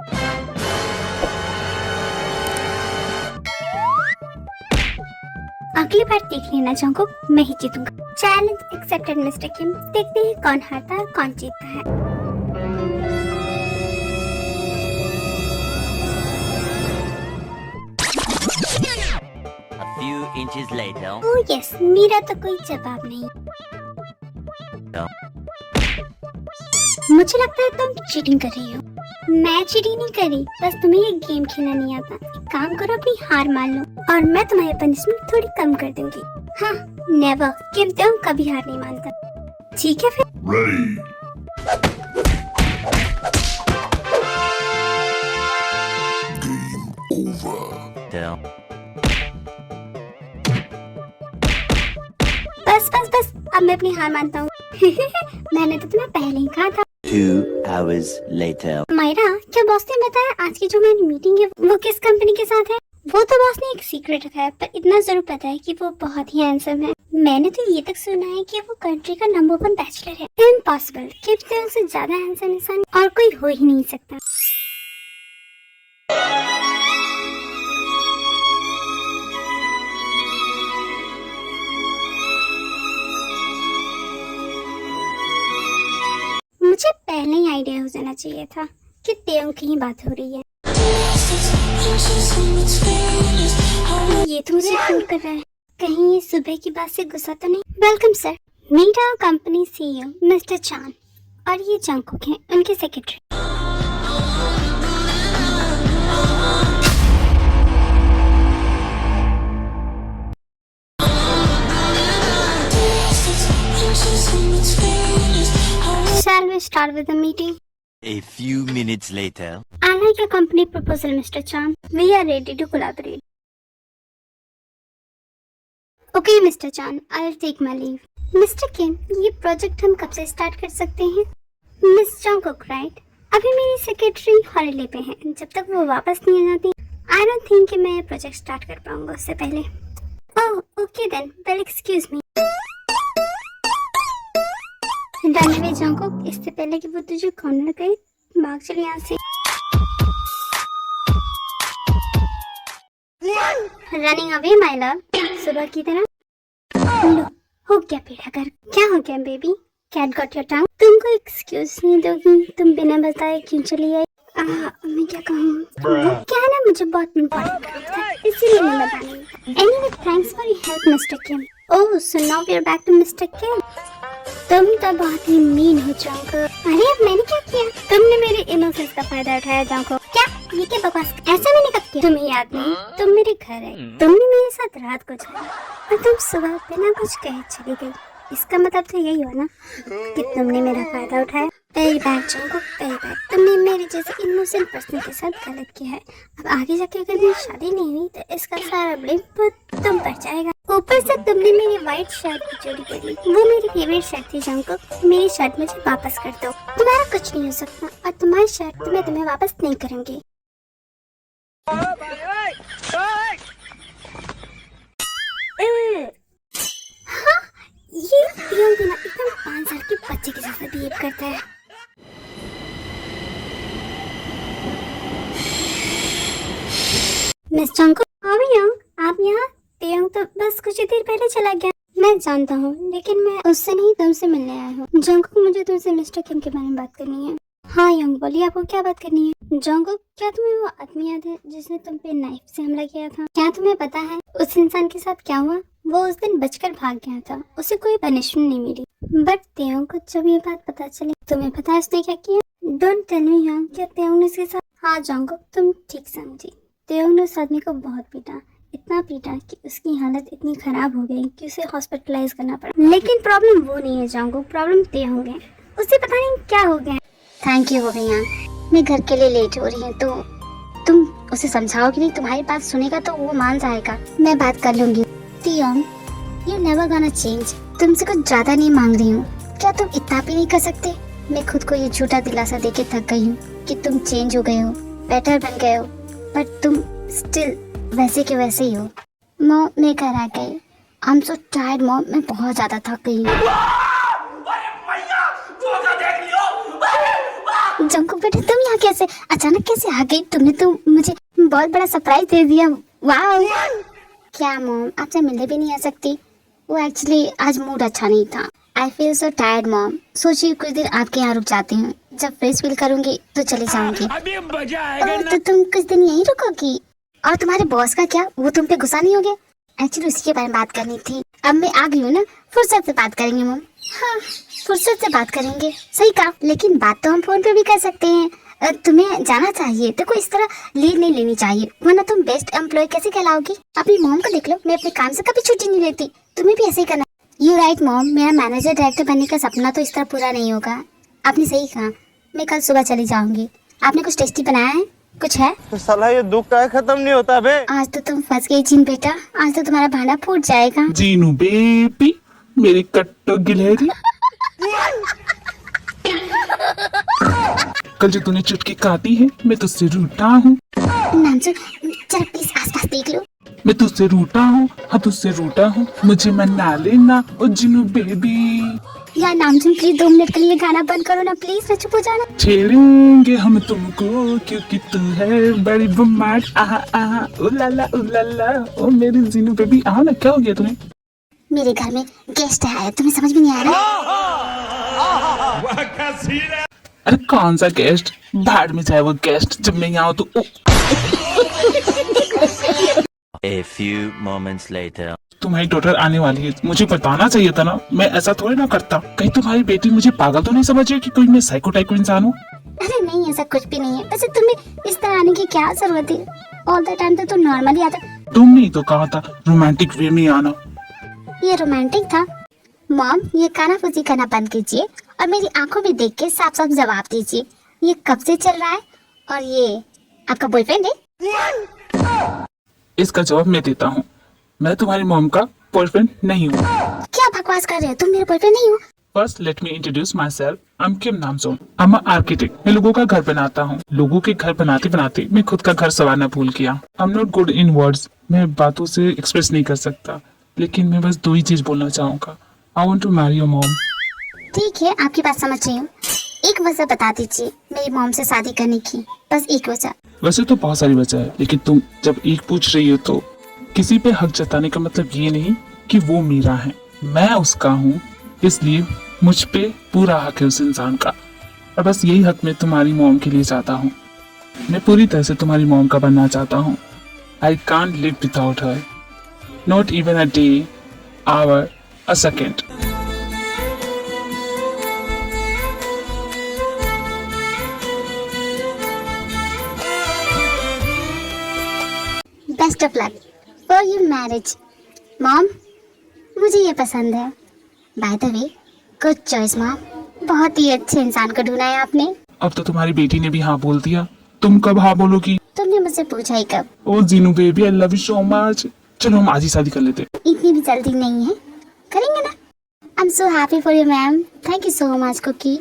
अगली बार देख लेना जंकुक, मैं ही जीतूंगा। चैलेंज एक्सेप्टेड मिस्टर किम। देखते हैं कौन हारता है और कौन जीतता है। A few inches later. Oh yes, मेरा तो कोई जवाब नहीं। मुझे लगता है तुम चीटिंग कर रही हो। मैं चीटिंग नहीं कर रही, बस तुम्हें ये गेम खेलना नहीं आता। एक काम करो, अपनी हार मान लो और मैं तुम्हारी पनिशमेंट थोड़ी कम कर दूंगी। हाँ, नेवर, किम त्योंग कभी हार नहीं मानता। ठीक है फिर। बस बस बस, अब मैं अपनी हार मानता हूँ। मैंने तो तुम्हें पहले ही कहा था। 2 hours later. मायरा, क्या बॉस ने बताया आज की जो हमारी मीटिंग है वो किस कंपनी के साथ है? वो तो बॉस ने एक सीक्रेट रखा है, पर इतना जरूर पता है कि वो बहुत ही हैंडसम है। मैंने तो ये तक सुना है कि वो कंट्री का नंबर 1 बैचलर है। इम्पॉसिबल, किम त्योंग से ज्यादा हैंडसम इंसान और कोई हो ही नहीं सकता। मुझे पहले ही आइडिया हो जाना चाहिए था कि त्योंग की ही बात हो रही है। ये तो मुझे फोन कर रहा है, कहीं ये सुबह की बात से गुस्सा तो नहीं। Welcome sir, meet our company CEO Mister Chan, और ये जंगकुक हैं, उनके secretary. Shall we start with the meeting? A few minutes later. I like your company proposal, Mr. Chan. We are ready to collaborate. Okay, Mr. Chan, I'll take my leave. Mr. Kim, ये project हम कब से start कर सकते हैं? Miss Jungkook, right? अभी मेरी secretary holiday पे हैं, जब तक वो वापस नहीं आ जाती आई डोंट थिंक कि मैं ये प्रोजेक्ट स्टार्ट कर पाऊंगा उससे पहले। Oh, okay then, well excuse me. Run away Jungkook, इससे पहले कि वो तुझे कॉर्नर करे, भाग चल यहाँ से। रनिंग अवे माय लव, सुबह की तरह। लो, हो गया पेड़ा कर। क्या हो गया baby? Cat got your tongue? तुमको एक्सक्यूज नहीं दोगी? तुम बिना बताए क्यों चली आई? मैं क्या कहूँ, वो क्या है ना, मुझे बहुत इम्पोर्टेंट काम था, इसीलिए मैं बता रही। Anyway, thanks for your help mister Kim. Oh, so now we are back to mister Kim. तुम तो बहुत ही मीन हो जांको। अरे अब मैंने क्या किया? तुमने मेरे इनोसेंस का फायदा उठाया जांको। क्या? ये क्या बकवास? ऐसा मैंने कब किया? तुम्हें याद नहीं? तुम मेरे घर है, तुमने मेरे साथ रात को चला और तुम सुबह बिना कुछ कहे चली गई। इसका मतलब तो यही हुआ ना कि तुमने मेरा फायदा उठाया। तेरी बैग जांको, तेरी बैग। तुमने मेरे जैसे इनोसेंट पर्सन के साथ गलत किया है। अब आगे जाके अगर मेरी शादी नहीं हुई तो इसका सारा ब्लेम तुम पर जाएगा। ऊपर से तुमने मेरी व्हाइट शर्ट की चोरी करी, वो मेरी फेवरेट शर्ट थी जंगकुक। मेरी शर्ट मुझे वापस कर दो। तुम्हारा कुछ नहीं हो सकता और तुम्हारी शर्ट मैं तुम्हें वापस नहीं करूंगी। हाँ, ये बिना एकदम 5 साल के बच्चे के जैसा बिहेव करता है। मिस जंगकुक, आप यहाँ? तेयंग तो बस कुछ ही देर पहले चला गया। मैं जानता हूँ, लेकिन मैं उससे नहीं तुमसे मिलने आया हूँ। जंगकुक, मुझे तुमसे मिस्टर किम के बारे में बात करनी है। हाँ यंग, बोलिए आपको क्या बात करनी है? जंगकुक, क्या तुम्हें वो आदमी याद है जिसने तुम पे नाइफ से हमला किया था? क्या तुम्हें पता है उस इंसान के साथ क्या हुआ? वो उस दिन बचकर भाग गया था, उसे कोई पनिशमेंट नहीं मिली। बट तेयंग को जब ये बात पता चली, तुम्हें पता है उसने क्या किया? डोंट टेल मी यंग, क्या तेयंग ने उसके साथ? हाँ जंगकुक, तुम ठीक समझी। तेयंग ने उस आदमी को बहुत पीटा, इतना पीटा कि उसकी हालत इतनी खराब हो गई कि उसे हॉस्पिटलाइज करना पड़ा। लेकिन प्रॉब्लम वो नहीं है जंगकुक, प्रॉब्लम तेयंग है। उसे पता नहीं क्या हो गया। थैंक यू हो गई यहाँ, मैं घर के लिए लेट हो रही हूँ, तो तुम उसे समझाओगी नहीं? तुम्हारी बात सुनेगा तो वो मान जाएगा। मैं बात कर लूंगी। तेयंग, यू नेवर गोना चेंज। तुमसे कुछ ज्यादा नहीं मांग रही हूँ, क्या तुम इतना भी नहीं कर सकते? मैं खुद को ये झूठा दिलासा देके थक गई हूँ कि तुम चेंज हो गए हो, बेटर बन गए हो, बट तुम स्टिल वैसे के वैसे ही हो। मॉम, मैं घर आ गई। आई एम सो टायर्ड मॉम, मैं बहुत ज्यादा थक गई हूँ। जंगकुक बेटा, तुम यहाँ कैसे अचानक कैसे आ गई? तुमने तो मुझे बहुत बड़ा सरप्राइज दे दिया। वाओ! क्या मॉम, आपसे मिलने भी नहीं आ सकती? वो एक्चुअली आज मूड अच्छा नहीं था। I feel so tired mom. सोचिए कुछ देर आपके यहाँ रुक जाती हूँ, जब फ्रेश फील करूंगी तो चली जाऊंगी। तो तुम कुछ दिन यहीं रुकोगी? और तुम्हारे बॉस का क्या, वो तुम पे गुस्सा नहीं हो गया? एक्चुअली उसी के बारे में बात करनी थी। अब मैं आ गई हूँ ना, फुर्सत से बात करेंगे मॉम। हाँ, फुर्सत से बात करेंगे, सही कहा। लेकिन बात तो हम फोन पे भी कर सकते हैं। तुम्हें जाना चाहिए तो कोई इस तरह लीव नहीं लेनी चाहिए, वरना तुम बेस्ट एम्प्लॉय कैसे कहलाओगी? अपनी मॉम को देख लो, मैं अपने काम से कभी छुट्टी नहीं लेती। तुम्हें भी ऐसे ही करना। यू राइट मॉम, मेरा मैनेजर डायरेक्टर बनने का सपना तो इस तरह पूरा नहीं होगा। आपने सही कहा, मैं कल सुबह चली जाऊंगी। आपने कुछ टेस्टी बनाया है? कुछ है? तो साला ये दुख का खत्म नहीं होता बे। आज तो तुम फंस गई जीन बेटा, आज तो तुम्हारा भांडा फूट जाएगा। जीनू बेबी, मेरी कट्टो गिलहरी। कल जो तूने चुटकी काटी है, मैं तुझसे रूठा हूँ। नामचू, जरा प्लीज आसपास देख लो। मैं तुझसे रूठा हूँ, हाँ तुझसे रूठा हूँ, मुझे मना लेना ओ जीनू बेबी। यार नामचू, प्लीज 2 मिनट के लिए गाना बंद करो ना प्लीज, चुप हो जाना। छेड़ेंगे हम तुमको क्योंकि तू है बड़ी बुमाट। आहा आहा, उलाला उलाला, ओ मेरी जीनू बेबी। आओ ना, क्या हो गया तुम्हें? मेरे घर में गेस्ट आया, तुम्हें समझ में नहीं आ रहा? वाह क्या सीन है। अरे कौन सा गेस्ट? भाड़ में जाए वो गेस्ट, जब मैं यहाँ तो A few moments later. तुम्हारी डॉटर आने वाली है, मुझे बताना चाहिए था ना, मैं ऐसा थोड़ी ना करता। कहीं तुम्हारी बेटी मुझे पागल तो नहीं समझ रही कि कोई मैं साइको टाइप इंसान हूँ। अरे नहीं, ऐसा कुछ भी नहीं है। वैसे तुम्हें इस तरह आने की क्या जरूरत है? ऑल द टाइम तो तुम नॉर्मली आता। तुमने ही तो कहा था रोमांटिक वे में आना। ये रोमांटिक था? मॉम, ये कानाफूसी करना बंद कीजिए और मेरी आंखों में देख के साफ साफ जवाब दीजिए, ये कब से चल रहा है और ये आपका बॉयफ्रेंड है? इसका जवाब मैं देता हूँ। मैं तुम्हारी मॉम का बॉयफ्रेंड नहीं हूँ। क्या बकवास कर रहे हो? तुम मेरे बॉयफ्रेंड नहीं हो। First let me introduce myself. I am Kim Namjoon. I am architect. मैं लोगों का घर बनाता हूँ। लोगों के घर बनाते बनाते मैं खुद का घर संवारना भूल गया। I am not good in words. मैं बातों से एक्सप्रेस नहीं कर सकता, लेकिन मैं बस 2 ही चीज बोलना चाहूँगा। I want to marry your mom. ठीक है, आपकी बात समझ रही हूँ। एक वजह बता दीजिए मेरी मॉम से शादी करने की, बस एक वजह। वैसे तो बहुत सारी वजह है, लेकिन तुम जब एक पूछ रही हो तो किसी पे हक जताने का मतलब ये नहीं कि वो मेरा है, मैं उसका हूँ। इसलिए मुझ पे पूरा हक है उस इंसान का, और बस यही हक मैं तुम्हारी मॉम के लिए चाहता हूँ। मैं पूरी तरह से तुम्हारी मॉम का बनना चाहता हूँ। I can't live without her, not even a day, hour, a second. Best of luck for your marriage mom. मुझे ये पसंद है। By the way, good choice mom. बहुत ही अच्छे इंसान को ढूंढा है आपने। अब तो तुम्हारी बेटी ने भी हाँ बोल दिया। तुम कब हाँ बोलोगी? तुमने मुझसे पूछा ही कब? Oh Jinu baby, I love you so much. चलो हम आज ही शादी कर लेते। इतनी भी जल्दी नहीं है, करेंगे ना। I am so happy for you ma'am. Thank you so much Cookie.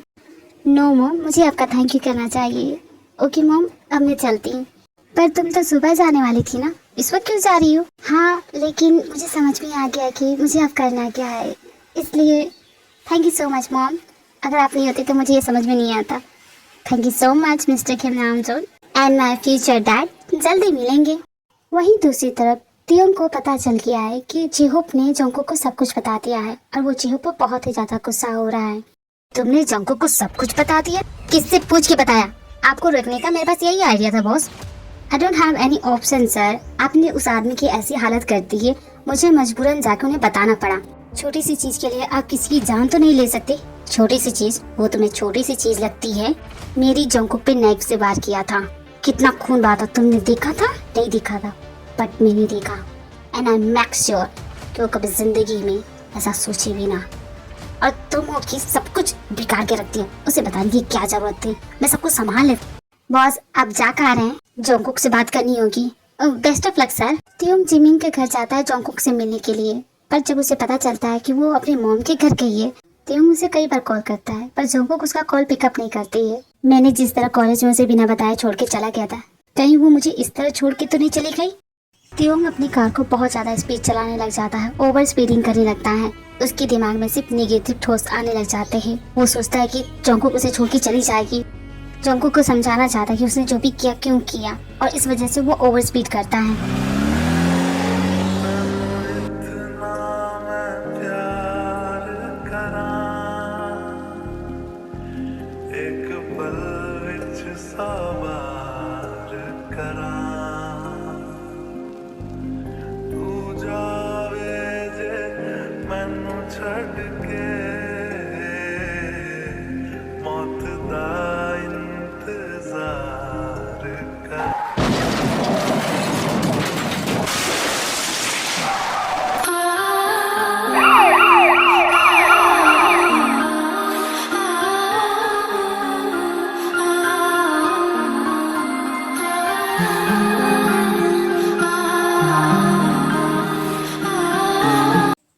No mom, मुझे आपका थैंक यू करना चाहिए। ओके मॉम, अब मैं चलती हूँ। पर तुम तो सुबह जाने वाली थी ना, इस वक्त क्यों जा रही हो? हाँ, लेकिन मुझे समझ में आ गया कि मुझे अब करना क्या है, इसलिए thank you so much mom. अगर आप नहीं होती तो मुझे ये समझ में नहीं आता। Thank you so much mister Kim Namjoon and my future dad. जल्दी मिलेंगे। वहीं दूसरी तरफ तियोंग को पता चल गया है कि जिहोप ने जोंगकुक को सब कुछ बता दिया है और वो जिहोप पर बहुत ही ज्यादा गुस्सा हो रहा है। तुमने जोंगकुक को सब कुछ बता दिया? किससे पूछ के बताया? आपको रोकने का मेरे पास यही आइडिया था boss. I don't have any option sir. आपने उस आदमी की ऐसी हालत कर दी है, मुझे मजबूरन जाकर उन्हें बताना पड़ा। छोटी सी चीज के लिए आप किसी की जान तो नहीं ले सकते। छोटी सी चीज, वो तुम्हें छोटी सी चीज लगती है? मेरी जोंगकुक पे नाइफ से वार किया था। कितना खून बहा था, तुमने देखा था? नहीं देखा था, बट मैंने देखा। एंड आई मेक श्योर कि वो कभी जिंदगी में ऐसा सोचे भी ना। और तुम हो कि सब कुछ बिगाड़ के रखती हो। उसे बताने की क्या जरूरत थी? मैं सब कुछ संभाल ले। बॉस, आप जा कर आ रहे हैं, जोंगकुक से बात करनी होगी। Best of luck sir. Taeyong Jimin के घर जाता है जोंगकुक से मिलने के लिए, पर जब उसे पता चलता है कि वो अपने मॉम के घर गई है, तियोंग उसे कई बार कॉल करता है, पर जोंगकुक उसका कॉल पिकअप नहीं करती है। मैंने जिस तरह कॉलेज में उसे बिना बताए छोड़ के चला गया था, कहीं वो मुझे इस तरह छोड़ के तो नहीं चली गई? तियोंग अपनी कार को बहुत ज्यादा स्पीड चलाने लग जाता है, ओवर स्पीडिंग करने लगता है। उसके दिमाग में सिर्फ नेगेटिव थॉट्स आने लग जाते हैं। वो सोचता है कि जोंगकुक उसे छोड़ के चली जाएगी। जोंगकुक को समझाना चाहता है कि उसने जो भी किया क्यों किया, और इस वजह से वो ओवर स्पीड करता है।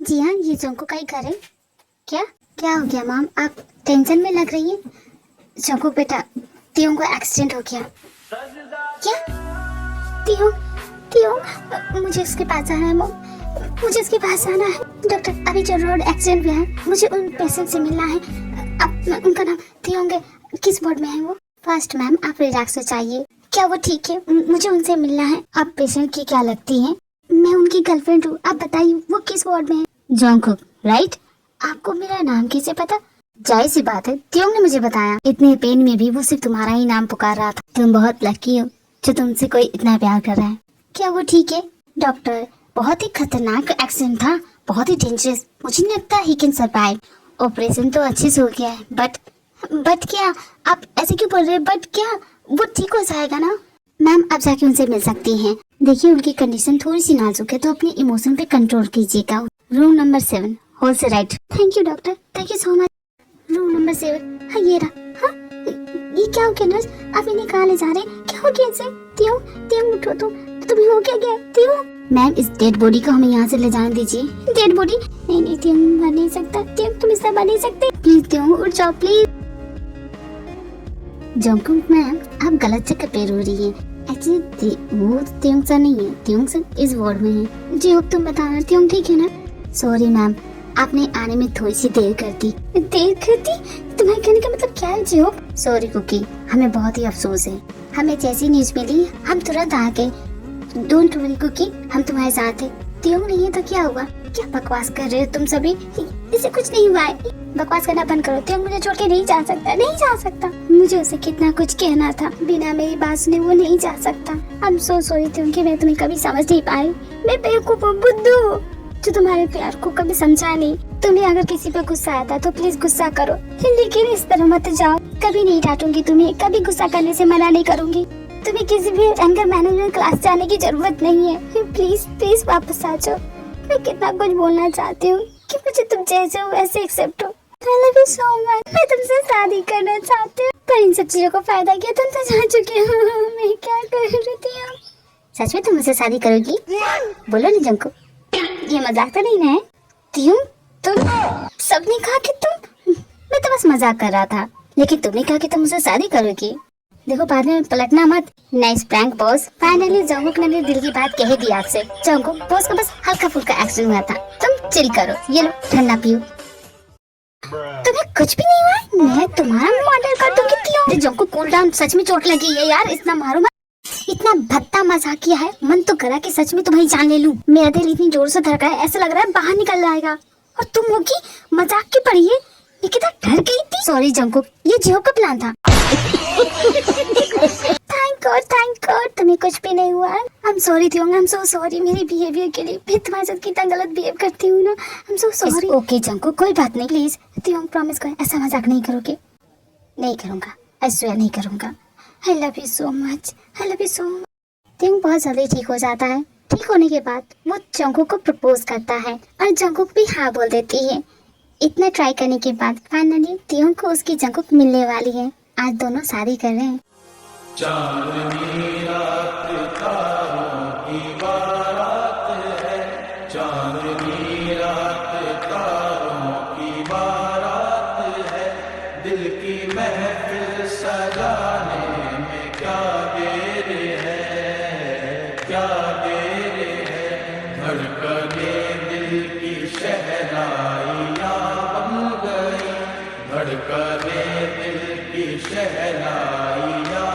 जी हाँ, ये जोंगकुक का ही घर है। क्या क्या हो गया माम, आप टेंशन में लग रही हैं? जोंगकुक बेटा, तियोंग को एक्सीडेंट हो गया। क्या? तियोंग तियोंग मुझे उसके पास जाना है मॉम, मुझे उसके पास जाना है। डॉक्टर, अभी जो रोड एक्सीडेंट हुआ है, मुझे उन पेशेंट से मिलना है। अब उनका नाम तियोंग है। किस वार्ड में है वो? फर्स्ट मैम, आप रिलैक्स हो जाइए। क्या वो ठीक है? मुझे उनसे मिलना है। आप पेशेंट की क्या लगती हैं? मैं उनकी गर्लफ्रेंड हूँ। आप बताइए वो किस वार्ड में है? Jungkook, right? आपको मेरा नाम कैसे पता? जाहिर सी बात है, तियोंग ने मुझे बताया। इतने पेन में भी वो सिर्फ तुम्हारा ही नाम पुकार रहा था। तुम बहुत लकी हो जो तुमसे कोई इतना प्यार कर रहा है। क्या वो ठीक है? डॉक्टर, बहुत ही खतरनाक एक्सीडेंट था, बहुत ही डेंजरस। मुझे नहीं लगता ही कैन सर्वाइव। ऑपरेशन तो अच्छे से हो गया है, बट क्या आप ऐसे क्यों बोल रहे हैं? बट क्या वो ठीक हो जाएगा ना? मैम आप जाके उनसे मिल सकती हैं। देखिए उनकी कंडीशन थोड़ी सी नाजुक है, तो अपने इमोशन पे कंट्रोल कीजिएगा। रूम नंबर 7 हॉल से right. Thank you doctor, thank you so much. Room number 7, हाँ ये रहा। हाँ ये क्या हो गया नर्स, आप इन्हें कहाँ ले जा रहे हैं? क्या हो गया इसे? त्यों उठो, तुम्हें हो क्या गया त्यों? मैम इस डेड बॉडी को हमें यहाँ से ले जाने दीजिए। Dead body? नहीं त्यों मर नहीं सकता। त्यों तुम इससे मर नहीं सकते। प्लीज त्यों उठ जाओ प्लीज। जंकुक मैम आप गलत जगह पे रो रही हैं। एक्चुअली वो त्यों सा नहीं है, त्यों सा इस वार्ड में है। जी अब तुम बताना त्यों ठीक है ना? सॉरी मैम, आपने आने में थोड़ी सी देर कर दी। देर कर दी? तुम्हारे कहने का मतलब क्या है जी? सॉरी कुकी, हमें बहुत ही अफसोस है। हमें जैसी न्यूज मिली हम तुरंत आ गए। डोंट वरी कुकी, हम तुम्हारे साथ हैं। त्यों नहीं है तो क्या हुआ? क्या बकवास कर रहे हो तुम सभी? इसे कुछ नहीं हुआ है। बकवास करना बंद करो। त्यों मुझे छोड़ के नहीं जा सकता, नहीं जा सकता। मुझे उसे कितना कुछ कहना था, बिना मेरी बात सुने वो नहीं जा सकता। आई एम सो सॉरी त्यों कि मैं तुम्हें कभी समझ नहीं पाई। मैं बेवकूफ हूँ, बुद्धू जो तुम्हारे प्यार को कभी समझा नहीं। तुम्हें अगर किसी पे गुस्सा आता तो प्लीज गुस्सा करो, लेकिन इस तरह मत जाओ। कभी नहीं डांटूंगी तुम्हें, कभी गुस्सा करने से मना नहीं करूंगी। तुम्हें किसी भी एंगर मैनेजमेंट क्लास जाने की जरूरत नहीं है। प्लीज प्लीज वापस आ जाओ। मैं कितना कुछ बोलना चाहती हूँ कि मुझे तुम जैसे हो वैसे एक्सेप्ट हो। I love you so much। मैं तुमसे शादी करना चाहती हूँ, पर इन सब चीजों को फायदा क्या? तुम तो जान चुके हो। मैं क्या कर रही थी? सच में तुम मुझसे शादी करोगी? बोलो ना जंको, ये मजाक तो नहीं ना है? क्यों तुम सबने कहा कि तुम, मैं तो बस मजाक कर रहा था, लेकिन तुमने कहा कि तुम मुझसे शादी करोगी। देखो बाद में पलटना मत। Nice prank boss. फाइनली जंगुक ने दिल की बात कह दी आपसे। जंगुक बॉस को बस हल्का फुल्का एक्सीडेंट हुआ था, तुम चिल करो, ये लो ठंडा पियो। तुम्हें कुछ भी नहीं हुआ? मैं तुम्हारा मर्डर कर दूंगी त्यों। जंगुक कूल डाउन, सच में चोट लगी है यार, इतना मारो मत। इतना भद्दा मजाक किया है, मन तो करा कि सच में तुम्हारी जान ले लूं। मेरा दिल इतनी जोर से धड़का है, ऐसा लग रहा है बाहर निकल जाएगा। और तुम होगी मजाक की पड़ी है, ये कितना डर गई थी। सॉरी जंकुक, ये जियो का प्लान था। थैंक गॉड तुम्हें कुछ भी नहीं हुआ। I am sorry Taeyong, I am so sorry मेरे बिहेवियर के लिए। मैं तुम्हारे साथ कितना गलत बिहेव करती हूँ ना। I am so sorry. Okay Jungkook कोई बात नहीं, प्लीज त्योंग प्रॉमिस करो ऐसा मजाक नहीं करोगे। नहीं करूँगा, आई स्वेयर नहीं करूँगा। I love you so much, I love you so much. Taeyong बहुत जल्दी ठीक हो जाता है। ठीक होने के बाद वो जंकुक को प्रपोज करता है और जंकुक भी हाँ बोल देती है। इतना ट्राई करने के बाद फाइनली त्योंग को उसकी जंकुक मिलने वाली है। आज दोनों शादी कर रहे हैं। चांदनी रात तारों की बारात है, चांदनी रात तारों की बारात है, दिल की महफिल सजाने में क्या देर है, क्या देर है, धड़कने दिल की शहनाइयाँ बन गई, धड़कने दिल की शहनाइयाँ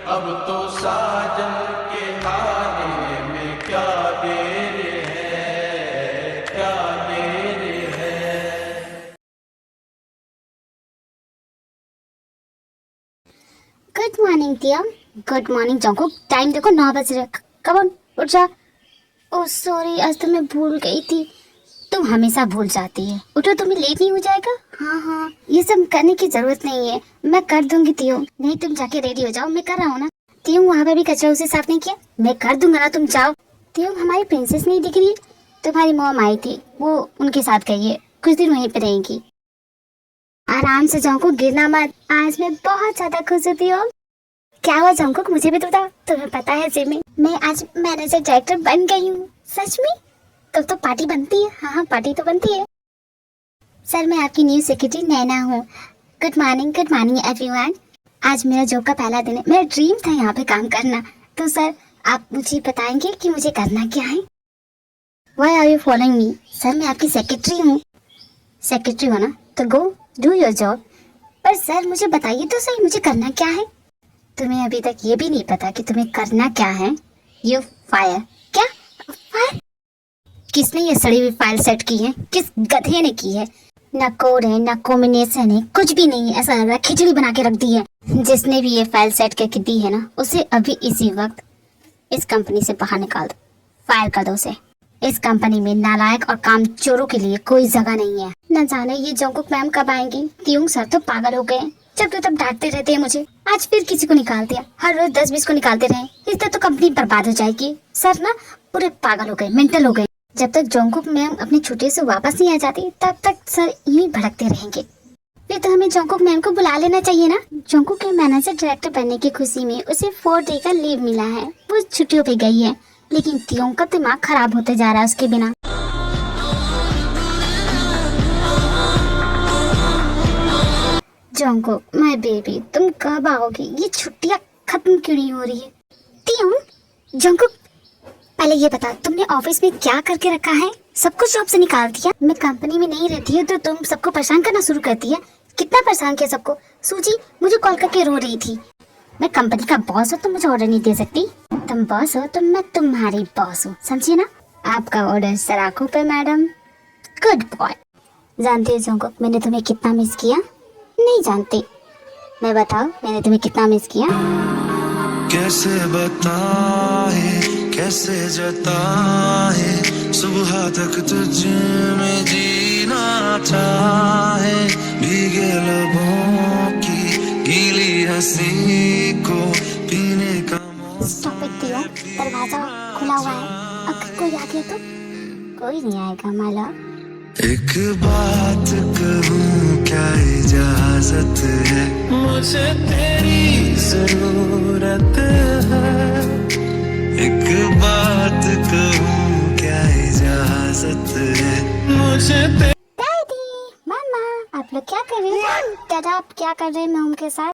अब तो साजन के आने में क्या देर है, क्या देर है। Good morning Taeyong. Good morning Jungkook. Time देखो 9 बज रहे। कम ऑन उठ जा। ओह सॉरी, आज तो मैं भूल गई थी। तुम हमेशा भूल जाती है। उठो, तुम्हें लेट नहीं हो जाएगा? हाँ ये सब करने की जरूरत नहीं है, मैं कर दूंगी त्यों। नहीं तुम जाके रेडी हो जाओ, मैं कर रहा हूँ ना। त्यों वहाँ पे भी कचरा उसे साफ नहीं किया, मैं कर दूंगा ना, तुम जाओ। त्यों हमारी प्रिंसेस नहीं दिख रही? तुम्हारी मॉम आई थी, वो उनके साथ गई है, कुछ दिन वहीं पे रहेंगी। आराम से जाओ, गिरना मत। आज मैं बहुत ज्यादा खुश होती हूँ। क्या हुआ जंकुक, मुझे भी तो बताओ। तुम्हें पता है जिमी, मैं आज मैनेजर डायरेक्टर बन गई हूँ। सच में? तब तो पार्टी बनती है। हाँ पार्टी तो बनती है। सर मैं आपकी न्यू सेक्रेटरी नैना हूँ। Good morning everyone. आज मेरा जॉब का पहला दिन है। मेरा ड्रीम था यहाँ पे काम करना। तो सर आप मुझे बताएंगे कि मुझे करना क्या है? Why are you following me? Sir मैं आपकी सेक्रेटरी हूँ। सेक्रेटरी हो ना, तो गो डू योर जॉब। पर सर मुझे बताइए तो सही, मुझे करना क्या है? तुम्हें अभी तक ये भी नहीं पता कि तुम्हें करना क्या है? You fire. क्या फायर? किसने ये सड़ी हुई फाइल सेट की है? किस गधे ने की है? ना कोड है ना कॉम्बिनेशन है, कुछ भी नहीं है। ऐसा लग रहा है खिचड़ी बना के रख दी है। जिसने भी ये फाइल सेट करके दी है ना, उसे अभी इसी वक्त इस कंपनी से बाहर निकाल दो, फायर कर दो उसे। इस कंपनी में नालायक और कामचोरों के लिए कोई जगह नहीं है। न जाने ये जंगकुक मैम कब आएंगी। त्योंग सर तो पागल हो गए, जब तो तब डांटते रहते हैं मुझे। आज फिर किसी को निकाल दिया, हर रोज 10-20 को निकालते रहे, इससे तो कंपनी बर्बाद हो जाएगी। सर ना पूरे पागल हो गए, मेंटल हो गए। जब तक जंगकुक मैम अपनी छुट्टी से वापस नहीं आ जाती तब तक सर यही भड़कते रहेंगे। फिर तो हमें जंगकुक मैम को बुला लेना चाहिए ना। जंगकुक के मैनेजर डायरेक्टर बनने की खुशी में उसे 4 डे का लीव मिला है, वो छुट्टियों पे गई है। लेकिन त्योंग का दिमाग खराब होते जा रहा है उसके बिना। जंगकुक माय बेबी, तुम कब आओगी? ये छुट्टियां खत्म क्यों नहीं हो रही है? त्योंग, जंगकुक पहले ये बता, तुमने ऑफिस में क्या करके रखा है? सब कुछ जॉब से निकाल दिया? मैं कंपनी में नहीं रहती हूँ तो तुम सबको परेशान करना शुरू करती है। कितना परेशान किया सबको? सूजी मुझे कॉल करके रो रही थी। मैं कंपनी का बॉस हूँ, तुम मुझे ऑर्डर नहीं दे सकती। तुम बॉस हो तो मैं तुम्हारी बॉस हूँ, समझी ना? आपका ऑर्डर सर आंखों पे मैडम। Good boy. जानती हो जंगकुक, मैंने तुम्हें कितना मिस किया? नहीं जानती। मैं बताओ मैंने तुम्हें कितना मिस किया? कैसे बताए, कैसे जताए, सुबह तक तुझ में जीना चाहे, भीगे लबों की गीली हंसी को पीने का स्टॉप इट त्योंग, दरवाजा खुला हुआ है, अगर कोई आ गया तो? कोई नहीं आएगा माला। एक बात कहूँ क्या इजाजत है, मुझे तेरी जरूरत है। एक बात कहूँ क्या इजाजत है, मुझे डैडी, मामा, आप लोग क्या कर रहे हैं? दादा आप क्या कर रहे हैं मॉम के साथ?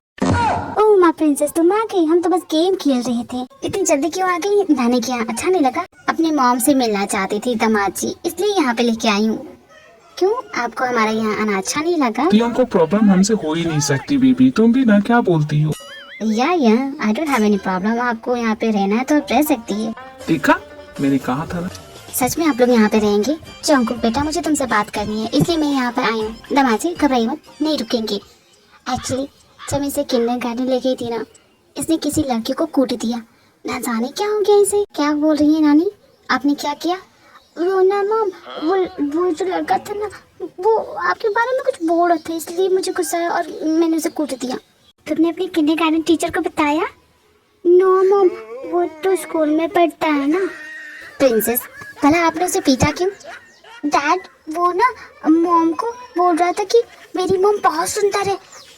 ओह माय प्रिंसेस, तुम आ गई? हम तो बस गेम खेल रहे थे। इतनी जल्दी क्यों आ गई? नानी के यहाँ अच्छा नहीं लगा? अपनी मॉम से मिलना चाहती थी दामाद जी, इसलिए यहाँ पे लेके आई हूँ। क्यों, आपको हमारा यहाँ आना अच्छा नहीं लगा? त्योंग को प्रॉब्लम हमसे हो ही नहीं सकती बेबी, तुम भी ना क्या बोलती हो? या I don't have any problem. आपको यहाँ पे रहना है तो आप रह सकती है। देखा, मैंने कहा था ना। सच में आप लोग यहाँ पे रहेंगे? जंगकुक बेटा, मुझे तुमसे बात करनी है, इसलिए मैं यहाँ पर आई हूँ। दामाद जी घबराइए मत, नहीं रुकेंगे। एक्चुअली जब मैं इसे किंडरगार्टन ले गई थी ना, इसने किसी लड़के को कूट दिया। ना जाने क्या हो गया इसे। क्या बोल रही है नानी? आपने क्या किया? वो ना मॉम, वो जो लड़का था ना, वो आपके बारे में कुछ बोल रहा था, इसलिए मुझे गुस्सा आया और मैंने उसे कूट दिया। तुमने अपनी किंडरगार्टन टीचर को बताया? नो मॉम, वो तो स्कूल में पढ़ता है ना। प्रिंसेस, भला आपने उसे पीटा क्यों? डैड, वो ना मॉम को बोल रहा था कि मेरी मॉम बहुत सुंदर है,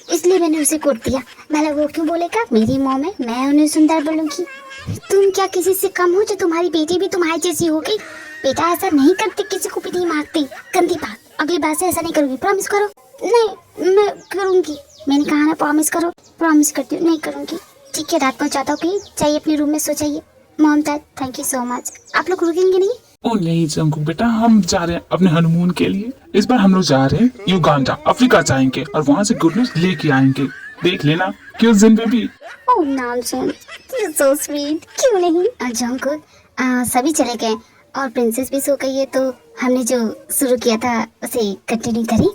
इसलिए मैंने उसे कूट दिया। भला वो क्यों बोलेगा मेरी मॉम है, मैं उन्हें सुंदर बोलूंगी? तुम क्या किसी से कम हो जो तुम्हारी बेटी भी तुम्हारी जैसी हो गई? बेटा ऐसा नहीं करती, किसी को भी नहीं मारती। गंदी बात, अगली बार से ऐसा नहीं करूंगी, प्रॉमिस करो। नहीं, मैं करूंगी। मैंने कहा ना प्रॉमिस करो। प्रॉमिस करती हूँ, नहीं करूंगी। ठीक है, रात पहुंचाता हूँ कहीं, चाहिए अपने रूम में सो जाइए। Mom dad thank you so much. आप लोग रुकेंगे नहीं? ओ नहीं जंगकुक बेटा, हम जा रहे हैं अपने हनीमून के लिए। इस बार हम लोग जा रहे हैं युगांडा, अफ्रीका जाएंगे और वहाँ से गुड न्यूज लेके आएंगे। देख लेना, क्यों Jin baby? Oh nonsense, you so sweet. क्यों नहीं? जंगकुक, सभी चले गए और प्रिंसेस भी सो गई है, तो हमने जो शुरू किया था उसे कंटिन्यू करी।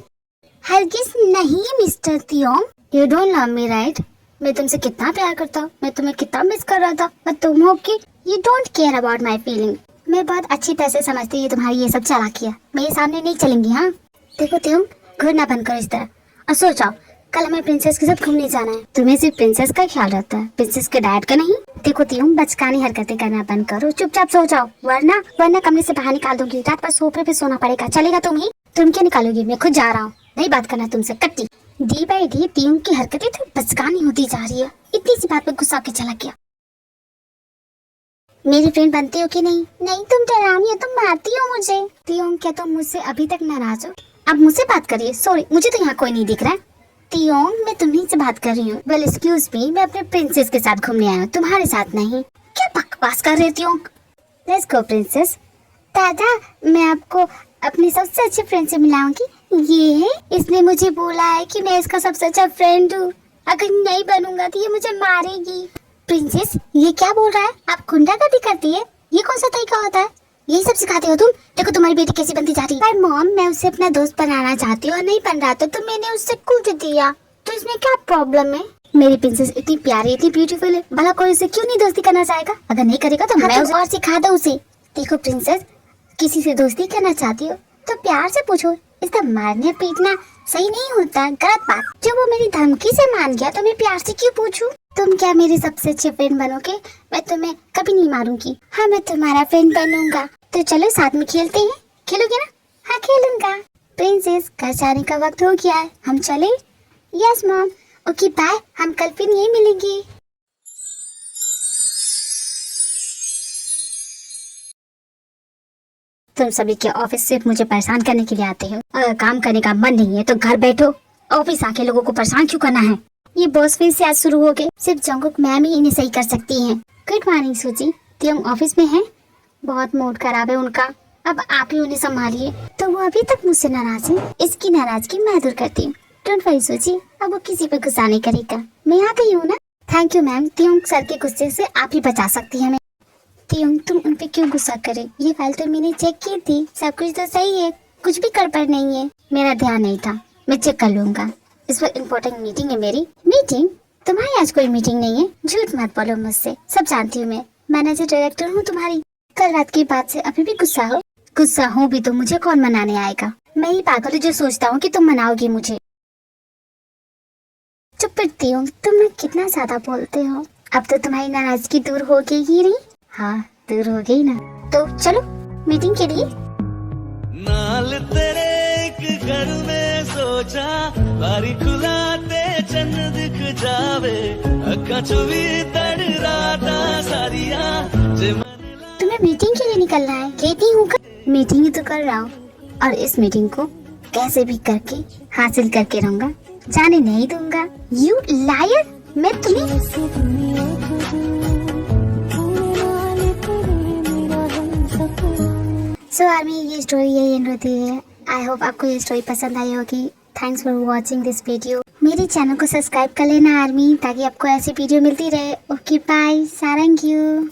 हरगिज नहीं mister Taeyong, you don't love me right? मैं तुमसे कितना प्यार करता हूँ, मैं तुम्हें कितना मिस कर रहा था, पर तुम हो कि you don't care about my feeling. मैं बहुत अच्छी तरह से समझती हूँ तुम्हारी ये सब चालाकियाँ, मेरे सामने नहीं चलेंगी। हाँ देखो त्योंग, घूरना बंद करो इस तरह और सो जाओ। कल हमें प्रिंसेस के साथ घूमने जाना है। तुम्हें सिर्फ प्रिंसेस का ख्याल रहता है, प्रिंसेस के डैड का नहीं। देखो त्योंग, बचकानी हरकतें करना बंद करो, चुपचाप सो जाओ, वरना कमरे से बाहर निकाल दूंगी। रात पर सोफे पे सोना पड़ेगा, चलेगा तुम्हें? तुम क्या निकालोगी? मैं खुद जा रहा हूँ, नहीं बात करना तुमसे। कट्टी डी बाई डी त्योंग की हरकतें तो बचकानी होती जा रही है। इतनी सी बात पर गुस्सा के चला गया। मेरी फ्रेंड बनती हो कि नहीं? नहीं, तुम डरावनी हो, तुम मारती हो मुझे। त्योंग, क्या तुम मुझसे अभी तक नाराज हो? अब मुझसे बात करिए। सॉरी, मुझे तो यहाँ कोई नहीं दिख रहा है। त्योंग, मैं तुम्हीं से बात कर रही हूँ। वेल एक्सक्यूज मी, मैं अपने प्रिंसेस के साथ घूमने आया हूँ, तुम्हारे साथ नहीं। क्या बकवास कर रहे त्योंग? Let's go princess. दादा, मैं आपको अपनी सबसे अच्छी फ्रेंड से मिलाऊंगी। ये है, इसने मुझे बोला है कि मैं इसका सबसे अच्छा फ्रेंड हूँ। अगर नहीं बनूंगा तो ये मुझे मारेगी। प्रिंसेस, ये क्या बोल रहा है? आप गुंडागर्दी करती है? ये कौन सा तरीका होता है? यही सब सिखाते हो तुम? देखो तुम्हारी बेटी कैसी बनती जा रही है। पर मॉम, मैं उसे अपना दोस्त बनाना चाहती हूँ और नहीं बन रहा तो मैंने उससे कूट दिया, तो इसमें क्या प्रॉब्लम है? मेरी प्रिंसेस इतनी प्यारी इतनी ब्यूटीफुल है, भला कोई उसे क्यों नहीं दोस्ती करना चाहेगा? अगर नहीं करेगा तो मैं उसे और सिखा दूं उसे। देखो प्रिंसेस, किसी से दोस्ती करना चाहती हो तो प्यार से पूछो, इसका मारने पीटना सही नहीं होता, गलत बात। जब वो मेरी धमकी से मान गया तो मैं प्यार से क्यों पूछूं? तुम क्या मेरे सबसे अच्छे फ्रेंड बनोगे? मैं तुम्हें कभी नहीं मारूंगी। हाँ, मैं तुम्हारा फ्रेंड बनूंगा। तो चलो साथ में खेलते हैं। खेलोगे ना? हाँ खेलूंगा। प्रिंसेस, घर जाने का वक्त हो गया है, हम चले? Yes mom. ओके बाय, हम कल फिर यहीं मिलेंगे। तुम सभी के ऑफिस सिर्फ मुझे परेशान करने के लिए आते हो। अगर काम करने का मन नहीं है तो घर बैठो। ऑफिस आके लोगों को परेशान क्यों करना है? ये बॉस फिर से आज शुरू हो गए। सिर्फ जंगकुक मैम ही इन्हें सही कर सकती हैं। गुड मॉर्निंग सूजी। तुम ऑफिस में हैं? बहुत मूड खराब है उनका, अब आप ही उन्हें संभालिए। तो वो अभी तक मुझसे नाराज है, इसकी नाराजगी मैं दूर करती हूँ। डोंट वरी सूजी, अब वो किसी पे गुस्सा नहीं करेगा। मैं आ गई हूँ ना। थैंक यू मैम, त्योंग सर के गुस्से से आप ही बचा सकती हैं हमें। त्योंग, तुम उन पे क्यों गुस्सा करे? ये फाइल तो मैंने चेक की थी, सब कुछ तो सही है, कुछ भी गड़बड़ नहीं है। मेरा ध्यान नहीं था, मैं चेक कर लूंगा। इस वक्त इम्पोर्टेंट मीटिंग है मेरी। मीटिंग? तुम्हारी आज कोई मीटिंग नहीं है, झूठ मत बोलो मुझसे, सब जानती हूँ मैं। मैनेजर डायरेक्टर हूँ तुम्हारी। कल रात की बात से अभी भी गुस्सा हो? गुस्सा हूँ भी तो मुझे कौन मनाने आएगा? मैं ही पागल हूँ जो सोचता हूँ कि तुम मनाओगी मुझे। चुप करती हूँ, तुम कितना ज्यादा बोलते हो। अब तो तुम्हारी नाराजगी दूर हो गई ही नहीं? हाँ, दूर हो गई ना। तो चलो मीटिंग के लिए। नाल तेरे एक घर में सोचा, बारी खुलाते चन्न दिख जावे, अक्का चुवी तड़ राता सारिया। तुम्हें मीटिंग के लिए निकलना है? कहती हूँ मीटिंग ही तो कर रहा हूँ, और इस मीटिंग को कैसे भी करके हासिल करके रहूंगा, जाने नहीं दूंगा। यू लायर, मैं तुम्हें सो आर्मी, ये स्टोरी यही एंड होती है। आई होप आपको ये स्टोरी पसंद आई होगी। Thanks for watching this video. मेरे चैनल को सब्सक्राइब कर लेना आर्मी, ताकि आपको ऐसी वीडियो मिलती रहे। ओके बाय, सारंग यू।